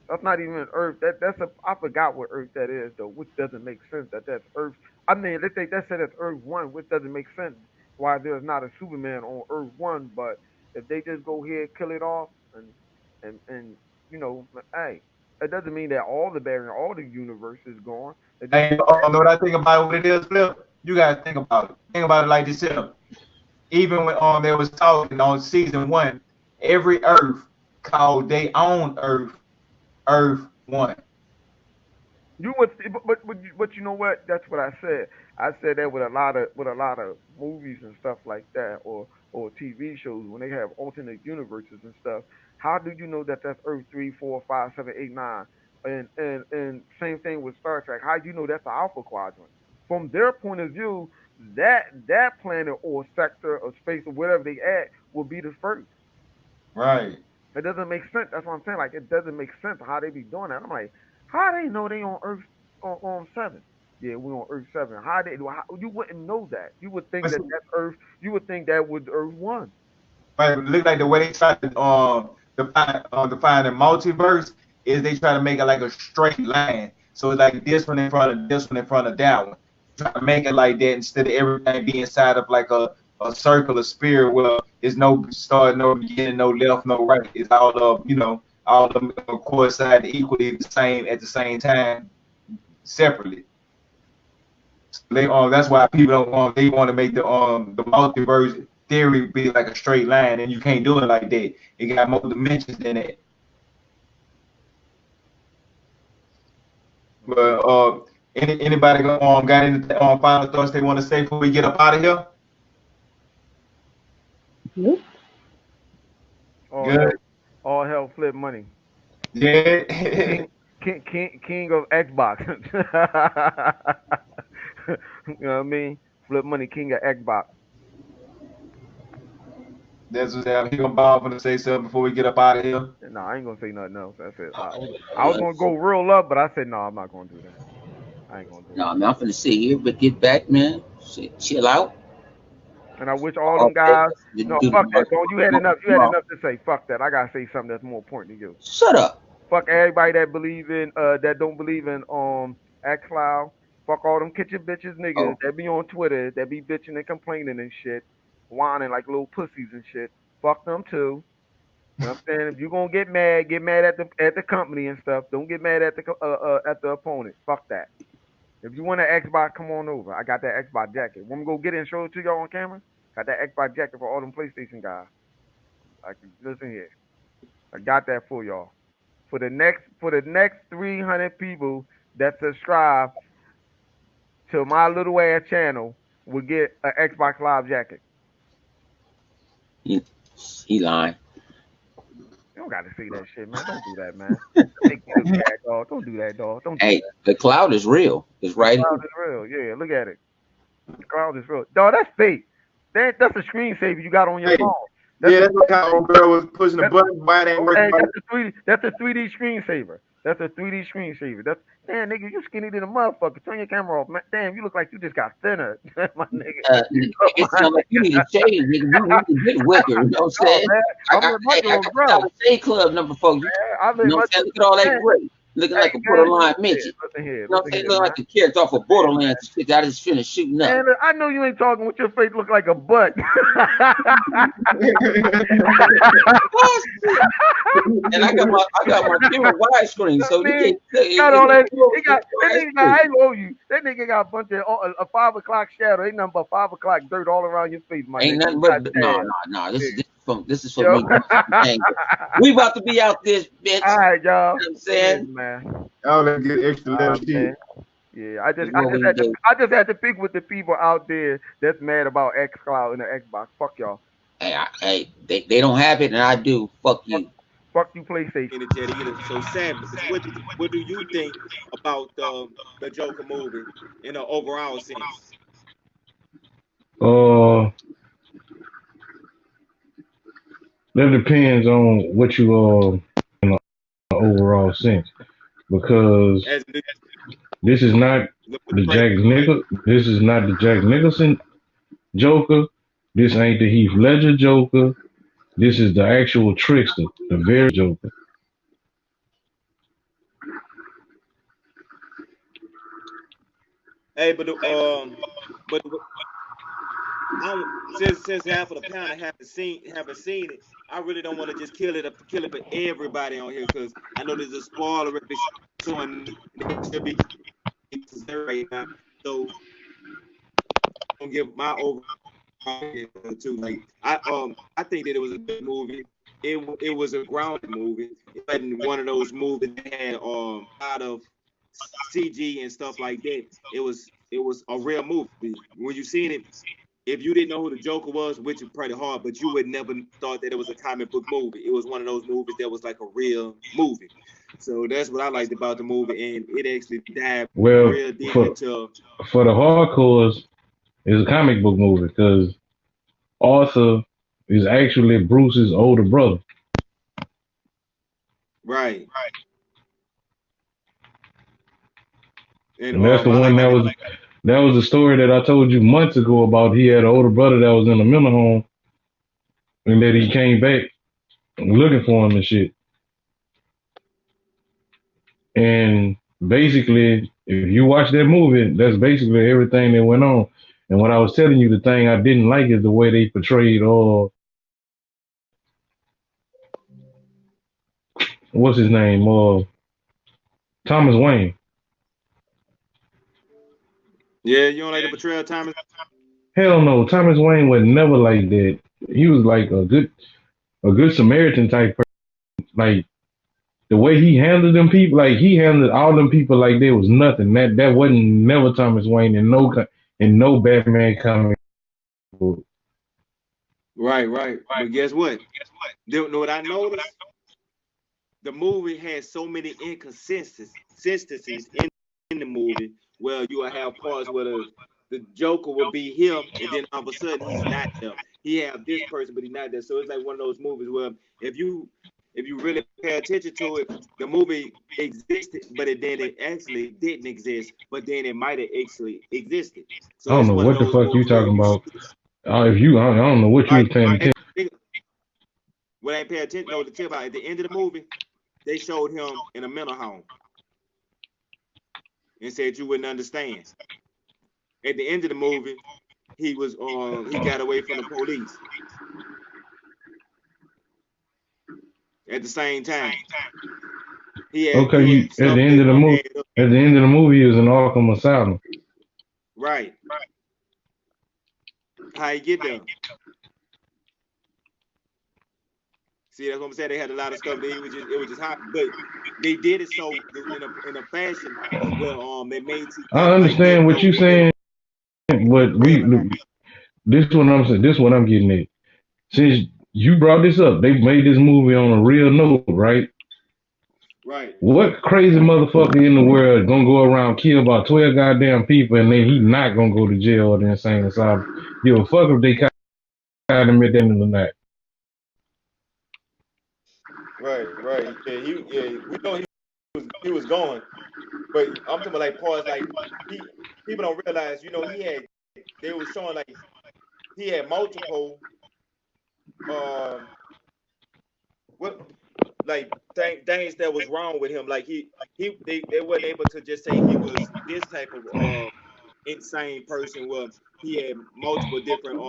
That's not even Earth. That's a I forgot what Earth that is though, which doesn't make sense that that's Earth. I mean, let's say that said that's Earth one, which doesn't make sense why there's not a Superman on Earth one. But if they just go here kill it off and you know, hey, it doesn't mean that all the Barry all the universe is gone. It just Hey, oh, know what I think about what it is, Flip? You gotta think about it. Think about it like this here. Even when they was talking on season one, every Earth called they own Earth One. You would, but you know what? That's what I said. I said that with a lot of movies and stuff like that, or TV shows when they have alternate universes and stuff. How do you know that that's Earth 3, 4, 5, 7, 8, 9? And same thing with Star Trek. How do you know that's the Alpha Quadrant? From their point of view, that planet or sector or space or whatever they at will be the first. Right. It doesn't make sense. That's what I'm saying. Like it doesn't make sense how they be doing that. I'm like, how they know they on Earth on seven? Yeah, we on Earth seven. You wouldn't know that. You would think But that that's Earth. You would think that was Earth one. Right, it look like the way they try to define the multiverse is they try to make it like a straight line. So it's like this one in front of this one in front of that one. Try to make it like that instead of everything being inside of like a circular sphere where there's no start, no beginning, no left, no right. It's all of all of them coincide equally the same at the same time separately. So that's why people don't want they want to make the multiverse theory be like a straight line, and you can't do it like that. It got more dimensions than that. But anybody got any final thoughts they want to say before we get up out of here? Nope. All Good. hell, all hell, flip money. Yeah. King, king of Xbox. You know what I mean? Flip money, king of Xbox. That's what he gonna Bob gonna say something before we get up out of here. No, I ain't gonna say nothing else. That's it. I was Uh, gonna go real up, but I said no, I'm not gonna do that. I ain't gonna do no, it. man, I'm finna sit here, but get back, man. Shit, chill out. And I wish all All them day. guys. No, Do the fuck that. most Don't you had enough. You had tomorrow. enough to say. Fuck that. I gotta say something that's more important to you. Shut up. Fuck everybody that believe in that don't believe in xCloud. Fuck all them kitchen bitches niggas Oh, that be on Twitter that be bitching and complaining and shit, whining like little pussies and shit. Fuck them too. You know what I'm saying? If you gonna get mad at the company and stuff. Don't get mad at the opponent. Fuck that. If you want an Xbox, come on over. I got that Xbox jacket. Want me to go get it and show it to y'all on camera? Got that Xbox jacket for all them PlayStation guys. Like, listen here. I got that for y'all. For the next 300 people that subscribe to my little ass channel will get an Xbox Live jacket. he, he lying. You don't got to say that shit, man. Don't do that, man. Make me look bad, dog. Don't do that, dog. Don't do Hey, that. the cloud is real. It's The right cloud here. is real. Yeah, look at it. The cloud is real. Dog, that's fake. That's a screensaver you got on your Hey, phone. That's yeah, a that's like how old girl was pushing the that's button. Why it ain't working? okay. That's a 3D screensaver. That's a 3D screensaver. That's damn nigga, you skinny than a motherfucker. Turn your camera off, man. Damn, you look like you just got thinner, my nigga. It My sounds like you need to shave, nigga. You need to get wicker. You know what I'm oh saying? man, I'm letting my Hey, I girl got the grow. Dollar Shave Club number for you. I You let know my what I'm saying? Look at all that man. gray. Looking Hey like a man, borderline midget. You know what I'm listen saying? here, Looking man. like the character off of Borderlands and shit that I just finished shooting up. Man, look, I know you ain't talking with your face look like a butt. Oh, shit. And I got my camera widescreen, so you Man, can't say got all that. He got it's that nigga got. widescreen. I know you. That nigga got a bunch of a 5 o'clock shadow. Ain't nothing but 5 o'clock dirt all around your face, my Ain't nigga. nothing God but damn. no. This is for Yo. me. We about to be out this bitch. All right, You y'all. know what I'm saying? Listen, man. All that good extra little Man. shit. Yeah, This is what we do. I just had to pick with the people out there that's mad about XCloud and the Xbox. Fuck y'all. They don't have it, and I do. Fuck Fuck, you. fuck you, PlayStation. energetic either. So Sam, what do you think about the Joker movie in an overall sense? Uh, that depends on what you in an overall sense, because As the, this is not the This is not the Jack Nicholson Joker. This ain't the Heath Ledger Joker. This is the actual trickster, the very Joker. hey, but I don't, since half of the panel haven't seen it, I really don't want to just kill it for everybody on here because I know there's a spoiler if it's showing it should be right now. So I'm gonna give my overall too. Like I think that it was a good movie. It was a grounded movie. It wasn't one of those movies that had a lot of CG and stuff like that. It was a real movie. When you seen it, if you didn't know who the Joker was, which is pretty hard, but you would never thought that it was a comic book movie. It was one of those movies that was like a real movie. So that's what I liked about the movie, and it actually dived Well, real deep for into for the hardcores, it's a comic book movie because Arthur is actually Bruce's older brother. right. And And that's the I one like that. that was the story that I told you months ago about. He had an older brother that was in a mental home, and that he came back looking for him and shit. And basically, if you watch that movie, that's basically everything that went on. And what I was telling you, the thing I didn't like is the way they portrayed what's his name? Thomas Wayne. Yeah, you don't like the portrayal of Thomas? Hell no, Thomas Wayne was never like that. He was like a good Samaritan type person. Like the way he handled them people, like he handled all them people like there was nothing. That wasn't never Thomas Wayne in no Batman comic book. Right, right. But guess what? You know what I noticed? The movie has so many inconsistencies in the movie where you will have parts where the Joker will be him, and then all of a sudden he's not him. He have this person, but he's not there. So it's like one of those movies where if you really pay attention to it, the movie existed, but it actually didn't exist, but then it might have actually existed. I So don't it's know one of what the those fuck you movies where talking you about. If you, I don't know what you was like paying attention. when I pay attention to the tip about at the end of the movie, they showed him in a mental home and said you wouldn't understand. At the end of the movie, he got away from the police. At the same time, Okay, he had at the stuff end that of the movie, added up. at the end of the movie, he was in Arkham Asylum. Right. How he get there? See, that's what I'm saying. They had a lot of stuff that it was just hot, but they did it so in a fashion where they made it I seem like that understand what though you saying, but real or not. this is what I'm saying. This is what I'm getting at. Since you brought this up, they made this movie on a real note, right? Right. What crazy motherfucker in the world gonna go around kill about 12 goddamn people and then he not gonna go to jail or the insane asylum? Give a fuck if they caught him at the end of the night. Right. We know he was going, but I'm talking about like parts like he people don't realize, they were showing like he had multiple um what like things that was wrong with him. Like they weren't able to just say he was this type of insane person. Well, he had multiple different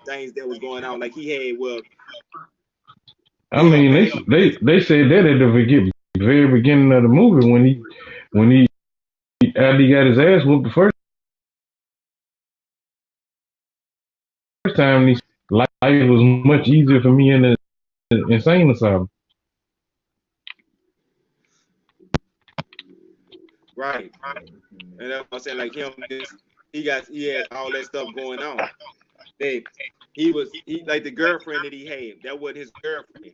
things that was going on. Like he had I mean, back. they said that at the very beginning of the movie when he after he got his ass whooped the first time, he life was much easier for me in the insane asylum. Right. And that's what I'm saying. Like him, he had all that stuff going on. They he like the girlfriend that he had. That wasn't his girlfriend.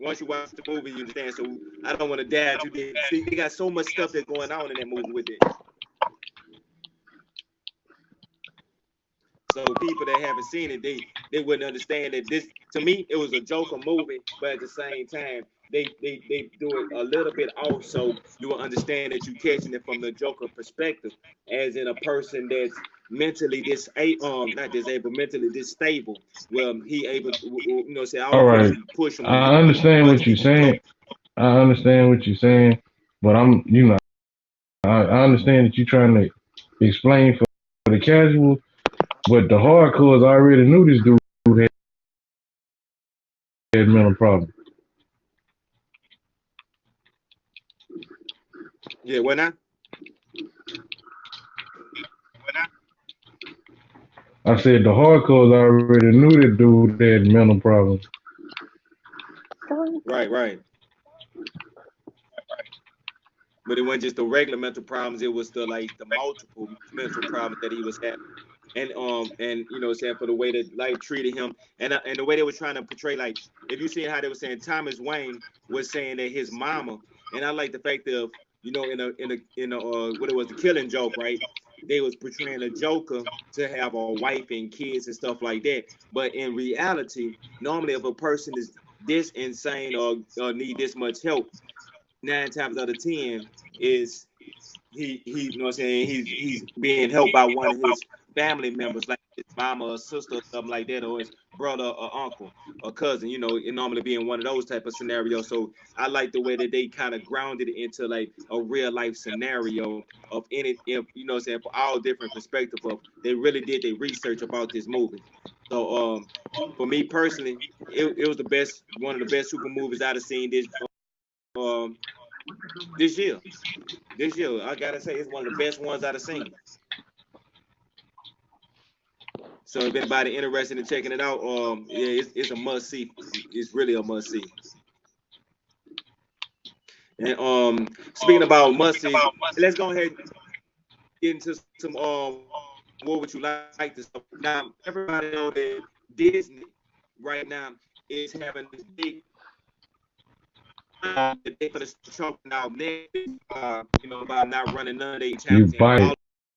Once you watch the movie, you understand. So I don't want to dive too deep. See, they got so much stuff that's going on in that movie with it. So people that haven't seen it, they wouldn't understand that this. To me, it was a Joker movie, but at the same time, they do it a little bit off, so you will understand that you're catching it from the Joker perspective, as in a person that's mentally not disabled, mentally disstable. Well, he able, say all All he can right, do is push him I understand once what he you're get too close. saying. I understand what you're saying, but I understand that you're trying to explain for the casual, but the hardcores already knew this dude had mental problems. Yeah, when I I said the hardcores already knew that dude had mental problems. right. But it wasn't just the regular mental problems; it was the multiple mental problems that he was having. And saying for the way that life treated him and the way they were trying to portray, like if you see how they were saying Thomas Wayne was saying that his mama, and I like the fact of in a what it was, the Killing Joke, right? They was portraying a Joker to have a wife and kids and stuff like that, but in reality, normally if a person is this insane or need this much help, 9 times out of 10 is he you know what I'm saying, he's being helped by one of his family members, like his mama or sister or something like that, or his brother or uncle or cousin, it normally being one of those type of scenarios. So I like the way that they kind of grounded it into like a real life scenario of any, if you know what I'm saying, for all different perspective of, they really did their research about this movie. So for me personally, it was one of the best super movies I'd have seen um this year. This year, I gotta say, it's one of the best ones I've seen. So if anybody interested in checking it out, yeah, it's a must see. It's really a must see. And speaking about must sees, let's go ahead and get into some what would you like to stuff. Now everybody know that Disney right now is having this big that they for the choking out Netflix, about not running none of their You channels and all bite.